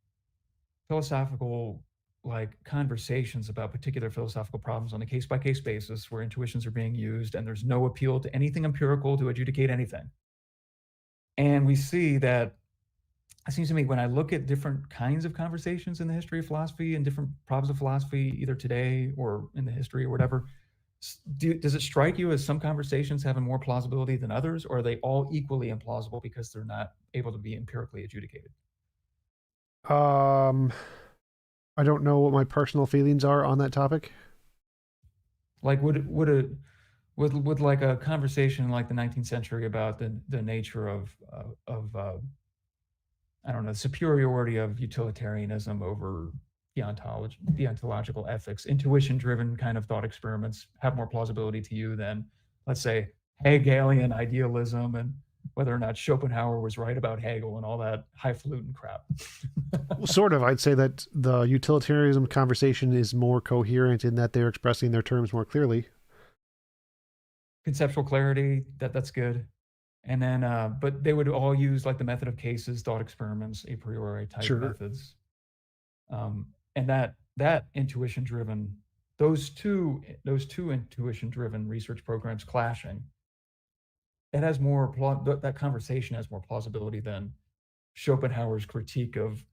philosophical conversations about particular philosophical problems on a case-by-case basis where intuitions are being used and there's no appeal to anything empirical to adjudicate anything. And we see that it seems to me when I look at different kinds of conversations in the history of philosophy and different problems of philosophy, either today or in the history or whatever, does it strike you as some conversations having more plausibility than others, or are they all equally implausible because they're not able to be empirically adjudicated? I don't know what my personal feelings are on that topic. Like would like a conversation in like the 19th century about the nature of I don't know, the superiority of utilitarianism over deontological ethics, intuition-driven kind of thought experiments have more plausibility to you than, let's say, Hegelian idealism and whether or not Schopenhauer was right about Hegel and all that highfalutin crap. Well, sort of. I'd say that the utilitarianism conversation is more coherent in that they're expressing their terms more clearly. Conceptual clarity, that's good. And then, but they would all use like the method of cases, thought experiments, a priori type Sure. methods. And that intuition-driven, those two intuition-driven research programs clashing, it has more that conversation has more plausibility than Schopenhauer's critique of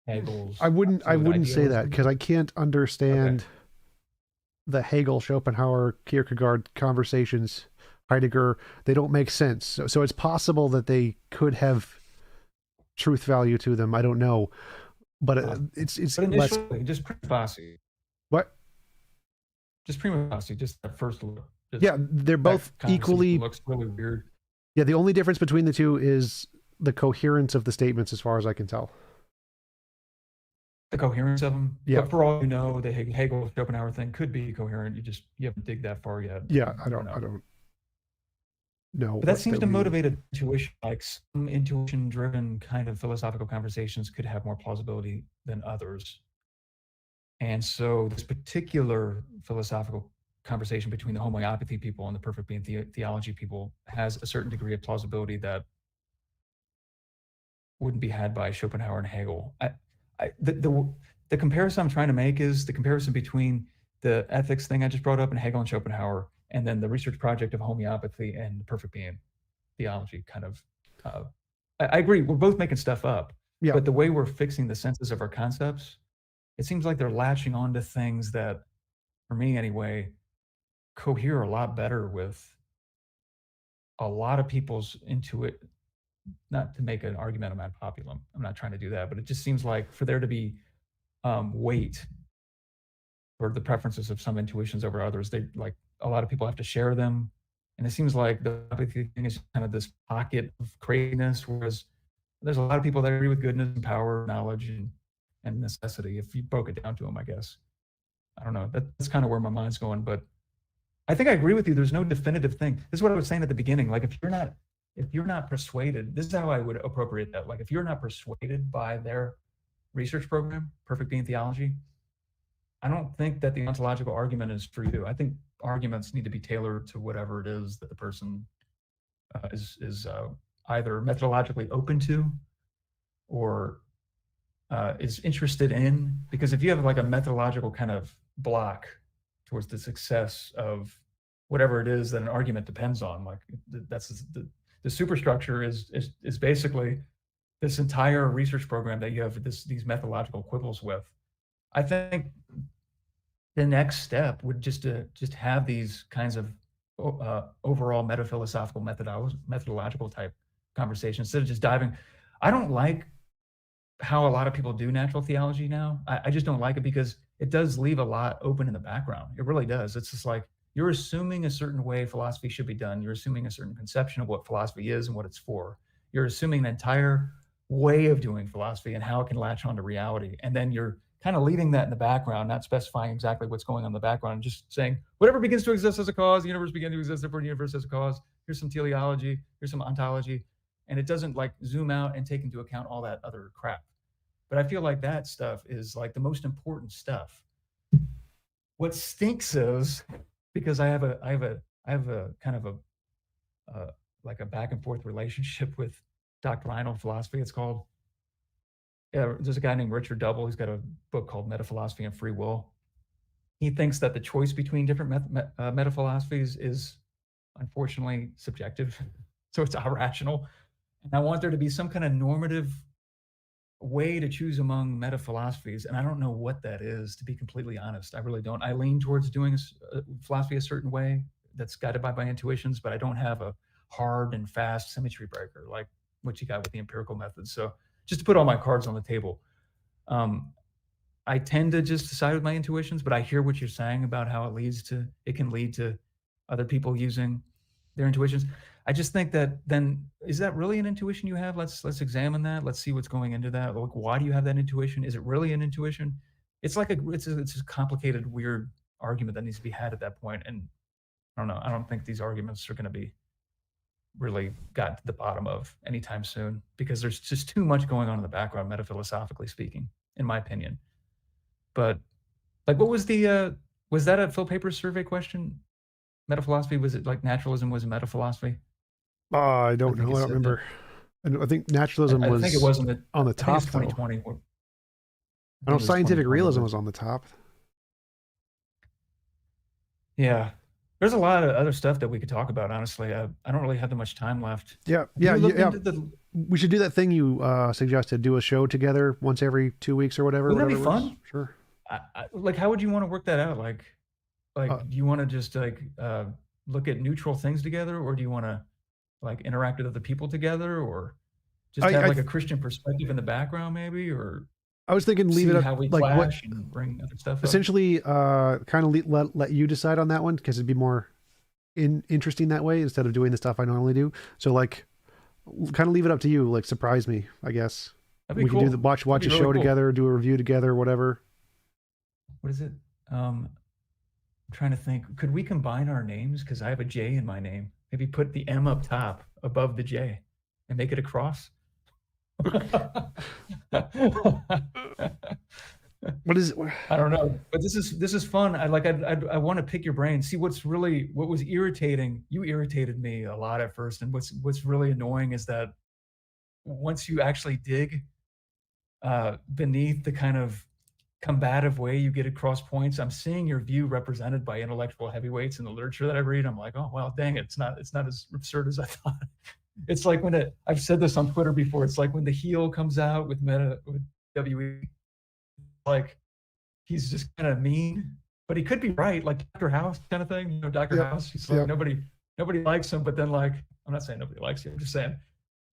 Hegel's. I wouldn't say that because I can't understand the Hegel, Schopenhauer, Kierkegaard conversations, Heidegger. They don't make sense. So it's possible that they could have truth value to them. I don't know, but it's But initially, less. just prima facie, What? just prima facie, just that first look. Yeah, they're both equally. Looks really weird. Yeah, the only difference between the two is the coherence of the statements, as far as I can tell. The coherence of them. Yeah. But for all you know, the Hegel Schopenhauer thing could be coherent. You haven't dig that far yet. Yeah, I don't know. But that seems to motivate intuition. Like some intuition-driven kind of philosophical conversations could have more plausibility than others. And so this particular philosophical conversation between the homeopathy people and the perfect being theology people has a certain degree of plausibility that wouldn't be had by Schopenhauer and Hegel. The comparison I'm trying to make is the comparison between the ethics thing I just brought up in Hegel and Schopenhauer, and then the research project of homeopathy and the perfect being theology kind of. I agree, we're both making stuff up, but the way we're fixing the senses of our concepts, it seems like they're latching onto things that, for me anyway, cohere a lot better with a lot of people's intuit. Not to make an argument on ad populum, I'm not trying to do that, but it just seems like for there to be weight for the preferences of some intuitions over others, they like a lot of people have to share them. And it seems like the thing is kind of this pocket of craziness, whereas there's a lot of people that agree with goodness and power, knowledge, and necessity, if you broke it down to them, I guess. I don't know. That's kind of where my mind's going, but I think I agree with you. There's no definitive thing. This is what I was saying at the beginning. Like if you're not persuaded, this is how I would appropriate that. Like if you're not persuaded by their research program, Perfect Being Theology, I don't think that the ontological argument is for you. I think arguments need to be tailored to whatever it is that the person is either methodologically open to or is interested in. Because if you have like a methodological kind of block towards the success of whatever it is that an argument depends on, like that's the superstructure is basically this entire research program that you have these methodological quibbles with. I think the next step would just have these kinds of overall metaphilosophical methodological type conversations instead of just diving. I don't like how a lot of people do natural theology now. I just don't like it because it does leave a lot open in the background. It really does. It's just like you're assuming a certain way philosophy should be done. You're assuming a certain conception of what philosophy is and what it's for. You're assuming an entire way of doing philosophy and how it can latch onto reality. And then you're kind of leaving that in the background, not specifying exactly what's going on in the background, just saying whatever begins to exist as a cause, the universe begins to exist for the universe as a cause. Here's some teleology, here's some ontology, and it doesn't like zoom out and take into account all that other crap. But I feel like that stuff is like the most important stuff. What stinks is, because I have a kind of a like a back and forth relationship with doctrinal philosophy, it's called. Yeah, there's a guy named Richard Double. He's got a book called Metaphilosophy and Free Will. He thinks that the choice between different metaphilosophies is unfortunately subjective, so it's irrational. And I want there to be some kind of normative way to choose among metaphilosophies, and I don't know what that is, to be completely honest. I really don't. I lean towards doing philosophy a certain way that's guided by my intuitions, but I don't have a hard and fast symmetry breaker like what you got with the empirical method. So just to put all my cards on the table, I tend to just decide with my intuitions, but I hear what you're saying about how it can lead to other people using their intuitions. I just think that then, is that really an intuition you have? Let's examine that. Let's see what's going into that. Like, why do you have that intuition? Is it really an intuition? It's like it's a complicated, weird argument that needs to be had at that point. And I don't know. I don't think these arguments are going to be really got to the bottom of anytime soon, because there's just too much going on in the background, metaphilosophically speaking, in my opinion. But like, what was was that a Phil Papers survey question? Metaphilosophy, was it like naturalism was a metaphilosophy? I don't know. I don't remember. I think naturalism was. I think it wasn't on the top. 2020. I know scientific realism was on the top. Yeah. There's a lot of other stuff that we could talk about, honestly. I don't really have that much time left. Yeah. We should do that thing you suggested, do a show together once every 2 weeks or whatever. Wouldn't that be fun? Sure. Like, how would you want to work that out? Like do you want to just like look at neutral things together, or do you want to like interact with other people together, or just have like a Christian perspective in the background maybe, or I was thinking leave it up, how we like clash and bring other stuff essentially kind of let you decide on that one, because it'd be more interesting that way instead of doing the stuff I normally do. So like kind of leave it up to you, like surprise me, I guess. That'd be we cool. can do watch a show together, do a review together, whatever. What is it? I'm trying to think. Could we combine our names? Because I have a J in my name. Maybe put the M up top above the J and make it a cross. What is it? I don't know, but this is fun. I want to pick your brain, see what was irritating. You irritated me a lot at first, and what's really annoying is that once you actually dig beneath the kind of combative way you get across points, I'm seeing your view represented by intellectual heavyweights in the literature that I read. I'm like, oh well, dang it, it's not as absurd as I thought. It's like I've said this on Twitter before. It's like when the heel comes out with WE, like he's just kind of mean, but he could be right, like Dr. House kind of thing. You know, Dr. House. He's like nobody likes him, but then like I'm not saying nobody likes him. I'm just saying,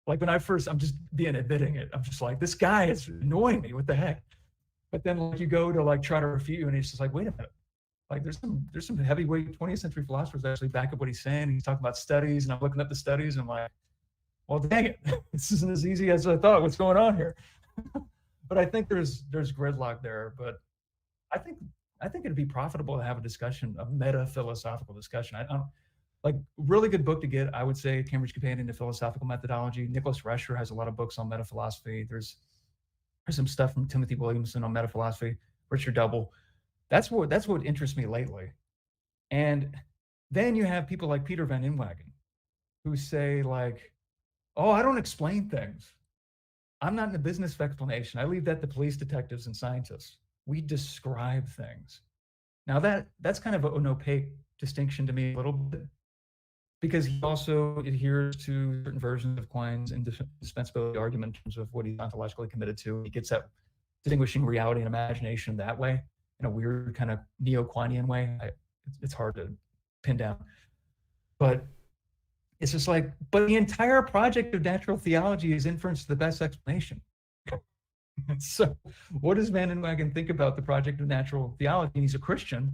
like when I'm just admitting it. I'm just like, this guy is annoying me. What the heck? But then like you go to like try to refute you, and he's just like, wait a minute. Like there's some heavyweight 20th century philosophers that actually back up what he's saying. He's talking about studies, and I'm looking at the studies, and I'm like, well, dang it, this isn't as easy as I thought. What's going on here? But I think there's gridlock there. But I think it'd be profitable to have a discussion, a metaphilosophical discussion. I don't like really good book to get. I would say Cambridge Companion to Philosophical Methodology. Nicholas Rescher has a lot of books on metaphilosophy. There's some stuff from Timothy Williamson on metaphilosophy. Richard Double. That's what interests me lately. And then you have people like Peter Van Inwagen who say like, oh, I don't explain things. I'm not in the business of explanation. I leave that to police detectives and scientists. We describe things. Now that's kind of an opaque distinction to me a little bit, because he also adheres to certain versions of Quine's indispensability argument in terms of what he's ontologically committed to. He gets at distinguishing reality and imagination that way, in a weird kind of neo-Quinean way. It's hard to pin down. But it's just like, but the entire project of natural theology is inference to the best explanation. So what does Van Inwagen think about the project of natural theology? And he's a Christian.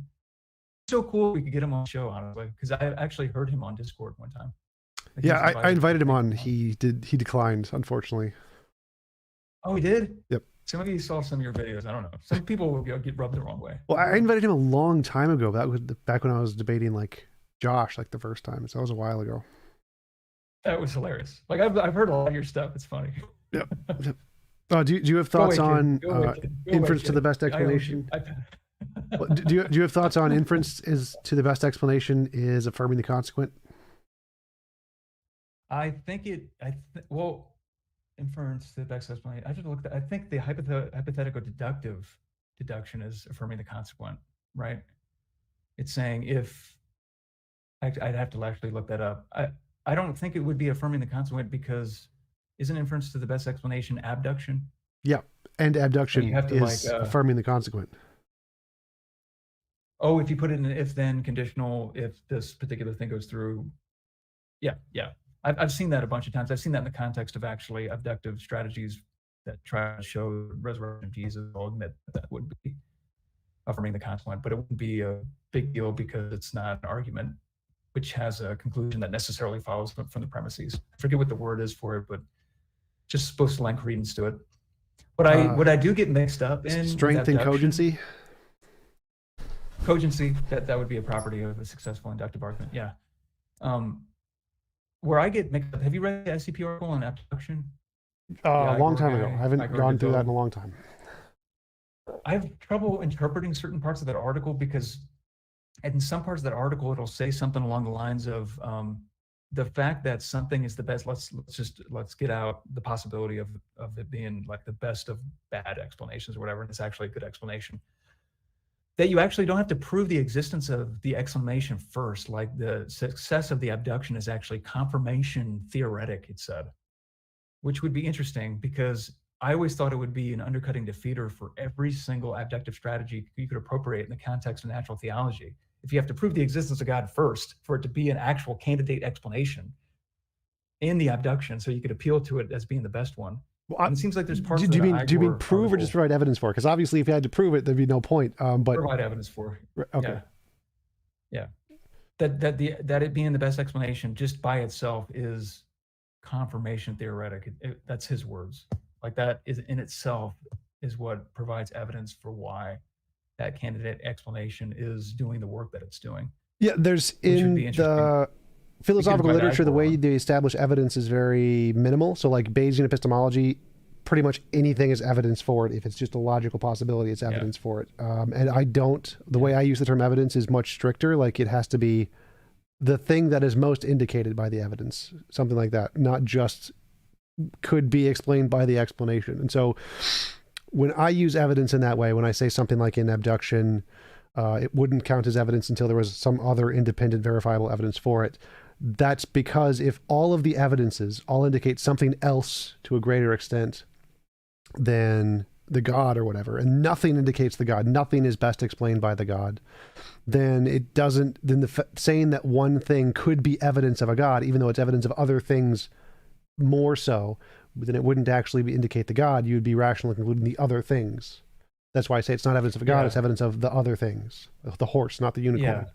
So cool we could get him on the show, honestly, because I actually heard him on Discord one time. I invited him on. He declined, unfortunately. Oh, he did? Yep. Some of you saw some of your videos. I don't know. Some people will get rubbed the wrong way. Well, I invited him a long time ago. That was back when I was debating like Josh, like the first time. So that was a while ago. That was hilarious. Like I've heard a lot of your stuff. It's funny. Yep. Do you have thoughts on inference to the best explanation? Do you have thoughts on inference is to the best explanation is affirming the consequent? I think inference to the best explanation. I just looked at. I think the hypothetical deduction is affirming the consequent, right? It's saying if I'd have to actually look that up. I don't think it would be affirming the consequent because isn't inference to the best explanation abduction? Yeah, and abduction you have to is affirming the consequent. Oh, if you put it in an if-then conditional, if this particular thing goes through. Yeah. I've seen that a bunch of times. I've seen that in the context of actually abductive strategies that try to show the resurrection of Jesus. I'll admit that would be affirming the consequent, but it wouldn't be a big deal because it's not an argument which has a conclusion that necessarily follows from the premises. I forget what the word is for it, but just supposed to lend credence to it. What I do get mixed up in strength and cogency. Cogency, that would be a property of a successful inductive argument. Yeah. Where I get mixed up, have you read the SCP article on abduction? A long time ago. I haven't gone through that in a long time. I have trouble interpreting certain parts of that article because in some parts of that article, it'll say something along the lines of the fact that something is the best. Let's get out the possibility of it being like the best of bad explanations or whatever, and it's actually a good explanation. That you actually don't have to prove the existence of the explanation first. Like the success of the abduction is actually confirmation theoretic, it said, which would be interesting because I always thought it would be an undercutting defeater for every single abductive strategy you could appropriate in the context of natural theology. If you have to prove the existence of God first for it to be an actual candidate explanation in the abduction, so you could appeal to it as being the best one. Well, it seems like there's parts. Do you mean prove or just provide evidence for? Because obviously, if you had to prove it, there'd be no point. But provide evidence for. Okay. Yeah. That it being the best explanation just by itself is confirmation theoretic. That's his words. Like that is in itself is what provides evidence for why that candidate explanation is doing the work that it's doing. Yeah, there's in the philosophical literature, the way they establish evidence is very minimal. So like Bayesian epistemology, pretty much anything is evidence for it. If it's just a logical possibility, it's evidence for it. And the way I use the term evidence is much stricter. Like it has to be the thing that is most indicated by the evidence, something like that, not just could be explained by the explanation. And so when I use evidence in that way, when I say something like in abduction, it wouldn't count as evidence until there was some other independent verifiable evidence for it. That's because if all of the evidences all indicate something else to a greater extent than the God or whatever, and nothing indicates the God, nothing is best explained by the God, then it doesn't, then saying that one thing could be evidence of a God, even though it's evidence of other things more so, then it wouldn't actually indicate the God. You'd be rationally concluding the other things. That's why I say it's not evidence of a God, it's evidence of the other things. The horse, not the unicorn.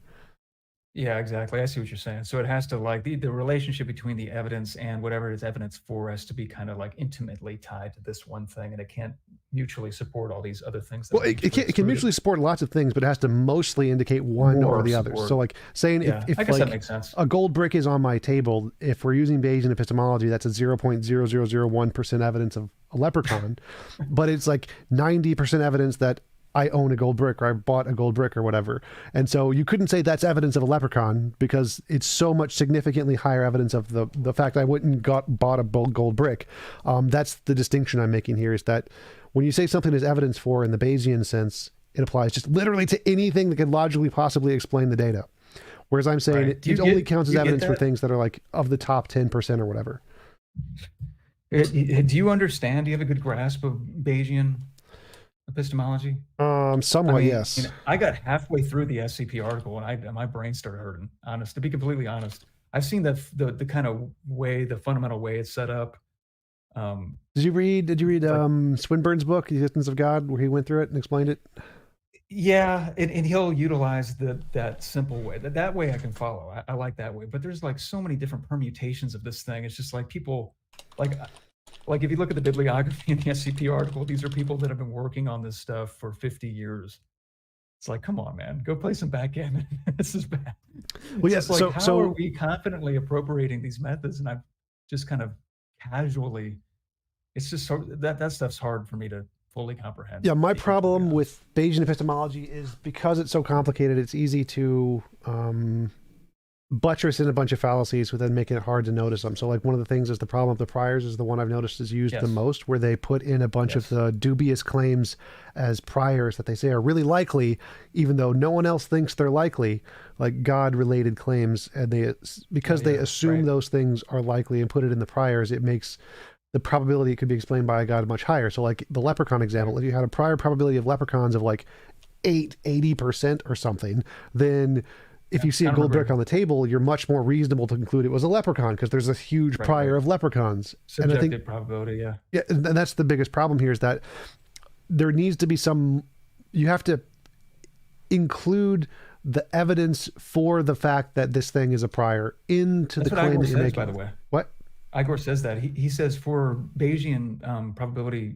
Yeah, exactly. I see what you're saying. So it has to like the relationship between the evidence and whatever it is evidence for has to be kind of like intimately tied to this one thing, and it can't mutually support all these other things. Well, it can mutually support lots of things, but it has to mostly indicate one or the other. So like saying if I guess that makes sense. A gold brick is on my table, if we're using Bayesian epistemology, that's a 0.0001% evidence of a leprechaun, but it's like 90% evidence that I own a gold brick or I bought a gold brick or whatever. And so you couldn't say that's evidence of a leprechaun because it's so much significantly higher evidence of the fact I went and bought a gold brick. That's the distinction I'm making here, is that when you say something is evidence for in the Bayesian sense, it applies just literally to anything that could logically possibly explain the data. Whereas I'm saying it only counts as evidence for things that are like of the top 10% or whatever. Do you understand? Do you have a good grasp of Bayesian epistemology? Somewhat, yes. I got halfway through the SCP article and my brain started hurting. To be completely honest, I've seen the kind of way, the fundamental way it's set up. Did you read Swinburne's book, The Existence of God, where he went through it and explained it? Yeah, and he'll utilize that simple way. That way I can follow. I like that way. But there's like so many different permutations of this thing. It's just like people, like Like if you look at the bibliography in the SCP article, these are people that have been working on this stuff for 50 years. It's like, come on, man, go play some backgammon. This is bad. Well, yeah. Just like, how So are we confidently appropriating these methods? And I've just kind of casually, it's just that stuff's hard for me to fully comprehend. yeah, my problem with Bayesian epistemology is because it's so complicated, it's easy to buttress in a bunch of fallacies without making it hard to notice them. So like one of the things is the problem of the priors is the one I've noticed is used the most, where they put in a bunch of the dubious claims as priors that they say are really likely, even though no one else thinks they're likely, like God-related claims. And they assume those things are likely and put it in the priors, it makes the probability it could be explained by a God much higher. So like the leprechaun example, if you had a prior probability of leprechauns of like 80% or something, then if you see a gold brick on the table, you're much more reasonable to conclude it was a leprechaun because there's a huge prior of leprechauns. Subjective and I think, probability, yeah. Yeah, and that's the biggest problem here is that there needs to be you have to include the evidence for the fact that this thing is a prior into the claim that you're making. By the way. What? Igor says that. He says for Bayesian probability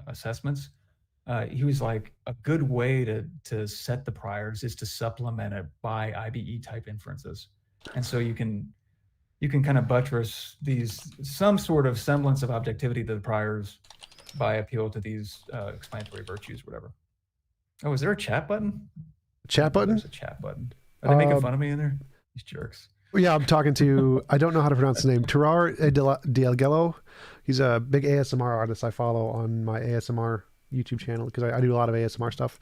assessments, he was like, a good way to set the priors is to supplement it by IBE type inferences. And so you can kind of buttress some sort of semblance of objectivity to the priors by appeal to these explanatory virtues, whatever. Oh, is there a chat button? Chat button? There's a chat button. Are they making fun of me in there? These jerks. Yeah, I'm talking to, I don't know how to pronounce the name, Terrar Dialgello. He's a big ASMR artist I follow on my ASMR YouTube channel because I do a lot of ASMR stuff.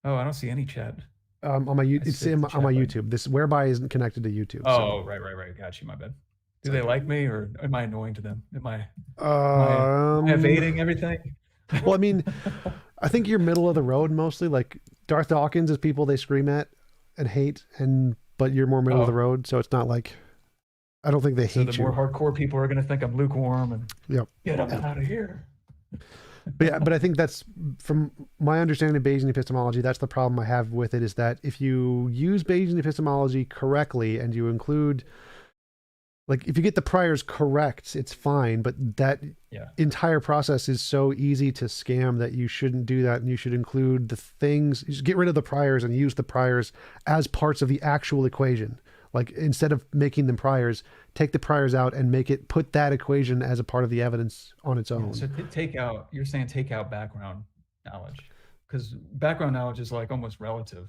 Oh, I don't see any chat. On my YouTube. This whereby isn't connected to YouTube. Oh, so. Right. Got you. My bad. Do they like me, or am I annoying to them? Am I evading everything? Well, I mean, I think you're middle of the road mostly. Like Darth Dawkins is people they scream at and hate, but you're more middle of the road, so it's not like I don't think they hate you. So the more hardcore people are going to think I'm lukewarm and get them out of here. But I think that's, from my understanding of Bayesian epistemology, that's the problem I have with it, is that if you use Bayesian epistemology correctly and you include, like, if you get the priors correct, it's fine, but that entire process is so easy to scam that you shouldn't do that, and you should include the things, you should get rid of the priors and use the priors as parts of the actual equation. Like, instead of making them priors, take the priors out and put that equation as a part of the evidence on its own. So you're saying take out background knowledge, because background knowledge is like almost relative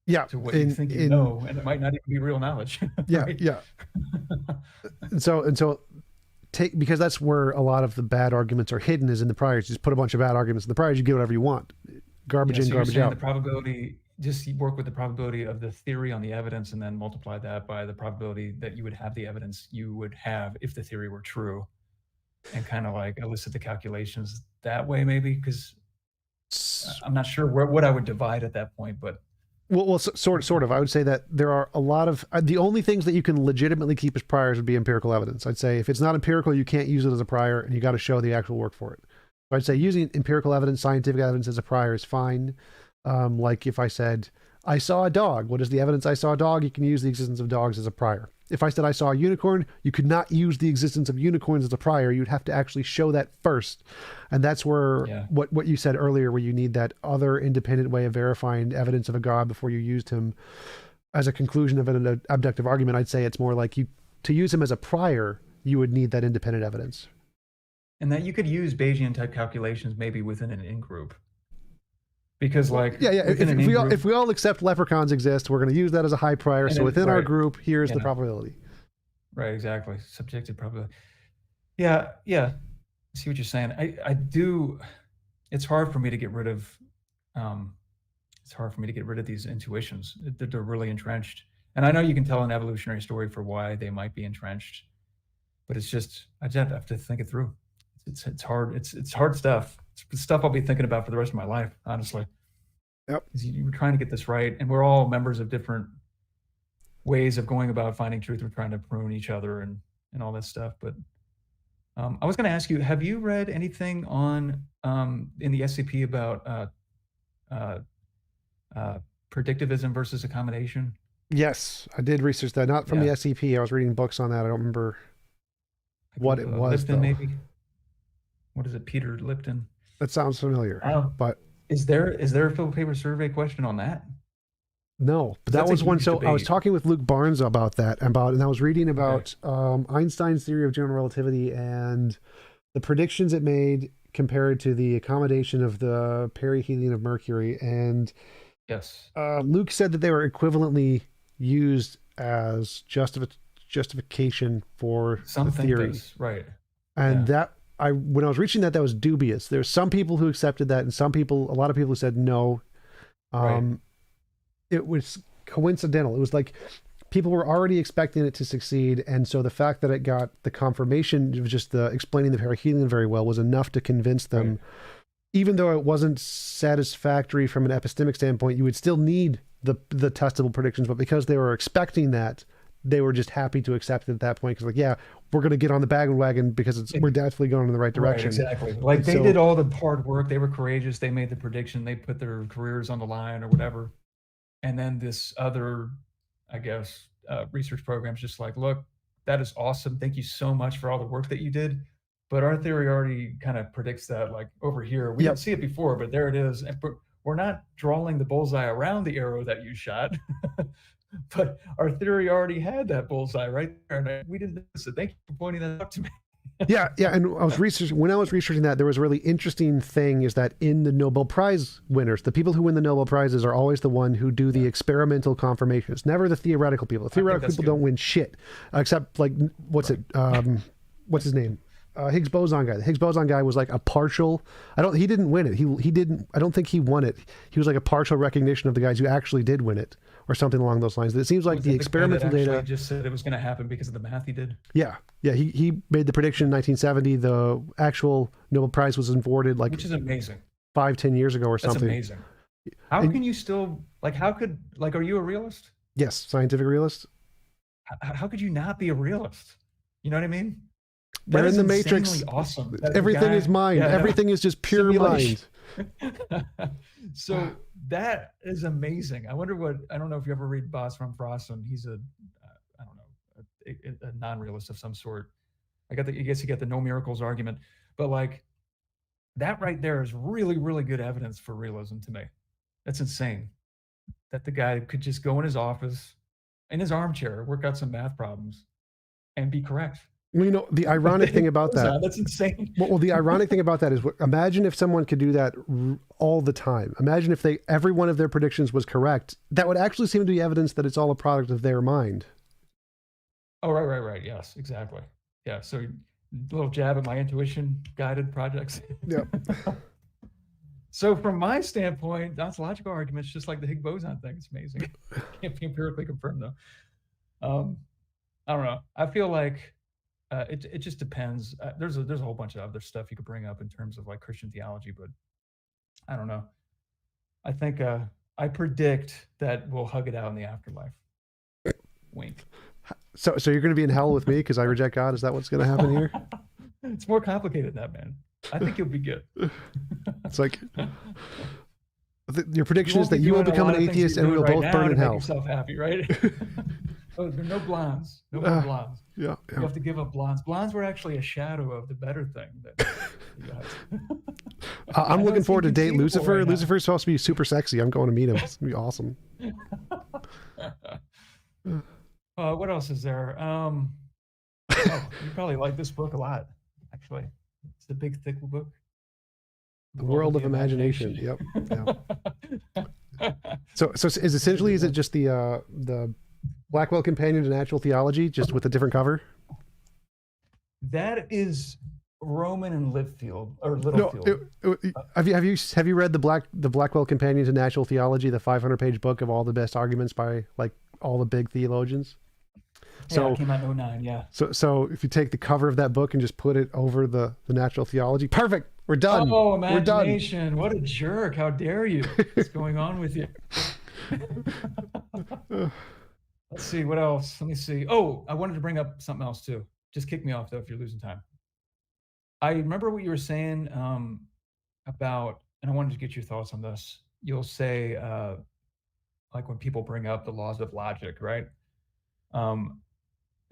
to what you think you know, and it might not even be real knowledge. Right? Yeah. and so because that's where a lot of the bad arguments are hidden, is in the priors. You just put a bunch of bad arguments in the priors, you get whatever you want. Garbage in, garbage out. The probability, just work with the probability of the theory on the evidence and then multiply that by the probability that you would have the evidence you would have if the theory were true, and kind of like elicit the calculations that way, maybe, because I'm not sure what I would divide at that point, but well, sort of. I would say that there are a lot of the only things that you can legitimately keep as priors would be empirical evidence. I'd say if it's not empirical, you can't use it as a prior, and you got to show the actual work for it. So I'd say using empirical evidence, scientific evidence as a prior is fine. Like if I said, I saw a dog, what is the evidence I saw a dog? You can use the existence of dogs as a prior. If I said I saw a unicorn, you could not use the existence of unicorns as a prior. You'd have to actually show that first. And that's where what you said earlier, where you need that other independent way of verifying evidence of a God before you used him as a conclusion of an abductive argument. I'd say it's more like to use him as a prior, you would need that independent evidence. And that you could use Bayesian type calculations maybe within an in-group. Because if we all accept leprechauns exist, we're going to use that as a high prior. So within our group, here's the probability. Right, exactly. Subjective probability. Yeah. I see what you're saying. I do. It's hard for me to get rid of. These intuitions. They're really entrenched. And I know you can tell an evolutionary story for why they might be entrenched, but it's just I just have to think it through. It's hard. It's hard stuff. It's stuff I'll be thinking about for the rest of my life, honestly. Yep. We're trying to get this right, and we're all members of different ways of going about finding truth. We're trying to prune each other and all that stuff. But I was going to ask you: have you read anything on in the SCP about predictivism versus accommodation? Yes, I did research that. Not from the SCP. I was reading books on that. I don't remember. what it was, Lipton, though. maybe. What is it, Peter Lipton? That sounds familiar, but Is there a Philip Paper survey question on that? no. But that That's a was one. huge So I was debate. talking with Luke Barnes about that, and I was reading about Einstein's theory of general relativity and the predictions it made compared to the accommodation of the perihelion of Mercury. And Yes. Luke said that they were equivalently used as justification for Some the think theory. this, right? And Yeah. when I was reaching that was dubious. There's some people who accepted that, and a lot of people who said no. Right. It was coincidental. It was like people were already expecting it to succeed, and so the fact that it got the confirmation of just the explaining the perihelion very well was enough to convince them. Right. Even though it wasn't satisfactory from an epistemic standpoint, you would still need the testable predictions. But because they were expecting that, they were just happy to accept it at that point. Because like, yeah, we're going to get on the bandwagon because we're definitely going in the right direction. Right, exactly. Like And they so- did all the hard work. They were courageous. They made the prediction. They put their careers on the line or whatever. And then this other, I guess, research program's just like, look, that is awesome. Thank you so much for all the work that you did. But our theory already kind of predicts that, like over here. We Yep. didn't see it before, but there it is. And we're not drawing the bullseye around the arrow that you shot. But our theory already had that bullseye right there, and we didn't miss it. Thank you for pointing that out to me. yeah. And when I was researching that, there was a really interesting thing is that in the Nobel Prize winners, the people who win the Nobel Prizes are always the one who do the experimental confirmations, never the theoretical people. The theoretical people don't win shit, except like, what's his name? Higgs boson guy. The Higgs boson guy was like a partial. He didn't win it. He didn't. I don't think he won it. He was like a partial recognition of the guys who actually did win it, or something along those lines. It seems like the experimental data just said it was going to happen because of the math he did. Yeah. He made the prediction in 1970. The actual Nobel Prize was awarded like, which is amazing, 5-10 years ago or something. That's amazing. How can you still are you a realist? Yes, scientific realist. How could you not be a realist? You know what I mean? They're in the Matrix. Awesome. Everything is mind. Yeah, Everything is just pure mind. So that is amazing. I don't know if you ever read Bas van Frossen. He's a non-realist of some sort. I guess you get the no miracles argument, but like that right there is really, really good evidence for realism to me. That's insane. That the guy could just go in his office, in his armchair, work out some math problems, and be correct. Well, the ironic thing about that's insane. Well, the ironic thing about that is, imagine if someone could do that all the time. Imagine if every one of their predictions was correct. That would actually seem to be evidence that it's all a product of their mind. Oh, right. Yes, exactly. Yeah. So a little jab at my intuition guided projects. Yep. So from my standpoint, ontological arguments, just like the Higgs boson thing, it's amazing. Can't be empirically confirmed though. I don't know. I feel like it just depends. There's a whole bunch of other stuff you could bring up in terms of like Christian theology, but I don't know. I think I predict that we'll hug it out in the afterlife. Wink. So you're going to be in hell with me because I reject God? Is that what's going to happen here? It's more complicated than that, man. I think you'll be good. It's like your prediction is that you will become an atheist and we'll both burn in hell. Make yourself happy, right? Oh, there are no blondes. No more blondes. Yeah. You have to give up blondes. Blondes were actually a shadow of the better thing. I'm looking forward to date Lucifer. Right, Lucifer's supposed to be super sexy. I'm going to meet him. It's going to be awesome. What else is there? You probably like this book a lot, actually. It's the big, thick book. The World of Imagination. Yep. So is it just the Blackwell Companion to Natural Theology, just with a different cover? That is Roman and Littlefield or Littlefield. Have you read the Blackwell Companion to Natural Theology, the 500-page book of all the best arguments by like all the big theologians? So it came out in 2009, yeah. So if you take the cover of that book and just put it over the natural theology, perfect. We're done. Oh, imagination! What a jerk! How dare you? What's going on with you? Let's see what else. Let me see. Oh, I wanted to bring up something else too. Just kick me off though if you're losing time. I remember what you were saying about, and I wanted to get your thoughts on this. You'll say like when people bring up the laws of logic, right?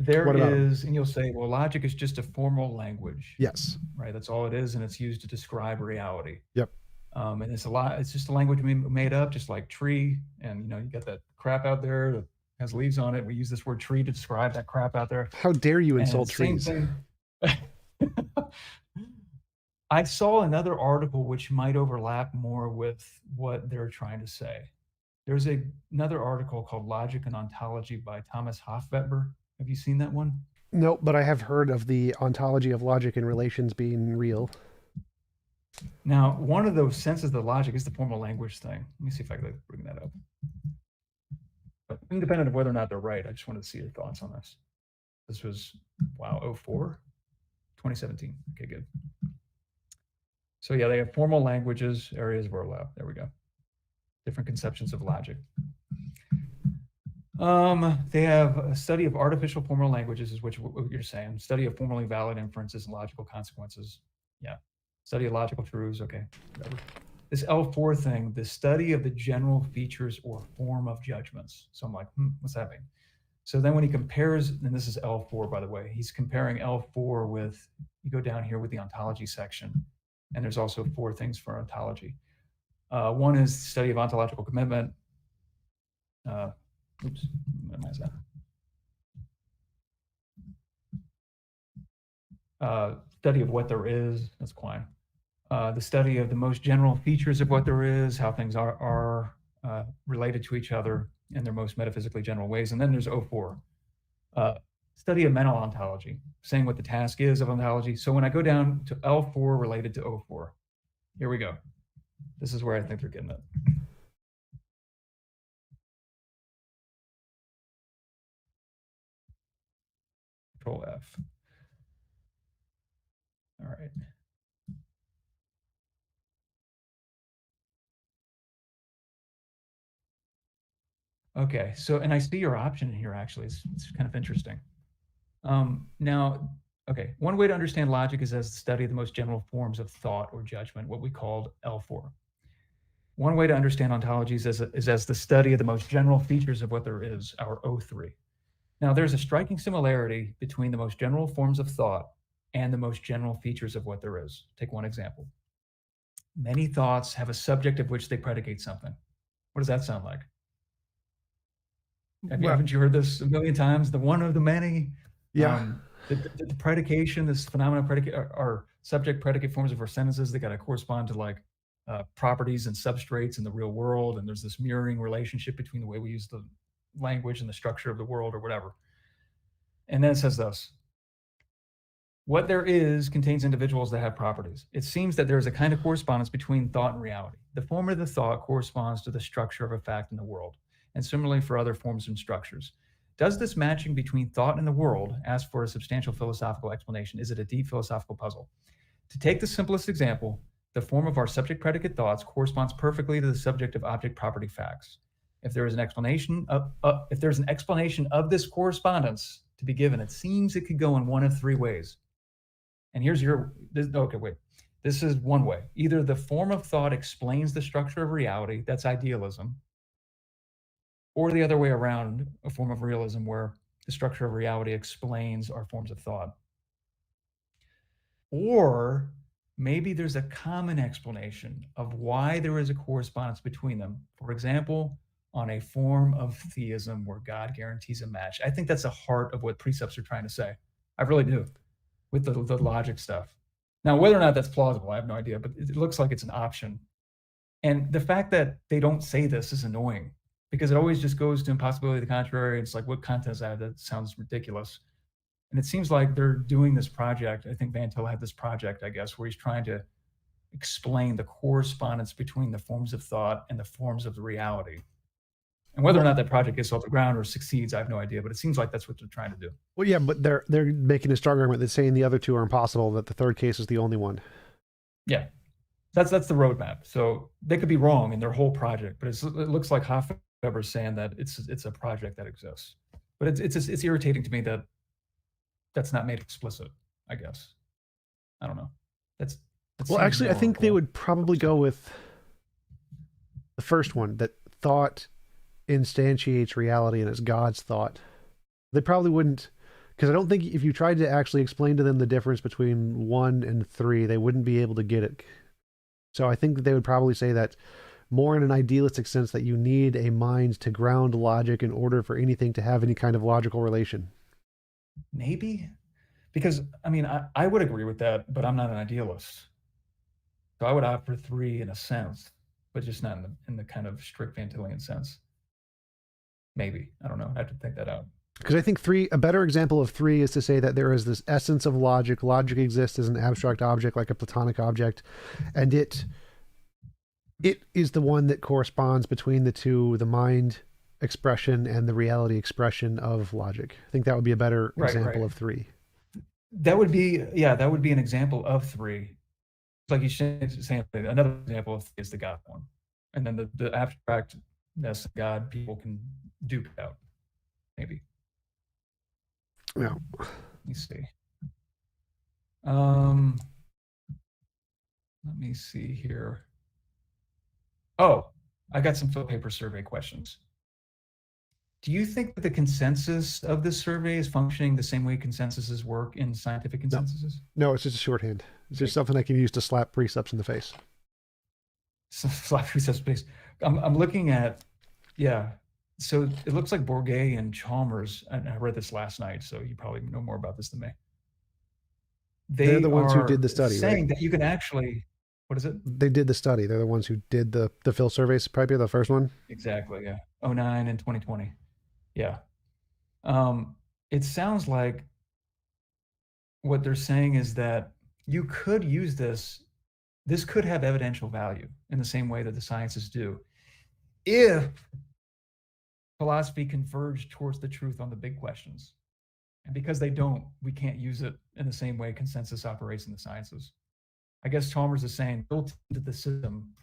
There What about them? is, and you'll say, well, logic is just a formal language, Yes. right? That's all it is, and it's used to describe reality. Yep. And it's just a language we made up, just like tree. And you got that crap out there that has leaves on it. We use this word tree to describe that crap out there. How dare you And insult same trees? thing. I saw another article which might overlap more with what they're trying to say. There's another article called Logic and Ontology by Thomas Hofweber. Have you seen that one? No, but I have heard of the ontology of logic and relations being real. Now, one of those senses of the logic is the formal language thing. Let me see if I can bring that up. But independent of whether or not they're right, I just wanted to see your thoughts on this. This was, wow, 04, 2017. Okay, good. So yeah, they have formal languages, areas of overlap. There we go. Different conceptions of logic. They have a study of artificial formal languages, is what you're saying. Study of formally valid inferences and logical consequences. Yeah. Study of logical truths. Okay. Whatever. This L4 thing, the study of the general features or form of judgments. So I'm like, what's that mean? So then when he compares, and this is L4, by the way, he's comparing L4 with, you go down here with the ontology section, and there's also 4 things for ontology. One is study of ontological commitment. Oops, minimize that. Study of what there is, that's fine. The study of the most general features of what there is, how things are related to each other in their most metaphysically general ways. And then there's O4, study of mental ontology, saying what the task is of ontology. So when I go down to L4 related to O4, here we go. This is where I think they're getting it. Control F. All right. Okay, so, and I see your option here, actually. It's kind of interesting. Now, okay, one way to understand logic is as the study of the most general forms of thought or judgment, what we called L4. One way to understand ontology is as the study of the most general features of what there is, our O3. Now, there's a striking similarity between the most general forms of thought and the most general features of what there is. Take one example. Many thoughts have a subject of which they predicate something. What does that sound like? Haven't you heard this a million times? The one of the many. Yeah. The predication, this phenomenon predicate, are subject predicate forms of our sentences. They got to correspond to like properties and substrates in the real world. And there's this mirroring relationship between the way we use the language and the structure of the world or whatever. And then it says this. What there is contains individuals that have properties. It seems that there is a kind of correspondence between thought and reality. The form of the thought corresponds to the structure of a fact in the world, and similarly for other forms and structures. Does this matching between thought and the world ask for a substantial philosophical explanation? Is it a deep philosophical puzzle? To take the simplest example, the form of our subject-predicate thoughts corresponds perfectly to the subject of object property facts. If there is an explanation of this correspondence to be given, it seems it could go in one of 3 ways. And here's this is one way. Either the form of thought explains the structure of reality, that's idealism, or the other way around, a form of realism where the structure of reality explains our forms of thought. Or maybe there's a common explanation of why there is a correspondence between them. For example, on a form of theism where God guarantees a match. I think that's the heart of what precepts are trying to say. I really do, with the logic stuff. Now, whether or not that's plausible, I have no idea, but it looks like it's an option. And the fact that they don't say this is annoying, because it always just goes to impossibility of the contrary. It's like, what content is that? That sounds ridiculous. And it seems like they're doing this project. I think Van Til had this project, I guess, where he's trying to explain the correspondence between the forms of thought and the forms of the reality. And whether or not that project gets off the ground or succeeds, I have no idea, but it seems like that's what they're trying to do. Well, yeah, but they're making a strong argument that's saying the other 2 are impossible, that the third case is the only one. Yeah, that's the roadmap. So they could be wrong in their whole project, but it looks like Hofweber's saying that it's a project that exists. But it's irritating to me that that's not made explicit, I guess. I don't know. Well, actually, I think they would probably go with the first one, that thought instantiates reality and it's God's thought. They probably wouldn't Because I don't think if you tried to actually explain to them the difference between 1 and 3, they wouldn't be able to get it. So I think that they would probably say that more in an idealistic sense, that you need a mind to ground logic in order for anything to have any kind of logical relation. Maybe. Because, I mean, I would agree with that, but I'm not an idealist. So I would opt for 3 in a sense, but just not in the kind of strict Van Tillian sense. Maybe. I don't know. I have to think that out. Because I think 3, a better example of 3 is to say that there is this essence of logic. Logic exists as an abstract object, like a Platonic object, and it is the one that corresponds between the two, the mind expression and the reality expression of logic. I think that would be a better example of 3. That would be an example of 3. Like you saying, another example of 3 is the God one. And then the abstractness of God, people can duke out, maybe. Yeah. Let me see. Let me see here. Oh, I got some Phil Paper survey questions. Do you think that the consensus of this survey is functioning the same way consensuses work in scientific consensuses? No, it's just a shorthand. It's just something I can use to slap precepts in the face. Slap precepts in the face. I'm looking at, yeah. So it looks like Bourget and Chalmers, and I read this last night, so you probably know more about this than me. They're the ones who did the study, saying right? that you can actually, what is it? They did the study. They're the ones who did the Phil surveys, probably the first one. Exactly, yeah. 2009 and 2020. Yeah. It sounds like what they're saying is that you could use this could have evidential value in the same way that the sciences do, if philosophy converged towards the truth on the big questions. And because they don't, we can't use it in the same way consensus operates in the sciences. I guess Chalmers is saying, built into the system,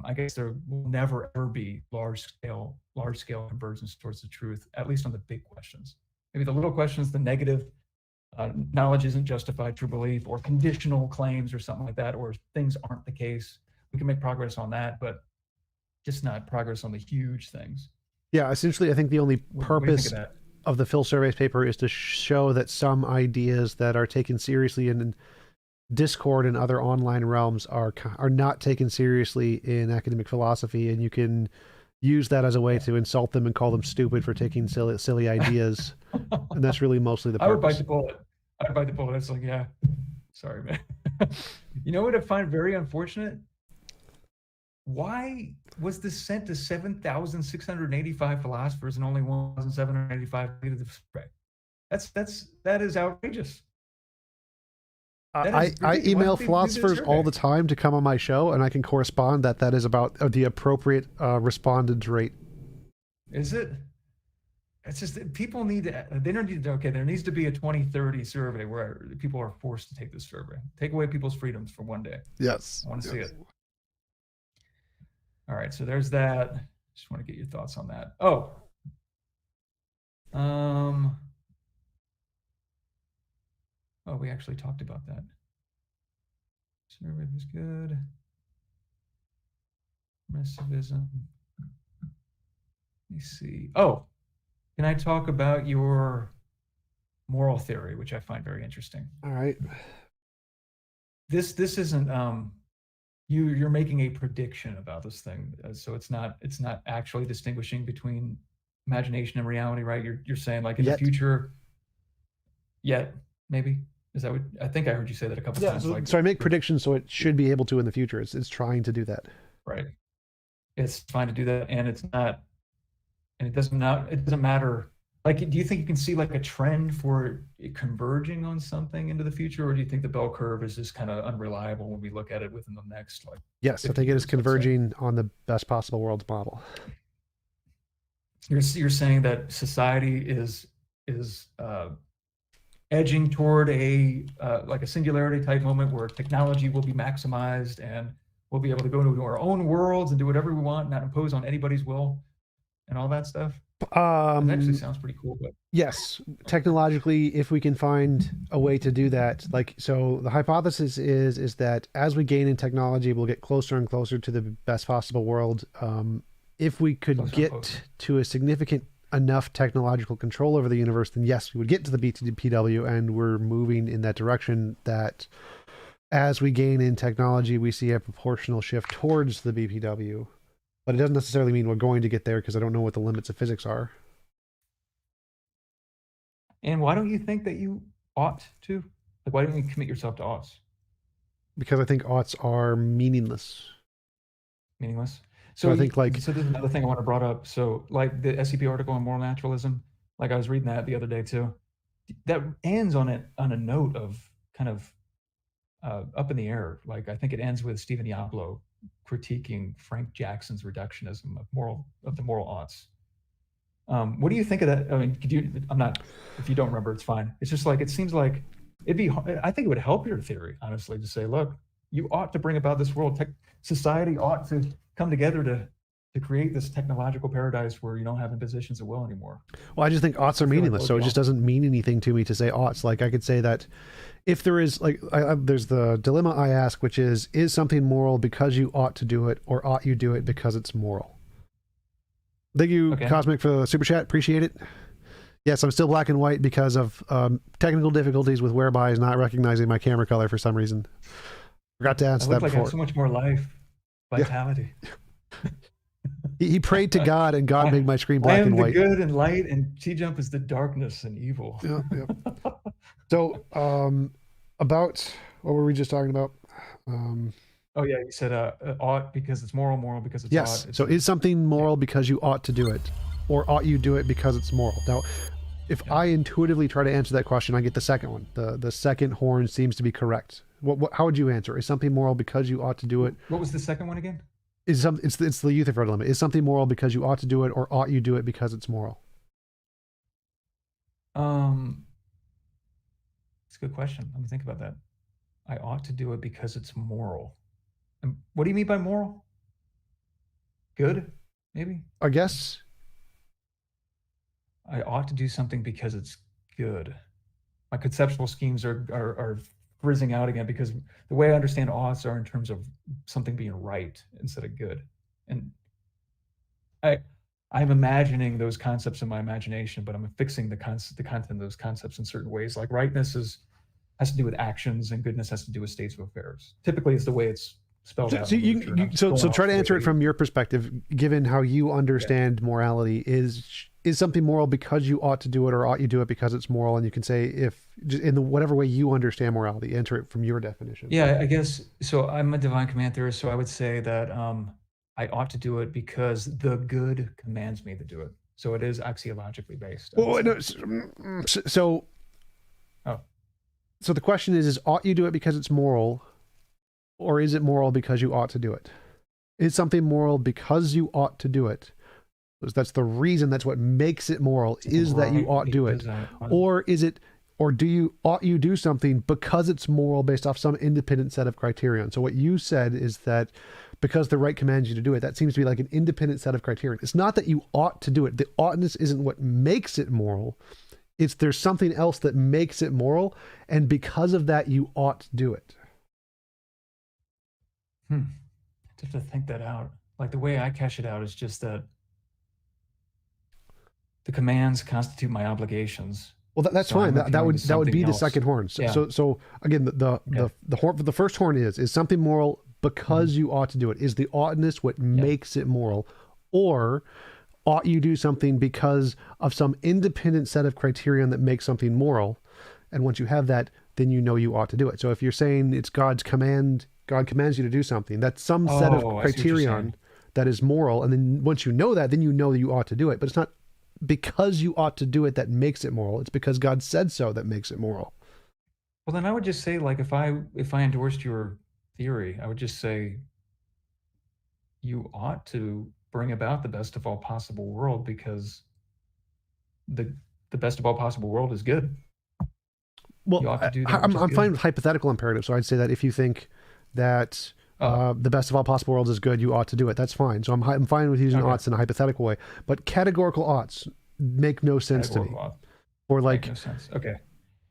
I guess there will never ever be large scale convergence towards the truth, at least on the big questions. Maybe the little questions, the negative, knowledge isn't justified, true belief, or conditional claims or something like that, or things aren't the case. We can make progress on that, but just not progress on the huge things. Yeah, essentially, I think the only purpose of the Phil surveys paper is to show that some ideas that are taken seriously in Discord and other online realms are not taken seriously in academic philosophy, and you can use that as a way to insult them and call them stupid for taking silly ideas. And that's really mostly the purpose. I would bite the bullet. It's like, yeah, sorry, man. You know what I find very unfortunate? Why was this sent to 7,685 philosophers and only 1,785 completed the survey? That is outrageous. I email philosophers all the time to come on my show, and I can correspond that is about the appropriate respondent rate. Is it? It's just that people need to, they don't need to, okay, there needs to be a 2030 survey where people are forced to take this survey. Take away people's freedoms for one day. Yes. I want to see it. All right, so there's that. Just want to get your thoughts on that. Oh. Oh, we actually talked about that. Survey was good. Progressivism. Let me see. Oh, can I talk about your moral theory, which I find very interesting? All right. This isn't you're making a prediction about this thing, so it's not actually distinguishing between imagination and reality, right? You're saying like in the future, maybe. Is that what I think I heard you say that a couple times? So I make predictions, so it should be able to in the future. It's trying to do that. Right. It's trying to do that, and it's not, and it doesn't matter. Like, do you think you can see like a trend for it converging on something into the future, or do you think the bell curve is just kind of unreliable when we look at it within the next Yes, I think it is converging on the best possible worlds model. You're saying that society is edging toward a like a singularity type moment where technology will be maximized and we'll be able to go into our own worlds and do whatever we want, not impose on anybody's will and all that stuff. It actually sounds pretty cool, but yes, technologically, if we can find a way to do that, so the hypothesis is that as we gain in technology, we'll get closer and closer to the best possible world. If we could get to a significant enough technological control over the universe, then yes, we would get to the BPW, and we're moving in that direction that as we gain in technology, we see a proportional shift towards the BPW. But it doesn't necessarily mean we're going to get there, because I don't know what the limits of physics are. And why don't you think that you ought to? Like, why don't you commit yourself to oughts? Because I think oughts are meaningless. Meaningless. So I think, like, so this is another thing I want to brought up. So like the SCP article on moral naturalism, like I was reading that the other day too. That ends on a note of kind of up in the air. Like I think it ends with Stephen Diablo critiquing Frank Jackson's reductionism of the moral oughts. What do you think of that? I mean, I'm not. If you don't remember, it's fine. It's just like it seems like it'd be. I think it would help your theory, honestly, to say, look, you ought to bring about this world. Society ought to come together to create this technological paradise where you don't have impositions of will anymore. Well, I just think oughts are meaningless, so it just doesn't mean anything to me to say oughts. Like I could say that if there is, like, there's the dilemma I ask, which is something moral because you ought to do it, or ought you do it because it's moral? Thank you, Cosmic, for the super chat. Appreciate it. Yes, I'm still black and white because of technical difficulties with Whereby is not recognizing my camera color for some reason. Forgot to answer that before. I have so much more life, vitality. Yeah. He prayed to God, and God made my screen black and white. I am the good and light, and TJump is the darkness and evil. Yeah, yeah. So, about what were we just talking about? Oh yeah, you said ought because it's moral because it's yes. ought. So is something moral because you ought to do it, or ought you do it because it's moral? Now, if I intuitively try to answer that question, I get the second one. The second horn seems to be correct. How would you answer? Is something moral because you ought to do it? What was the second one again? It's the Euthyphro dilemma. Is something moral because you ought to do it, or ought you do it because it's moral? It's a good question. Let me think about that. I ought to do it because it's moral. And what do you mean by moral? Good, maybe? I guess. I ought to do something because it's good. My conceptual schemes are frizzing out again because the way I understand oughts are in terms of something being right instead of good. And I'm imagining those concepts in my imagination, but I'm fixing the content of those concepts in certain ways. Like rightness has to do with actions, and goodness has to do with states of affairs. Typically, it's the way it's spelled out. So try to answer it from your perspective, given how you understand morality. Is something moral because you ought to do it, or ought you do it because it's moral? And you can say, if in whatever way you understand morality, enter it from your definition. Yeah, I guess so. I'm a divine command theorist, so I would say that I ought to do it because the good commands me to do it. So it is axiologically based. Well, no, so the question is ought you do it because it's moral, or is it moral because you ought to do it? Is something moral because you ought to do it? That's the reason, that's what makes it moral, is that you ought to do it. Or is it, or ought you do something because it's moral based off some independent set of criterion? So what you said is that because the right commands you to do it, that seems to be like an independent set of criterion. It's not that you ought to do it. The oughtness isn't what makes it moral. It's there's something else that makes it moral, and because of that, you ought to do it. I have to think that out. Like the way I cash it out is just that the commands constitute my obligations. Well, that's fine. That would be the second horn. So again, the horn, the first horn is something moral because you ought to do it. Is the oughtness what makes it moral, or ought you do something because of some independent set of criterion that makes something moral? And once you have that, then you know you ought to do it. So if you're saying it's God's command, God commands you to do something, that's some set of criterion that is moral. And then once you know that, then you know you ought to do it. But it's not because you ought to do it that makes it moral. It's because God said so that makes it moral. Well, then I would just say, like, if I endorsed your theory, I would just say you ought to bring about the best of all possible world because the best of all possible world is good. Well, you ought to do that, I'm fine with hypothetical imperative. So I'd say that if you think that the best of all possible worlds is good, you ought to do it. That's fine. So I'm fine with using oughts in a hypothetical way, but categorical oughts make no sense to me. Or like, make no sense. Okay.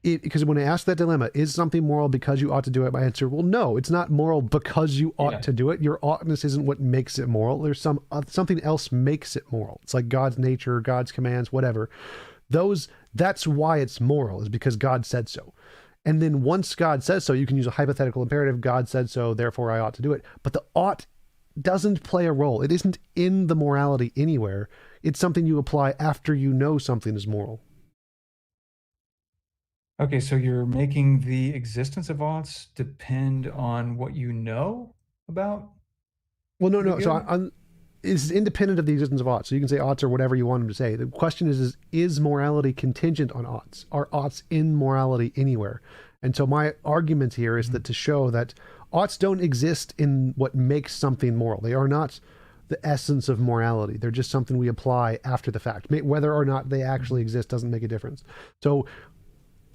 because when I ask that dilemma, is something moral because you ought to do it? My answer, well, no, it's not moral because you ought to do it. Your oughtness isn't what makes it moral. There's something else makes it moral. It's like God's nature, God's commands, whatever. That's why it's moral, is because God said so. And then once God says so, you can use a hypothetical imperative. God said so, therefore I ought to do it. But the ought doesn't play a role. It isn't in the morality anywhere. It's something you apply after you know something is moral. Okay, so you're making the existence of oughts depend on what you know about? Well, no. So it's independent of the existence of oughts. So you can say oughts or whatever you want them to say. The question is morality contingent on oughts? Are oughts in morality anywhere? And so my argument here is that to show that oughts don't exist in what makes something moral. They are not the essence of morality. They're just something we apply after the fact. Whether or not they actually exist doesn't make a difference. So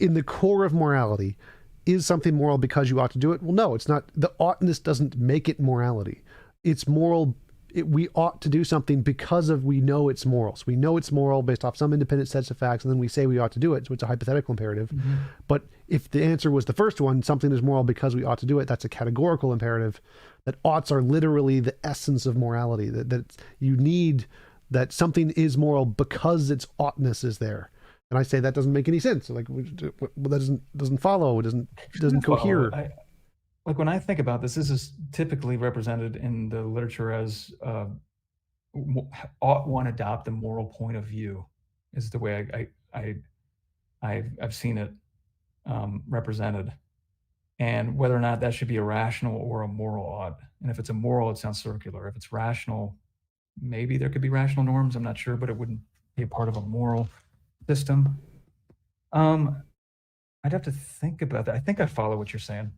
in the core of morality, is something moral because you ought to do it? Well, no, it's not. The oughtness doesn't make it morality. It's moral. We ought to do something because we know it's moral. So we know it's moral based off some independent sets of facts, and then we say we ought to do it. So it's a hypothetical imperative. Mm-hmm. But if the answer was the first one, something is moral because we ought to do it, that's a categorical imperative. That oughts are literally the essence of morality. That you need that something is moral because its oughtness is there. And I say that doesn't make any sense. Like, that doesn't follow. It doesn't cohere. Like when I think about this is typically represented in the literature as ought one adopt a moral point of view, is the way I've seen it represented, and whether or not that should be a rational or a moral ought. And if it's a moral, it sounds circular. If it's rational, maybe there could be rational norms. I'm not sure, but it wouldn't be a part of a moral system. I'd have to think about that. I think I follow what you're saying.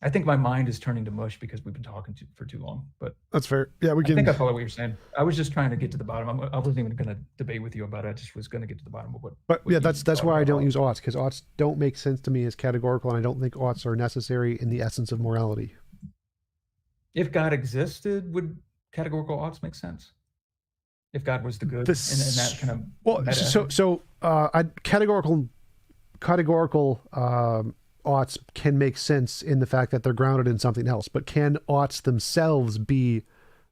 I think my mind is turning to mush because we've been talking for too long, but that's fair. Yeah, I think I follow what you're saying. I was just trying to get to the bottom. I wasn't even going to debate with you about it. I just was going to get to the bottom of what. But yeah, that's why I don't use oughts, because oughts don't make sense to me as categorical, and I don't think oughts are necessary in the essence of morality. If God existed, would categorical oughts make sense? If God was the good, and that kind of categorical oughts can make sense in the fact that they're grounded in something else, but can oughts themselves be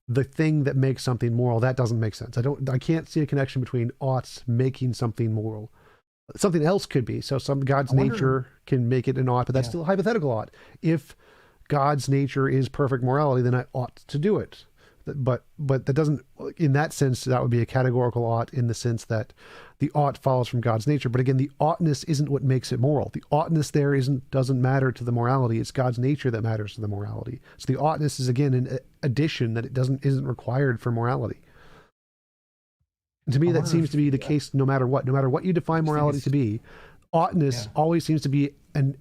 the thing that makes something moral? That doesn't make sense. I can't see a connection between oughts making something moral. Something else could be. So God's nature can make it an ought, but that's still a hypothetical ought. If God's nature is perfect morality, then I ought to do it. But that doesn't, in that sense, that would be a categorical ought, in the sense that the ought follows from God's nature. But again, the oughtness isn't what makes it moral. The oughtness there doesn't matter to the morality. It's God's nature that matters to the morality. So the oughtness is, again, an addition that isn't required for morality. And to me, that seems to be the case no matter what. No matter what you define morality to be, oughtness always seems to be an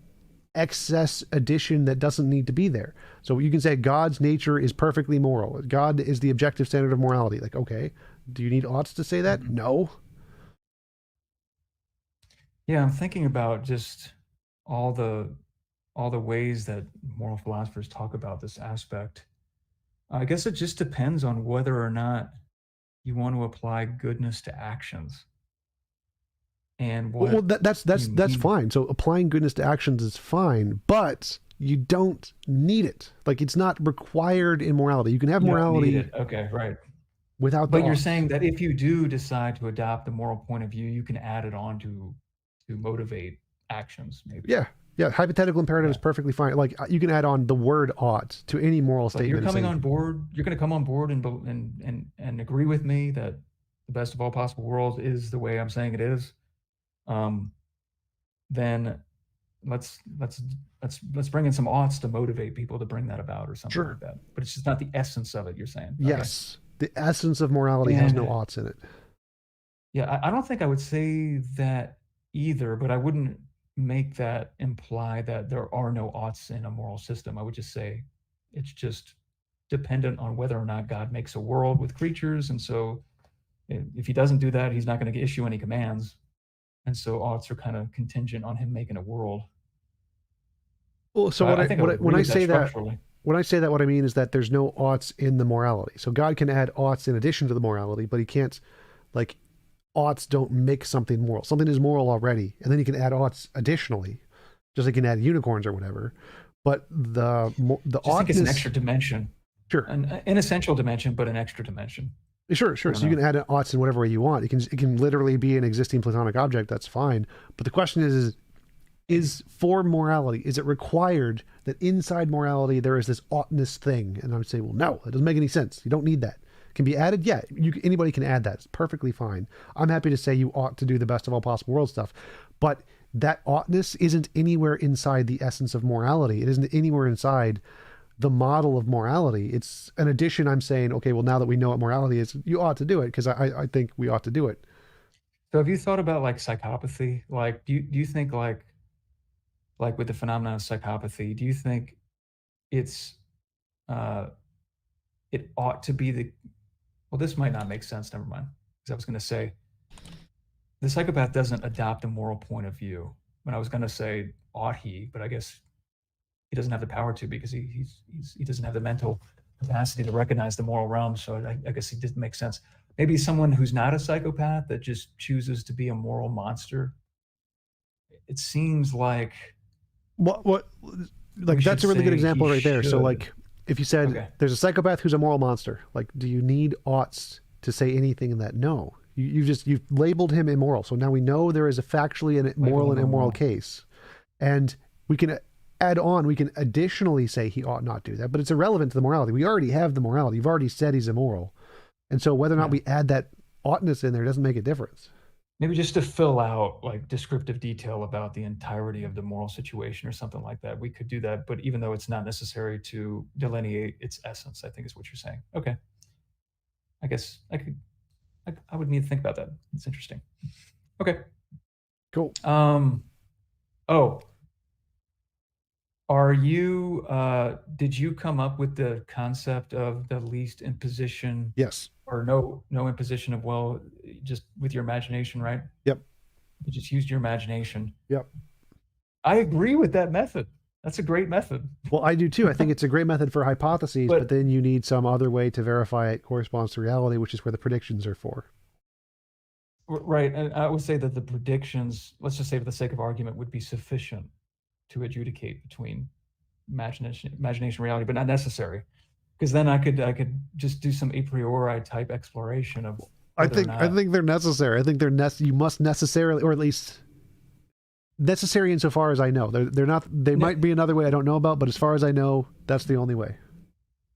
excess addition that doesn't need to be there. So you can say God's nature is perfectly moral. God is the objective standard of morality. Like, okay, do you need oughts to say that? No. Yeah, I'm thinking about just all the ways that moral philosophers talk about this aspect. I guess it just depends on whether or not you want to apply goodness to actions. And that's fine. So applying goodness to actions is fine, but you don't need it. Like, it's not required in morality. You can have morality. Okay, right. Without, but you're saying that if you do decide to adopt the moral point of view, you can add it on to motivate actions, maybe. Yeah. Hypothetical imperative is perfectly fine. Like, you can add on the word ought to any moral statement. You're coming on board. You're going to come on board and agree with me that the best of all possible worlds is the way I'm saying it is. Then let's bring in some oughts to motivate people to bring that about, or something like that. But it's just not the essence of it, you're saying. Yes. Okay. The essence of morality has no oughts in it. Yeah, I don't think I would say that either, but I wouldn't make that imply that there are no oughts in a moral system. I would just say it's just dependent on whether or not God makes a world with creatures. And so if he doesn't do that, he's not going to issue any commands. And so oughts are kind of contingent on him making a world. Well, so when I say that, what I mean is that there's no oughts in the morality. So God can add oughts in addition to the morality, but he can't, like, oughts don't make something moral. Something is moral already, and then you can add oughts additionally, just like you can add unicorns or whatever. But the Just think it's an oughtness, extra dimension, sure, an essential dimension, but an extra dimension. sure. I So don't you know. can add oughts in whatever way you want. It can literally be an existing Platonic object. That's fine. But the question is for morality, is it required that inside morality there is this oughtness thing? And I would say, well, no, it doesn't make any sense. You don't need that. Can be added, yeah. Anybody can add that. It's perfectly fine. I'm happy to say you ought to do the best of all possible world stuff, but that oughtness isn't anywhere inside the essence of morality. It isn't anywhere inside the model of morality. It's an addition. I'm saying, okay, well, now that we know what morality is, you ought to do it because I think we ought to do it. So have you thought about like psychopathy? Like, do you think like with the phenomenon of psychopathy, do you think it's uh, it ought to be the well, this might not make sense. Never mind. Because I was going to say the psychopath doesn't adopt a moral point of view. When I was going to say ought he, but I guess he doesn't have the power to because he doesn't have the mental capacity to recognize the moral realm. So I guess it didn't make sense. Maybe someone who's not a psychopath that just chooses to be a moral monster. It seems like What we like should that's a really good say he example right there. So should. like if you said Okay. there's a psychopath who's a moral monster, like do you need oughts to say anything in that? No. You've labeled him immoral. So now we know there is a factually and moral and immoral case. And we can add on, we can additionally say he ought not do that, but it's irrelevant to the morality. We already have the morality. You've already said he's immoral. And so whether or not Yeah. we add that oughtness in there doesn't make a difference. Maybe just to fill out like descriptive detail about the entirety of the moral situation or something like that. We could do that, but even though it's not necessary to delineate its essence, I think is what you're saying. Okay. I guess I would need to think about that. It's interesting. Okay. Cool. Oh, did you come up with the concept of the least imposition Yes. or no imposition of will just with your imagination, right? Yep. You just used your imagination. Yep. I agree with that method. That's a great method. Well, I do too. I think it's a great method for hypotheses, but then you need some other way to verify it corresponds to reality, which is where the predictions are for. Right. And I would say that the predictions, let's just say for the sake of argument, would be sufficient to adjudicate between imagination and reality, but not necessary. Because then I could just do some a priori type exploration of I whether or not. think they're necessary. I think you must necessarily, or at least necessary insofar as I know. They're not. They might be another way I don't know about, but as far as I know, that's the only way.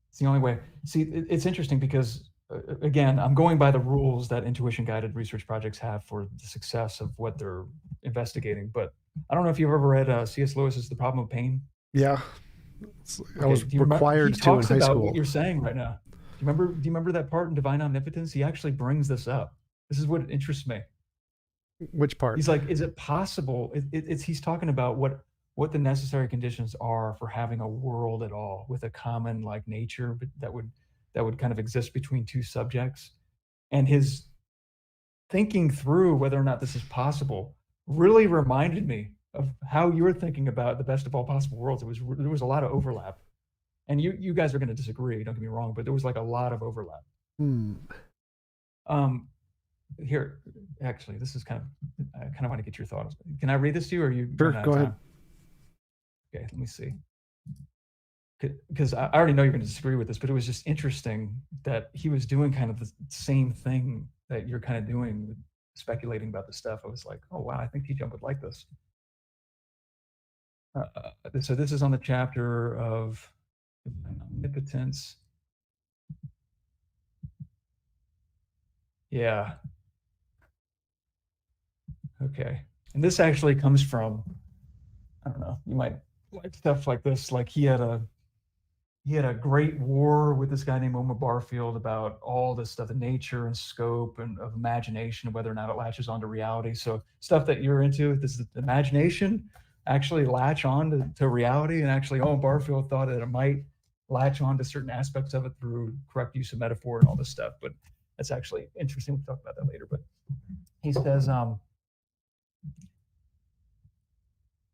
It's the only way. See, it's interesting because again, I'm going by the rules that intuition guided research projects have for the success of what they're investigating. But I don't know if you've ever read C.S. Lewis's The Problem of Pain. Yeah, I was Do you remember, required he to in talks high about school. what you're saying right now. Do you remember that part in Divine Omnipotence? He actually brings this up. This is what interests me. Which part? He's like, is it possible? He's talking about what the necessary conditions are for having a world at all with a common like nature that would kind of exist between two subjects. And his thinking through whether or not this is possible really reminded me of how you were thinking about the best of all possible worlds. There was a lot of overlap, and you guys are going to disagree. Don't get me wrong, but there was like a lot of overlap. Here, actually, this is I kind of want to get your thoughts. Can I read this to you, or you? Sure, go ahead. Okay, let me see. Because I already know you're going to disagree with this, but it was just interesting that he was doing kind of the same thing that you're kind of doing, speculating about the stuff. I was like, oh wow, I think TJump would like this. So this is on the chapter of omnipotence. Yeah. Okay. And this actually comes from, I don't know, you might like stuff like this. Like he had a great war with this guy named Omar Barfield about all this stuff, the nature and scope and of imagination, and whether or not it latches onto reality. So stuff that you're into, this is the imagination actually latch on to reality. And actually, Omar Barfield thought that it might latch on to certain aspects of it through correct use of metaphor and all this stuff. But that's actually interesting. We'll talk about that later. But he says, let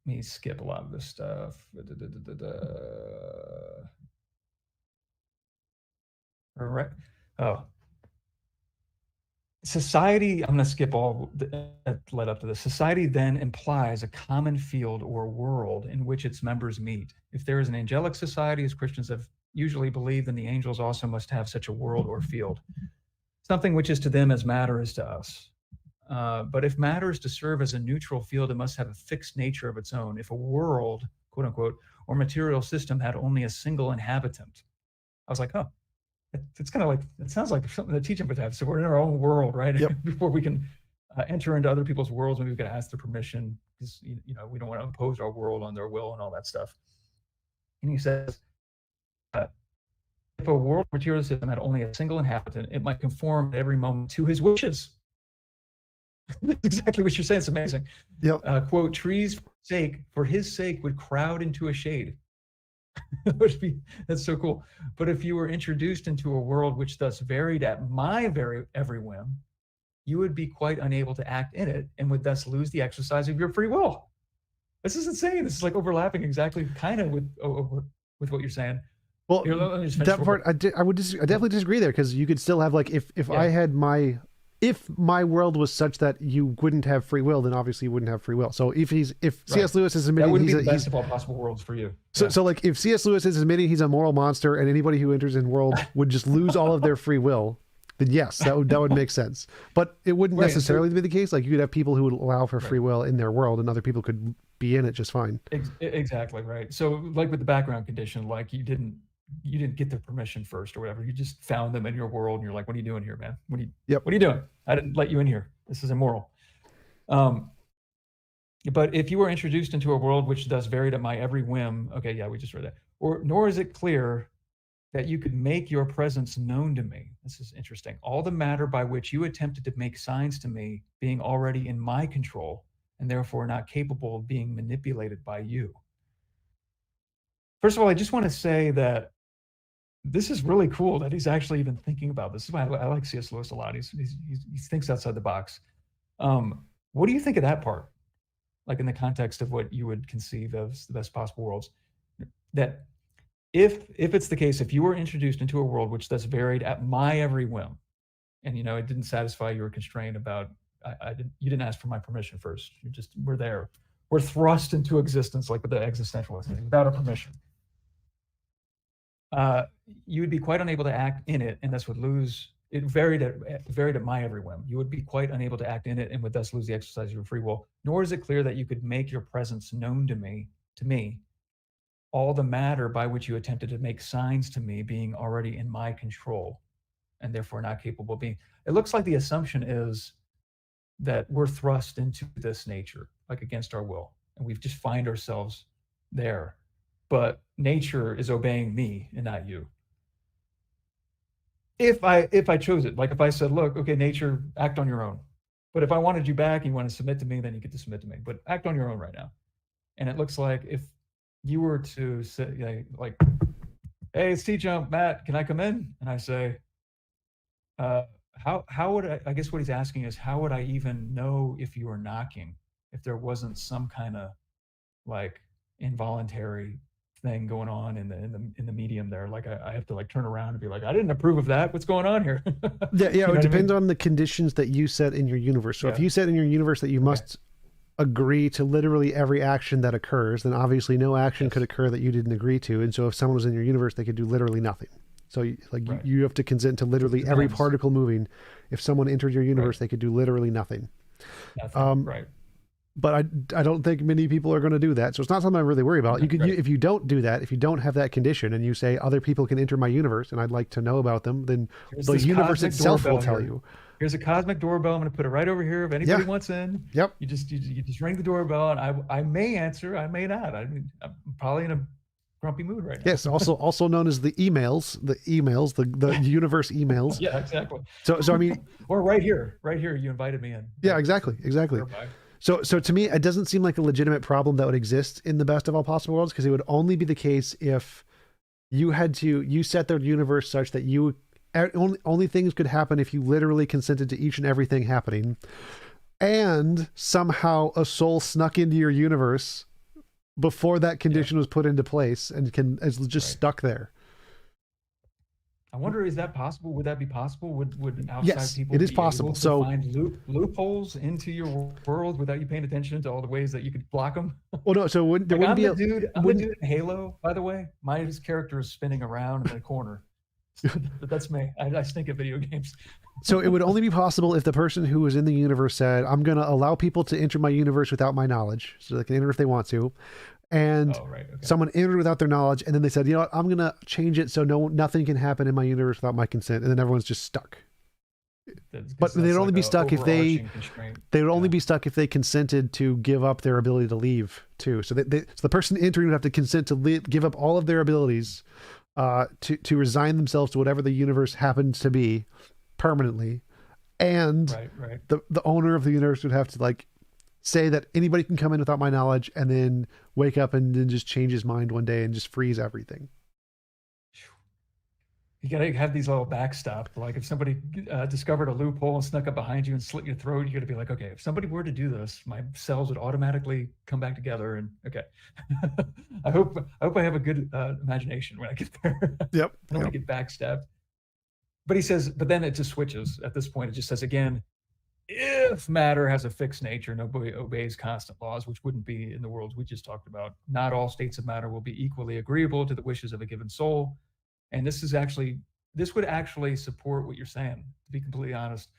me skip a lot of this stuff. All right. Oh. society, I'm going to skip all that led up to this. Society then implies a common field or world in which its members meet. If there is an angelic society, as Christians have usually believed, then the angels also must have such a world or field. Something which is to them as matter is to us. But if matter is to serve as a neutral field, it must have a fixed nature of its own. If a world, quote unquote, or material system had only a single inhabitant, I was like, oh, it's kind of like, it sounds like something that TJump would have. So we're in our own world, right? Yep. Before we can enter into other people's worlds, maybe we've got to ask their permission, because we don't want to impose our world on their will and all that stuff. And he says, if a world material system had only a single inhabitant, it might conform at every moment to his wishes. That's exactly what you're saying. It's amazing. Yep. Quote, trees for his sake would crowd into a shade. That's so cool. But if you were introduced into a world which thus varied at my every whim, you would be quite unable to act in it and would thus lose the exercise of your free will. This is insane. This is like overlapping exactly kind of with what you're saying. Well, that part, I definitely disagree there, because you could still have, like, if I had if my world was such that you wouldn't have free will, then obviously you wouldn't have free will. So if C.S. Lewis is admitting that wouldn't be the best of all possible worlds for you. So like if C.S. Lewis is admitting he's a moral monster and anybody who enters in world would just lose all of their free will, then yes, that would make sense. But it wouldn't necessarily be the case. Like you could have people who would allow for free will in their world, and other people could be in it just fine. Exactly right. So like with the background condition, like you didn't get their permission first or whatever. You just found them in your world and you're like, what are you doing here, man? What are you doing? I didn't let you in here. This is immoral. But if you were introduced into a world which thus varied at my every whim, okay, yeah, we just read that. Nor is it clear that you could make your presence known to me. This is interesting. All the matter by which you attempted to make signs to me being already in my control and therefore not capable of being manipulated by you. First of all, I just want to say that this is really cool that he's actually even thinking about this. This is why I like C.S. Lewis a lot. He thinks outside the box. What do you think of that part? Like in the context of what you would conceive as the best possible worlds, that if it's the case, if you were introduced into a world which thus varied at my every whim, and it didn't satisfy your constraint about you didn't ask for my permission first. We're there. We're thrust into existence like with the existentialist without a permission. You would be quite unable to act in it, and thus would lose. It varied at my every whim. You would be quite unable to act in it, and would thus lose the exercise of your free will. Nor is it clear that you could make your presence known to me, all the matter by which you attempted to make signs to me being already in my control, and therefore not capable of being. It looks like the assumption is that we're thrust into this nature, like against our will, and we just find ourselves there. But nature is obeying me and not you. If I chose it, like if I said, look, okay, nature, act on your own. But if I wanted you back and you want to submit to me, then you get to submit to me. But act on your own right now. And it looks like if you were to say, like, hey, it's TJump, Matt, can I come in? And I say, how would I guess what he's asking is, how would I even know if you were knocking, if there wasn't some kind of like involuntary thing going on in the medium there? Like I have to like turn around and be like, I didn't approve of that. What's going on here? Yeah. It depends on the conditions that you set in your universe. So if you set in your universe that you must agree to literally every action that occurs, then obviously no action could occur that you didn't agree to. And so if someone was in your universe, they could do literally nothing. So you have to consent to literally every particle moving. If someone entered your universe, they could do literally nothing. Right. But I don't think many people are going to do that. So it's not something I really worry about. If you don't do that, if you don't have that condition and you say other people can enter my universe and I'd like to know about them, then the universe itself will tell you. Here's a cosmic doorbell. I'm going to put it right over here. If anybody wants in, you just ring the doorbell, and I may answer, I may not. I'm probably in a grumpy mood right now. Yes, also known as the emails, the universe emails. Yeah, exactly. So I mean, or right here, you invited me in. Yeah, exactly. So to me, it doesn't seem like a legitimate problem that would exist in the best of all possible worlds, because it would only be the case if you set the universe such that only things could happen if you literally consented to each and everything happening, and somehow a soul snuck into your universe before that condition was put into place and is just stuck there. I wonder, is that possible? Would that be possible? Would outside Yes, people it is be able possible. to So, find loopholes into your world without you paying attention to all the ways that you could block them? well, no, so there Like wouldn't be a I'm the wouldn't. dude in Halo, by the way. My character is spinning around in the corner. But that's me. I stink at video games. So it would only be possible if the person who was in the universe said, "I'm going to allow people to enter my universe without my knowledge, so they can enter if they want to." And Oh, right. Okay. someone entered without their knowledge, and then they said, "You know what? I'm going to change it so nothing can happen in my universe without my consent," and then everyone's just stuck. But they'd only be stuck if they would only be stuck if they consented to give up their ability to leave too. So so the person entering would have to consent to give up all of their abilities, to resign themselves to whatever the universe happens to be permanently, and right. the owner of the universe would have to like say that anybody can come in without my knowledge, and then wake up and then just change his mind one day and just freeze everything. You gotta have these little backstop. Like if somebody discovered a loophole and snuck up behind you and slit your throat, you gotta be like, okay, if somebody were to do this, my cells would automatically come back together. And okay, I hope I have a good imagination when I get there. Yep. I don't want to get backstabbed. But he says, but then it just switches. At this point, it just says again, if matter has a fixed nature, nobody obeys constant laws, which wouldn't be in the worlds we just talked about. Not all states of matter will be equally agreeable to the wishes of a given soul. And this would actually support what you're saying, to be completely honest.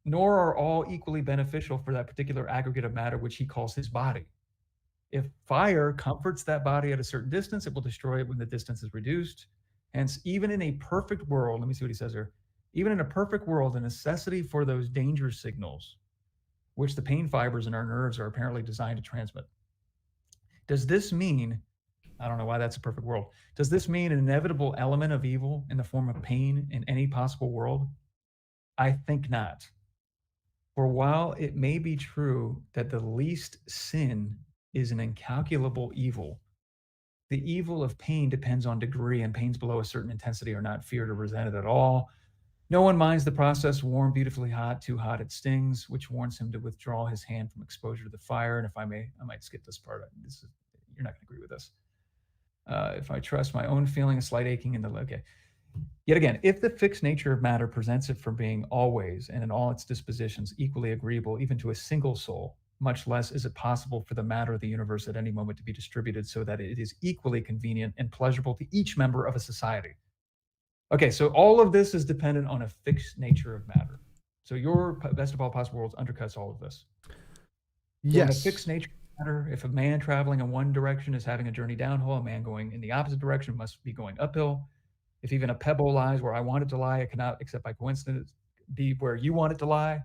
Nor are all equally beneficial for that particular aggregate of matter, which he calls his body. If fire comforts that body at a certain distance, it will destroy it when the distance is reduced. Hence, even in a perfect world, let me see what he says here. Even in a perfect world, the necessity for those danger signals, which the pain fibers in our nerves are apparently designed to transmit. Does this mean, I don't know why that's a perfect world. Does this mean an inevitable element of evil in the form of pain in any possible world? I think not. For while it may be true that the least sin is an incalculable evil, the evil of pain depends on degree, and pains below a certain intensity are not feared or resented at all. No one minds the process warm, beautifully hot, too hot it stings, which warns him to withdraw his hand from exposure to the fire. And if I may, I might skip this part. You're not going to agree with this. If I trust my own feeling, a slight aching in the leg. Okay. Yet again, if the fixed nature of matter presents it for being always and in all its dispositions equally agreeable, even to a single soul, much less is it possible for the matter of the universe at any moment to be distributed so that it is equally convenient and pleasurable to each member of a society. Okay, so all of this is dependent on a fixed nature of matter. So your best of all possible worlds undercuts all of this. Yes. In a fixed nature of matter, if a man traveling in one direction is having a journey downhill, a man going in the opposite direction must be going uphill. If even a pebble lies where I want it to lie, it cannot, except by coincidence, be where you want it to lie.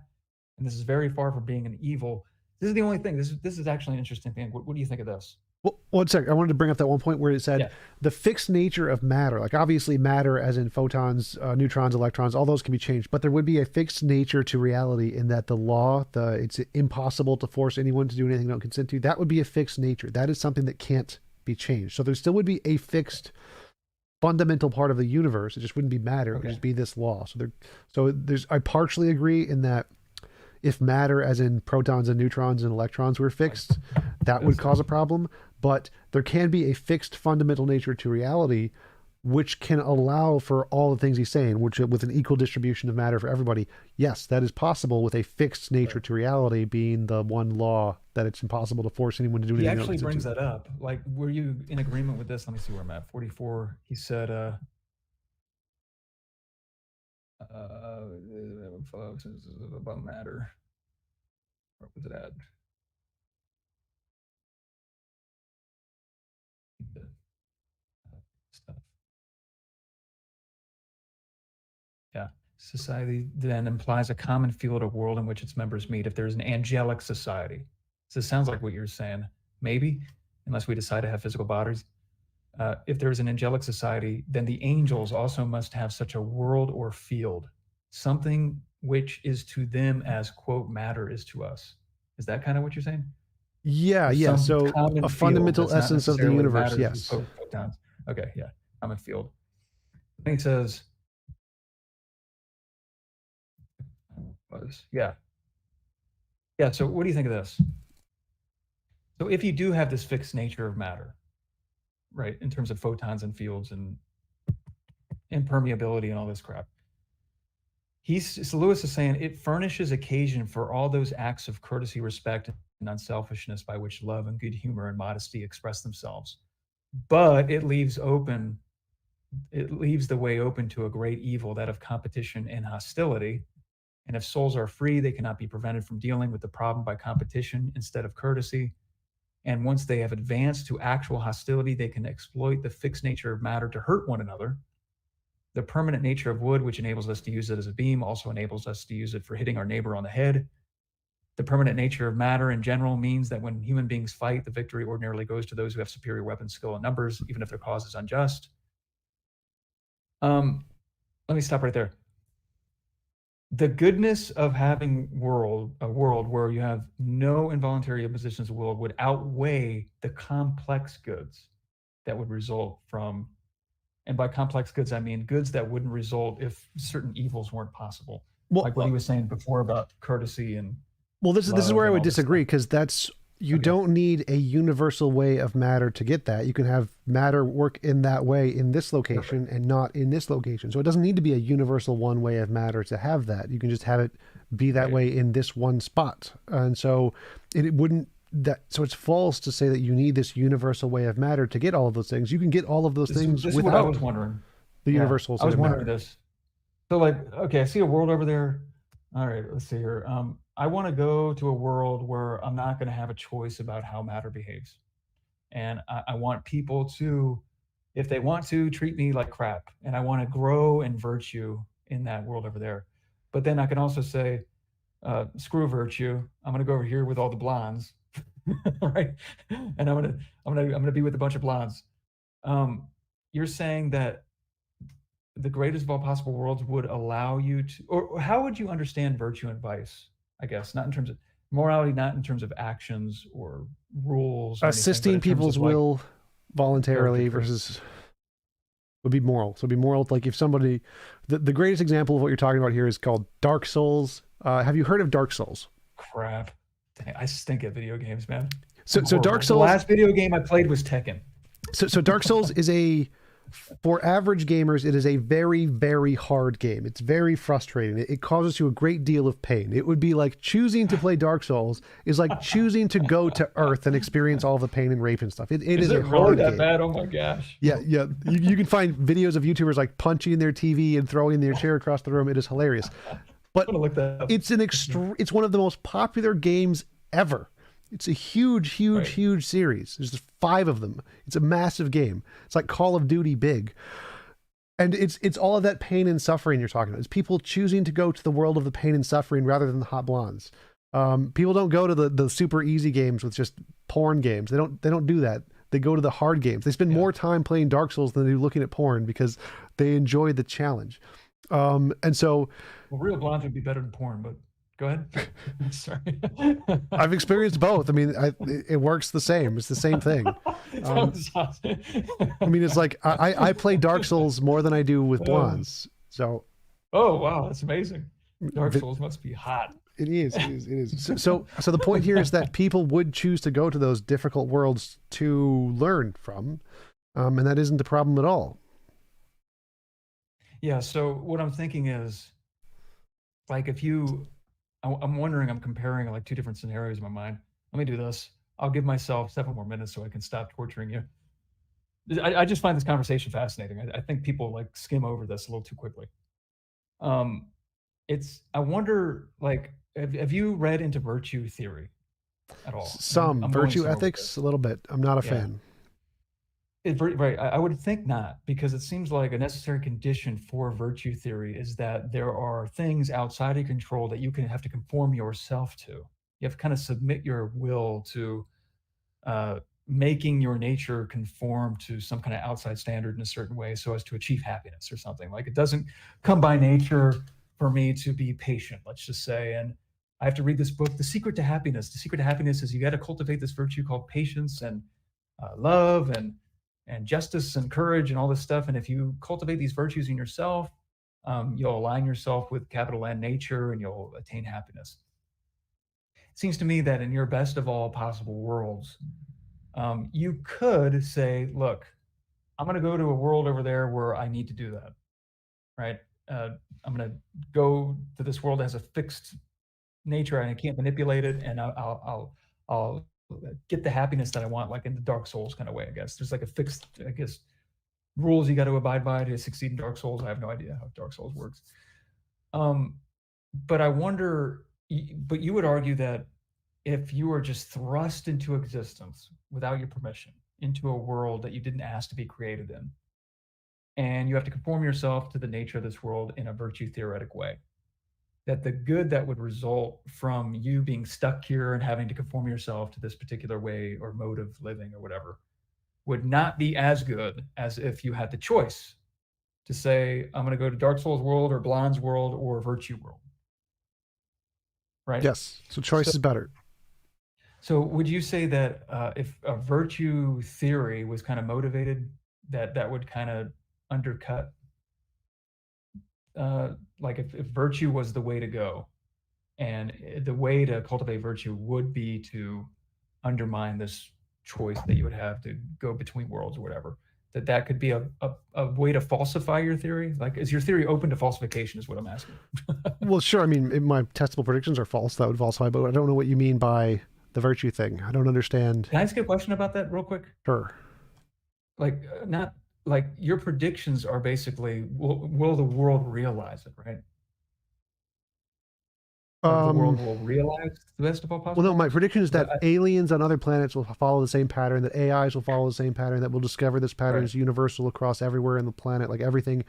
And this is very far from being an evil. This is the only thing. This is actually an interesting thing. What do you think of this? Well, one second. I wanted to bring up that one point where it said the fixed nature of matter, like obviously matter as in photons, neutrons, electrons, all those can be changed, but there would be a fixed nature to reality in that the law, it's impossible to force anyone to do anything they don't consent to. That would be a fixed nature. That is something that can't be changed. So there still would be a fixed fundamental part of the universe. It just wouldn't be matter. It would just be this law. I partially agree in that if matter as in protons and neutrons and electrons were fixed, that would cause a problem. But there can be a fixed fundamental nature to reality, which can allow for all the things he's saying, which with an equal distribution of matter for everybody. Yes, that is possible with a fixed nature to reality being the one law that it's impossible to force anyone to do anything. He actually brings that up. Like, were you in agreement with this? Let me see where I'm at. 44. He said, about matter. Where was it at? Stuff. Yeah. Society then implies a common field of world in which its members meet. If there's an angelic society, so it sounds like what you're saying, maybe, unless we decide to have physical bodies. If there's an angelic society, then the angels also must have such a world or field, something which is to them as, quote, matter is to us. Is that kind of what you're saying? Yeah. So a fundamental essence of the universe, yes. Photons. Okay, yeah, common field. I think it says, yeah. So what do you think of this? So if you do have this fixed nature of matter, right, in terms of photons and fields and impermeability and all this crap. So Lewis is saying it furnishes occasion for all those acts of courtesy, respect, and unselfishness by which love and good humor and modesty express themselves. But it leaves the way open to a great evil, that of competition and hostility. And if souls are free, they cannot be prevented from dealing with the problem by competition instead of courtesy. And once they have advanced to actual hostility, they can exploit the fixed nature of matter to hurt one another. The permanent nature of wood, which enables us to use it as a beam, also enables us to use it for hitting our neighbor on the head. The permanent nature of matter in general means that when human beings fight, the victory ordinarily goes to those who have superior weapon skill and numbers, even if their cause is unjust. Let me stop right there. The goodness of having a world where you have no involuntary impositions of will would outweigh the complex goods that would result from, and by complex goods, I mean goods that wouldn't result if certain evils weren't possible. Well, like what he was saying before about courtesy and this is where I would disagree, because that's you don't need a universal way of matter to get that. You can have matter work in that way in this location and not in this location. So it doesn't need to be a universal one way of matter to have that. You can just have it be that way in this one spot. And so it wouldn't so it's false to say that you need this universal way of matter to get all of those things. You can get all of those things this without is what I was wondering. The universals. I was wondering this. So like, okay, I see a world over there. All right, let's see here. I want to go to a world where I'm not going to have a choice about how matter behaves. And I want people to, if they want to, treat me like crap. And I want to grow in virtue in that world over there. But then I can also say, screw virtue. I'm going to go over here with all the blondes, right? And I'm gonna be with a bunch of blondes. You're saying that the greatest of all possible worlds would allow you to, or how would you understand virtue and vice? I guess not in terms of morality, not in terms of actions or rules. Or assisting anything, people's will voluntarily versus would be moral. So it'd be moral. Like if somebody, the greatest example of what you're talking about here is called Dark Souls. Have you heard of Dark Souls? Crap. Dang, I stink at video games, man. So Dark Souls. The last video game I played was Tekken. So Dark Souls is for average gamers, it is a very, very hard game. It's very frustrating. It causes you a great deal of pain. It would be like choosing to play Dark Souls is like choosing to go to Earth and experience all the pain and rape and stuff. It is a hard really that game. bad? Oh my gosh. Yeah. You can find videos of YouTubers like punching their TV and throwing their chair across the room. It is hilarious. But it's it's one of the most popular games ever. It's a huge series. There's 5 of them. It's a massive game. It's like Call of Duty big. And it's all of that pain and suffering you're talking about. It's people choosing to go to the world of the pain and suffering rather than the hot blondes. People don't go to the super easy games with just porn games. They don't do that. They go to the hard games. They spend more time playing Dark Souls than they do looking at porn because they enjoy the challenge. And so, well, real blondes would be better than porn, but go ahead. Sorry. I've experienced both. I mean, it works the same. It's the same thing. I mean, it's like I play Dark Souls more than I do with blondes. So. Oh wow, that's amazing. Dark Souls must be hot. It is. So the point here is that people would choose to go to those difficult worlds to learn from, and that isn't a problem at all. Yeah. So what I'm thinking is, like, I'm wondering, I'm comparing like 2 different scenarios in my mind. Let me do this. I'll give myself 7 more minutes so I can stop torturing you. I just find this conversation fascinating. I think people like skim over this a little too quickly. I wonder, like, have you read into virtue theory at all? Some virtue ethics, a little bit. I'm not a fan. Right. I would think not, because it seems like a necessary condition for virtue theory is that there are things outside of control that you have to conform yourself to. You have to kind of submit your will to making your nature conform to some kind of outside standard in a certain way so as to achieve happiness or something. Like, it doesn't come by nature for me to be patient, let's just say. And I have to read this book, The Secret to Happiness. The secret to happiness is you got to cultivate this virtue called patience and love and justice and courage and all this stuff. And if you cultivate these virtues in yourself, you'll align yourself with capital N nature and you'll attain happiness. It seems to me that in your best of all possible worlds, you could say, look, I'm going to go to a world over there where I need to do that. right? I'm going to go to this world that has a fixed nature and I can't manipulate it, and I'll get the happiness that I want, like in the Dark Souls kind of way, I guess. There's like a fixed, I guess, rules you got to abide by to succeed in Dark Souls. I have no idea how Dark Souls works. But I wonder, but you would argue that if you were just thrust into existence without your permission, into a world that you didn't ask to be created in, and you have to conform yourself to the nature of this world in a virtue theoretic way, that the good that would result from you being stuck here and having to conform yourself to this particular way or mode of living or whatever would not be as good as if you had the choice to say, I'm going to go to Dark Souls world or Blonde's world or Virtue world. Right? Yes. So choice is better. So would you say that if a virtue theory was kind of motivated, that would kind of undercut, like if virtue was the way to go, and the way to cultivate virtue would be to undermine this choice that you would have to go between worlds or whatever, that could be a way to falsify your theory? Like, is your theory open to falsification is what I'm asking. Well, sure. I mean, my testable predictions are false. That would falsify, but I don't know what you mean by the virtue thing. I don't understand. Can I ask you a question about that real quick? Sure. Like, not like your predictions are basically, will the world realize it, right? Like the world will realize the best of all possible. Well, no, my prediction is that aliens on other planets will follow the same pattern, that AIs will follow the same pattern, that we'll discover this pattern is universal across everywhere in the planet. Like everything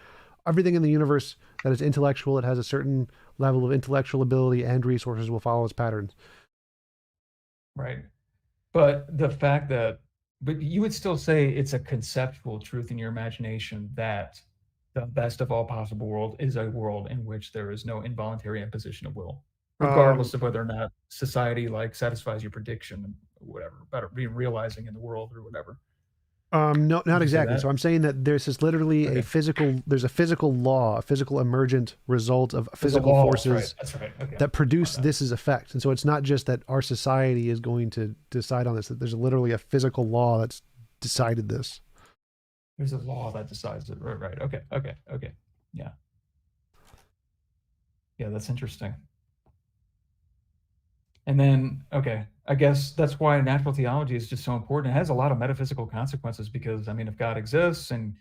in the universe that is intellectual, that has a certain level of intellectual ability and resources will follow its patterns. Right. But the fact that, but you would still say it's a conceptual truth in your imagination that the best of all possible world is a world in which there is no involuntary imposition of will, regardless of whether or not society like satisfies your prediction and whatever about it being realizing in the world or whatever. No, not exactly. So I'm saying that there's this literally there's a physical law, a physical emergent result of physical forces that produce this as effect. And so it's not just that our society is going to decide on this, that there's literally a physical law that's decided this. There's a law that decides it. Right. Okay. Yeah. Yeah, that's interesting. And then, I guess that's why natural theology is just so important. It has a lot of metaphysical consequences because, I mean, if God exists and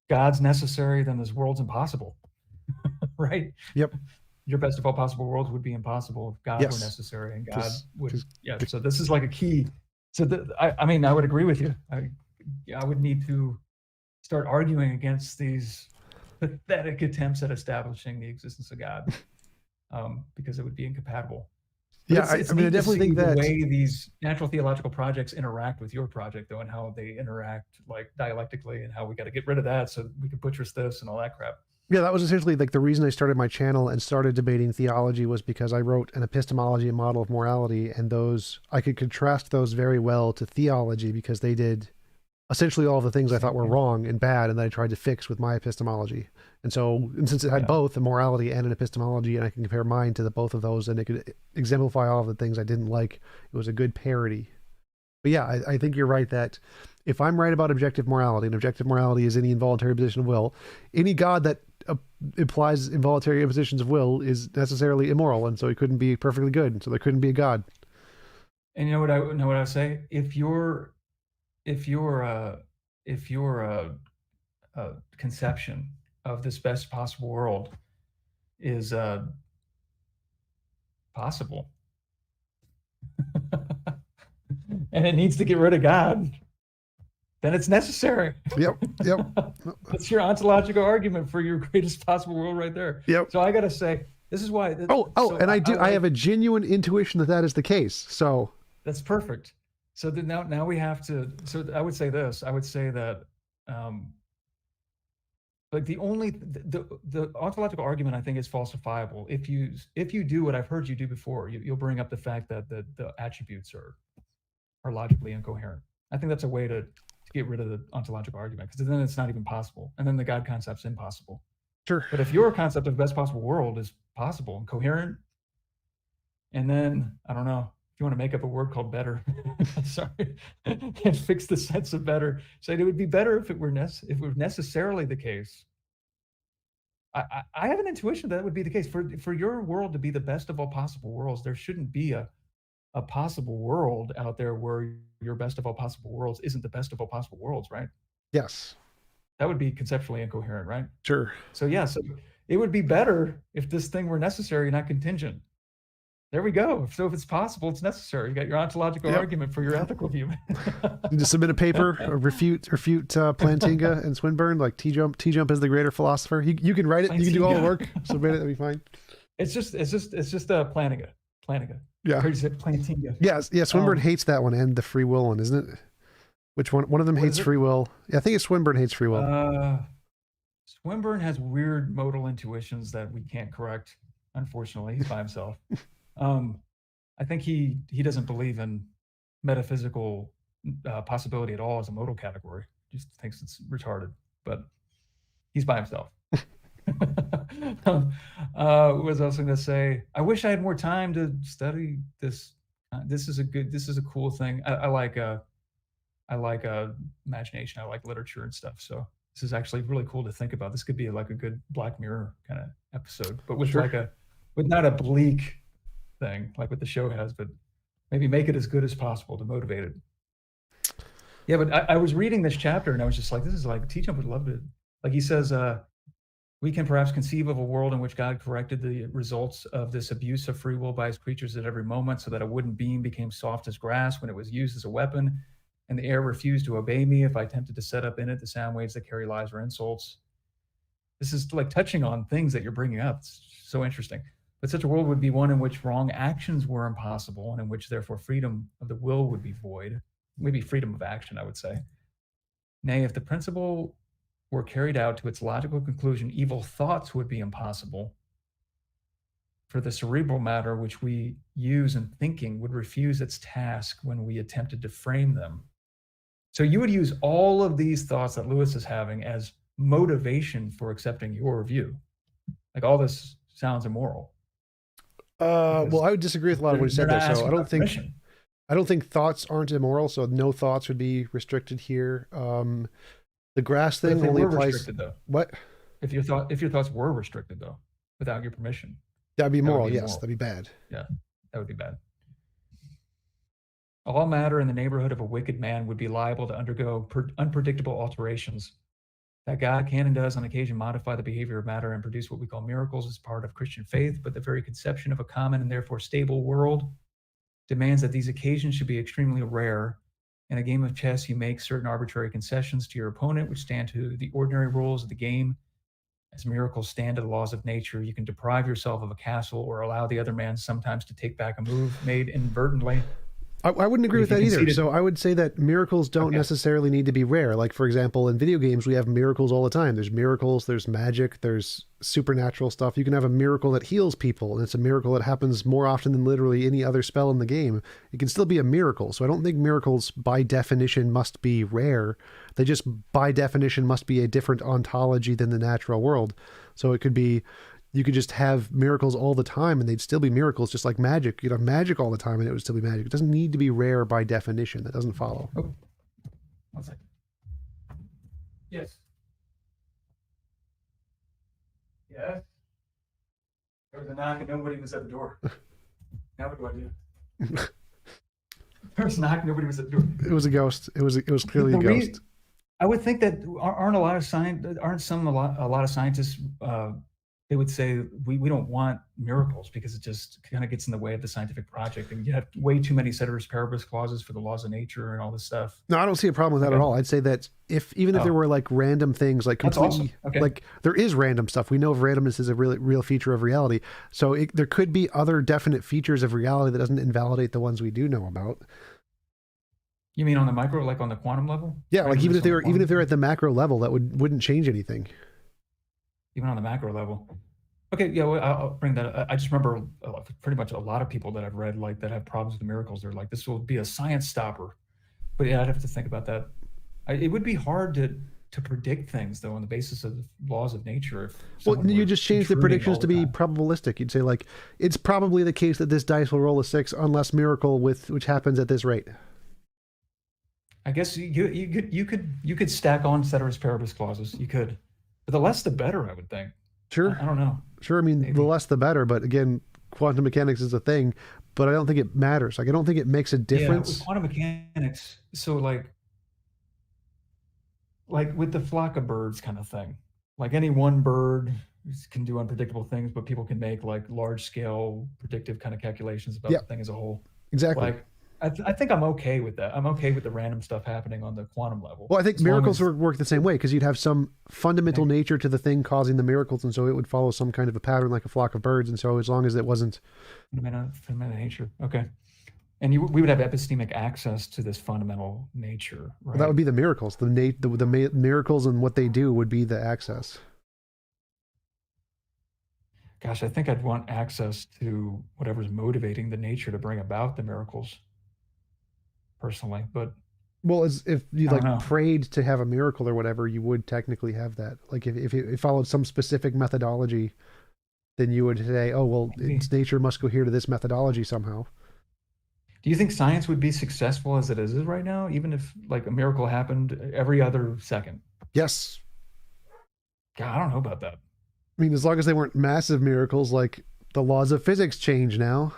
God's necessary, then this world's impossible, right? Yep. Your best of all possible worlds would be impossible if God were necessary and God would, so this is like a key. So, I mean, I would agree with you. I would need to start arguing against these pathetic attempts at establishing the existence of God because it would be incompatible. But I mean, I definitely think that the way these natural theological projects interact with your project, though, and how they interact like dialectically, and how we got to get rid of that so we can buttress this and all that crap. Yeah, that was essentially like the reason I started my channel and started debating theology was because I wrote an epistemology and model of morality, and those I could contrast those very well to theology because they did essentially all the things I thought were wrong and bad, and that I tried to fix with my epistemology. And so, and since it had both a morality and an epistemology, and I can compare mine to both of those, and it could exemplify all of the things I didn't like, it was a good parody. But yeah, I think you're right that if I'm right about objective morality, and objective morality is any involuntary imposition of will, any God that implies involuntary impositions of will is necessarily immoral, and so he couldn't be perfectly good, and so there couldn't be a God. And you know what I would say? If your conception of this best possible world is possible, and it needs to get rid of God, then it's necessary. Yep. That's your ontological argument for your greatest possible world right there. Yep. So I got to say, this is why. I have a genuine intuition that is the case. So that's perfect. So then now we have to. So I would say this. I would say that, like the ontological argument I think is falsifiable if you do what I've heard you do before. You'll bring up the fact that the attributes are logically incoherent. I think that's a way to get rid of the ontological argument, because then it's not even possible, and then the God concept's impossible. Sure. But if your concept of best possible world is possible and coherent, and then I don't know if you want to make up a word called better, sorry, and fix the sense of better. So it would be better if it were necessarily the case. I have an intuition that would be the case. For your world to be the best of all possible worlds, there shouldn't be a possible world out there where your best of all possible worlds isn't the best of all possible worlds, right? Yes. That would be conceptually incoherent, right? Sure. So yeah, so it would be better if this thing were necessary, not contingent. There we go. So if it's possible, it's necessary. You got your ontological argument for your ethical view. You just submit a paper, or refute Plantinga and Swinburne, like TJump is the greater philosopher. You can write it. You can do all the work. Submit it. That'd be fine. It's just Plantinga. Yeah. Plantinga. Yes. Yeah. Swinburne hates that one and the free will one, isn't it? Which one? One of them hates free will. Yeah, I think it's Swinburne hates free will. Swinburne has weird modal intuitions that we can't correct. Unfortunately, he's by himself. I think he doesn't believe in metaphysical possibility at all as a modal category. Just thinks it's retarded, but he's by himself. What was I also going to say? I wish I had more time to study this. This is a cool thing. I like imagination. I like literature and stuff. So this is actually really cool to think about. This could be like a good Black Mirror kind of episode, but with with not a bleak thing like what the show has, but maybe make it as good as possible to motivate it. Yeah, but I was reading this chapter and I was just like, this is like TJump would love it. Like he says, we can perhaps conceive of a world in which God corrected the results of this abuse of free will by his creatures at every moment, so that a wooden beam became soft as grass when it was used as a weapon, and the air refused to obey me if I attempted to set up in it the sound waves that carry lies or insults. This is like touching on things that you're bringing up. It's so interesting. But such a world would be one in which wrong actions were impossible, and in which therefore freedom of the will would be void. Maybe freedom of action, I would say. Nay, if the principle were carried out to its logical conclusion, evil thoughts would be impossible. For the cerebral matter which we use in thinking would refuse its task when we attempted to frame them. So you would use all of these thoughts that Lewis is having as motivation for accepting your view. Like all this sounds immoral. Well, I would disagree with a lot of what you said there. So I don't think thoughts aren't immoral. So no thoughts would be restricted here. The grass thing only applies. Restricted, though. What? If your thoughts were restricted though, without your permission. That'd be immoral. Yes, that'd be bad. Yeah, that would be bad. All matter in the neighborhood of a wicked man would be liable to undergo unpredictable alterations. That God can and does on occasion modify the behavior of matter and produce what we call miracles as part of Christian faith, but the very conception of a common and therefore stable world demands that these occasions should be extremely rare. In a game of chess, you make certain arbitrary concessions to your opponent, which stand to the ordinary rules of the game. As miracles stand to the laws of nature, you can deprive yourself of a castle or allow the other man sometimes to take back a move made inadvertently. I wouldn't agree with that either. So I would say that miracles don't necessarily need to be rare. Like, for example, in video games, we have miracles all the time. There's miracles, there's magic, there's supernatural stuff. You can have a miracle that heals people, and it's a miracle that happens more often than literally any other spell in the game. It can still be a miracle. So I don't think miracles, by definition, must be rare. They just, by definition, must be a different ontology than the natural world. So it could be... You could just have miracles all the time and they'd still be miracles, just like magic. You'd have magic all the time and it would still be magic. It doesn't need to be rare by definition. That doesn't follow. Oh. 1 second. Yes. Yes. There was a knock and nobody was at the door. Now what do I do? There was a knock, nobody was at the door. It was a ghost. It was clearly a ghost. I would think that aren't a lot of scientists they would say we don't want miracles because it just kind of gets in the way of the scientific project, and you have way too many ceteris paribus clauses for the laws of nature and all this stuff. No, I don't see a problem with that at all. I'd say that even if there were like random things, like completely, like there is random stuff. We know randomness is a real feature of reality. So there could be other definite features of reality that doesn't invalidate the ones we do know about. You mean on the micro, like on the quantum level? Yeah, like even if they're at the macro level, that wouldn't change anything. Even on the macro level. Okay, yeah, well, I'll bring that up. I just remember pretty much a lot of people that I've read like that have problems with the miracles. They're like, this will be a science stopper. But yeah, I'd have to think about that. It would be hard to predict things, though, on the basis of laws of nature. Well, you just change the predictions to be probabilistic. You'd say, like, it's probably the case that this dice will roll a 6 unless miracle which happens at this rate. I guess you could stack on ceteris paribus clauses. You could. But the less the better, I would think. Sure. I don't know. Sure. I mean, the Maybe. less the better. But again, quantum mechanics is a thing, but I don't think it matters. Like, I don't think it makes a Yeah, with difference. quantum mechanics, so like with the flock of birds kind of thing. Like any one bird can do unpredictable things, but people can make like large scale predictive kind of calculations about Yeah, the thing as a whole. exactly. Like I think I'm okay with that. I'm okay with the random stuff happening on the quantum level Well, I think as long miracles as work the same way because you'd have some fundamental okay, nature to the thing causing the miracles, and so it would follow some kind of a pattern like a flock of birds. And so, as long as it wasn't, fundamental nature. Okay. And we would have epistemic access to this fundamental nature, well, that right? would be the miracles. The miracles and what they do would be the access. Gosh, I think I'd want access to whatever's motivating the nature to bring about the miracles personally, but Well, as if you I don't like know. prayed to have a miracle or whatever, you would technically have that. Like if it followed some specific methodology, then you would say, "Oh, well, Maybe. its nature must cohere to this methodology somehow." Do you think science would be successful as it is right now, even if like a miracle happened every other second? Yes, God, I don't know about that. I mean, as long as they weren't massive miracles, like the laws of physics change now.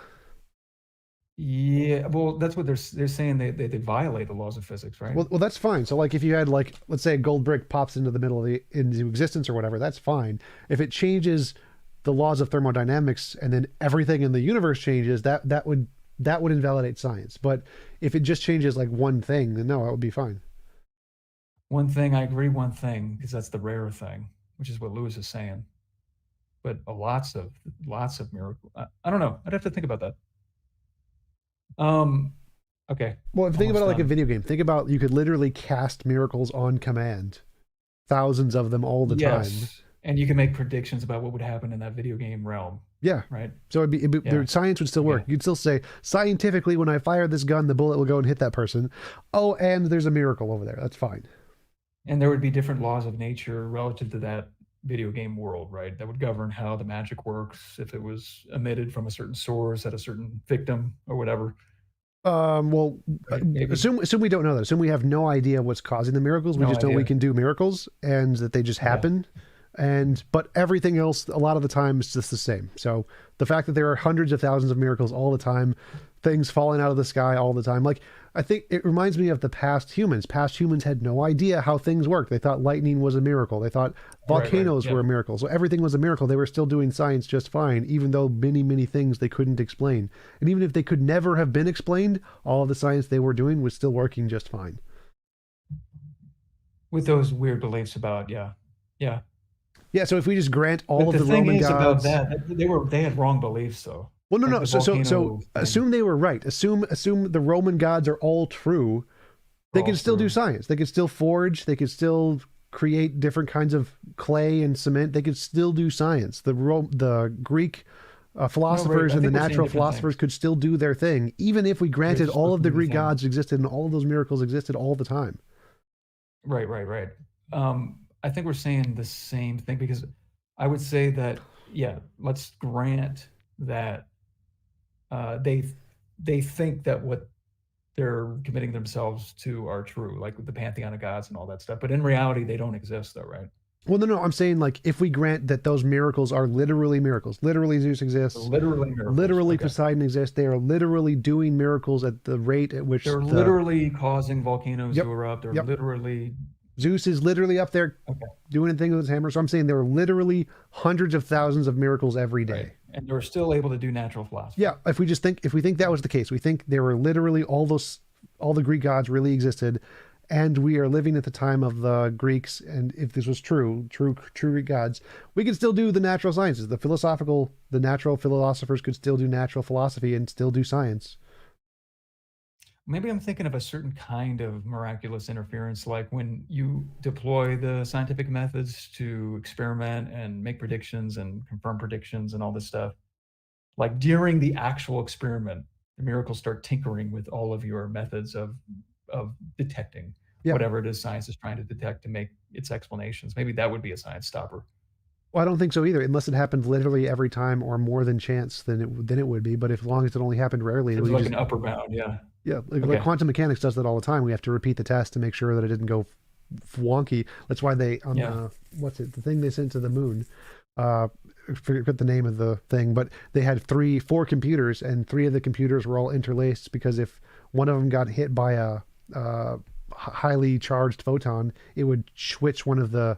Yeah, well, that's what they're saying. They violate the laws of physics, right? Well, that's fine. So, like, if you had, like, let's say a gold brick pops into the middle of into existence or whatever, that's fine. If it changes the laws of thermodynamics and then everything in the universe changes, that would invalidate science. But if it just changes like one thing, then no, that would be fine. One thing, I agree. One thing, because that's the rare thing, which is what Lewis is saying. But lots of miracle. I don't know. I'd have to think about that. Um, okay, Well, if you think about almost it like a done. video game, think about you could literally cast miracles on command, thousands of them all the time. Yes, and you can make predictions about what would happen in that video game realm, Yeah. right? So Yeah. science would still work. Okay. You'd still say, scientifically, when I fire this gun, the bullet will go and hit that person. Oh, and there's a miracle over there. That's fine. And there would be different laws of nature relative to that video game world, right? That would govern how the magic works, if it was emitted from a certain source at a certain victim or whatever, Well, right? Maybe. assume we don't know that. Assume we have no idea what's causing the miracles. We No just know we idea. can do miracles and that they just Yeah. happen. But everything else, a lot of the time, is just the same. So the fact that there are hundreds of thousands of miracles all the time, things falling out of the sky all the time, like I think it reminds me of the past humans. Past humans had no idea how things worked. They thought lightning was a miracle. They thought Right, right. volcanoes were Yeah. a miracle. So everything was a miracle. They were still doing science just fine, even though many, many things they couldn't explain. And even if they could never have been explained, all of the science they were doing was still working just fine. With those weird beliefs about, yeah. Yeah. Yeah, so if we just grant all But of the the thing Roman is about gods. that, they had wrong beliefs though. Well, no, Like no. the So volcano thing. assume they were right. Assume the Roman gods are all true. They We're all can still do through. science. They could still forge. They could still create different kinds of clay and cement. They could still do science. The Greek No, right. philosophers I and the think we're saying natural different philosophers things. could still do their thing, even if we They're granted just all of looking the at the Greek thing. gods existed and all of those miracles existed all the time. Right, right, right. I think we're saying the same thing because I would say that, yeah, let's grant that they think that what they're committing themselves to are true, like with the pantheon of gods and all that stuff. But in reality, they don't exist, though, right? Well, no, no. I'm saying like if we grant that those miracles are literally miracles, literally Zeus They're exists, literally miracles. literally Okay. Poseidon exists. They are literally doing miracles at the rate at which They're literally causing volcanoes yep, to erupt. They're yep. literally Zeus is literally up there okay, doing a thing with his hammer. So I'm saying there are literally hundreds of thousands of miracles every right. day. And they're still able to do natural philosophy. Yeah, if we think that was the case, we think there were literally all the Greek gods really existed, and we are living at the time of the Greeks. And if this was true Greek gods, we could still do the natural sciences. The natural philosophers could still do natural philosophy and still do science. Maybe I'm thinking of a certain kind of miraculous interference, like when you deploy the scientific methods to experiment and make predictions and confirm predictions and all this stuff. Like during the actual experiment, the miracles start tinkering with all of your methods of detecting Yeah. whatever it is science is trying to detect to make its explanations. Maybe that would be a science stopper. Well, I don't think so either, unless it happened literally every time or more than chance. Then it would be. But if as long as it only happened rarely, There's we like just an upper bound, yeah. yeah, like Okay. quantum mechanics does that all the time. We have to repeat the test to make sure that it didn't go wonky. That's why they on Yeah. the the thing they sent to the moon. forget the name of the thing, but they had 4 computers, and 3 of the computers were all interlaced, because if one of them got hit by a highly charged photon, it would switch one of the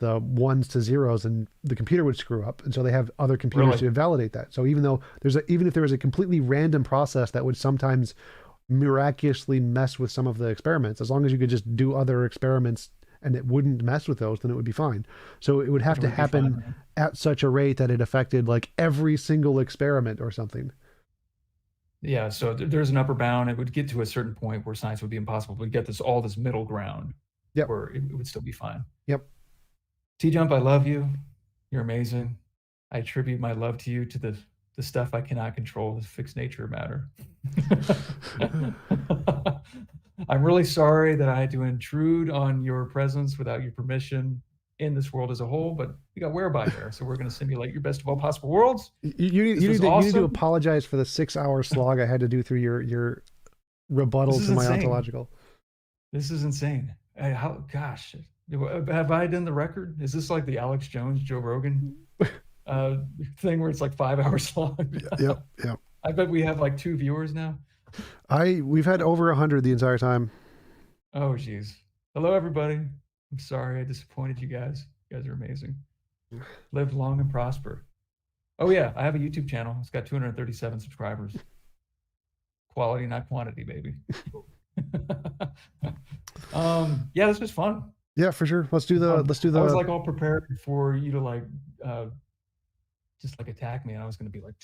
ones to zeros, and the computer would screw up. And so they have other computers to validate that. So even if there was a completely random process that would sometimes miraculously mess with some of the experiments, as long as you could just do other experiments and it wouldn't mess with those, then it would be fine. So it would have to happen at such a rate that it affected like every single experiment or something. Yeah, so there's an upper bound. It would get to a certain point where science would be impossible. We'd get all this middle ground where it would still be fine. Yep. TJump, I love you. You're amazing. I attribute my love to you, to the stuff I cannot control, the fixed nature of matter. I'm really sorry that I had to intrude on your presence without your permission in this world as a whole, but we got whereby here, so we're going to simulate your best of all possible worlds. You need to apologize for the 6-hour slog I had to do through your rebuttal to my ontological. This is insane. Gosh, have I done the record? Is this like the Alex Jones, Joe Rogan thing where it's like 5 hours long? Yep. I bet we have like 2 viewers now. We've had over 100 the entire time. Oh, geez. Hello, everybody. I'm sorry I disappointed you guys. You guys are amazing. Live long and prosper. Oh, yeah. I have a YouTube channel. It's got 237 subscribers. Quality, not quantity, baby. Yeah, this was fun. Yeah, for sure. Let's do the. I was like all prepared for you to like just like attack me. And I was going to be like,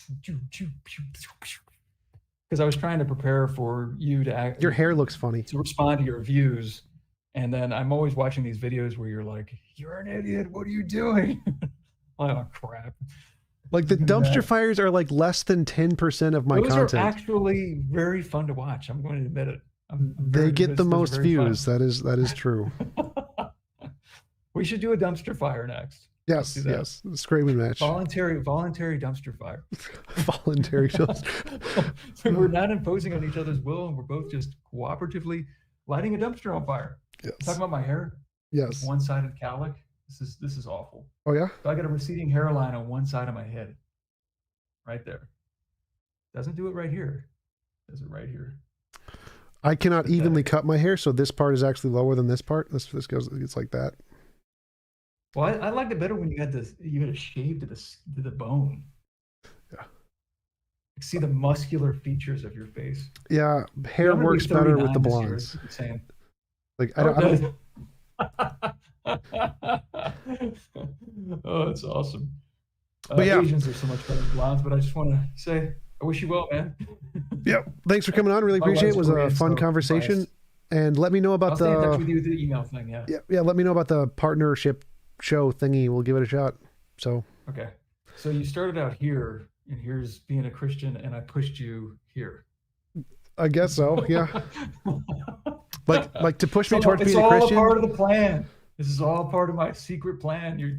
because I was trying to prepare for you to act. Your hair looks funny. To respond to your views. And then I'm always watching these videos where you're like, you're an idiot. What are you doing? Oh, crap. Like the dumpster fires are like less than 10% of my content. Those are actually very fun to watch. I'm going to admit it. They get the most views. That is true. We should do a dumpster fire next. Yes. Screaming match. Voluntary dumpster fire. Voluntary dumpster. So we're not imposing on each other's will, and we're both just cooperatively lighting a dumpster on fire. Yes. Talking about my hair. Yes. One-sided cowlick. This is awful. Oh yeah. So I got a receding hairline on one side of my head. Right there. Doesn't do it right here. Does it right here. I cannot evenly cut my hair, so this part is actually lower than this part. This goes. It's like that. Well, I liked it better when you had a shave to the bone. Yeah. See the muscular features of your face. Yeah, hair works better with the blondes. Like I don't. Oh, that's awesome. But yeah, Asians are so much better than blondes. But I just want to say, I wish you well, man. Yep. Thanks for coming on. Really appreciate it. It was a fun conversation. And let me know about I'll stay in touch with you with the email thing. Yeah. Let me know about the partnership show thingy. We'll give it a shot. So. Okay. So you started out here, and here's being a Christian, and I pushed you here. I guess so. Yeah. like to push me towards being a Christian. It's all a part of the plan. This is all part of my secret plan. You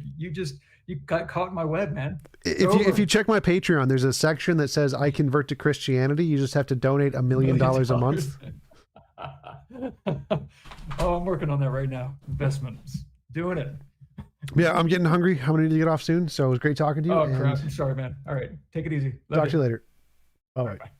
got caught in my web, man. If you check my Patreon, there's a section that says I convert to Christianity. You just have to donate $1 million a month. Oh, I'm working on that right now. Investments. Doing it. Yeah, I'm getting hungry. I'm gonna need to get off soon. So it was great talking to you. Oh, crap. I'm sorry, man. All right. Take it easy. Talk to you later. Bye. Bye.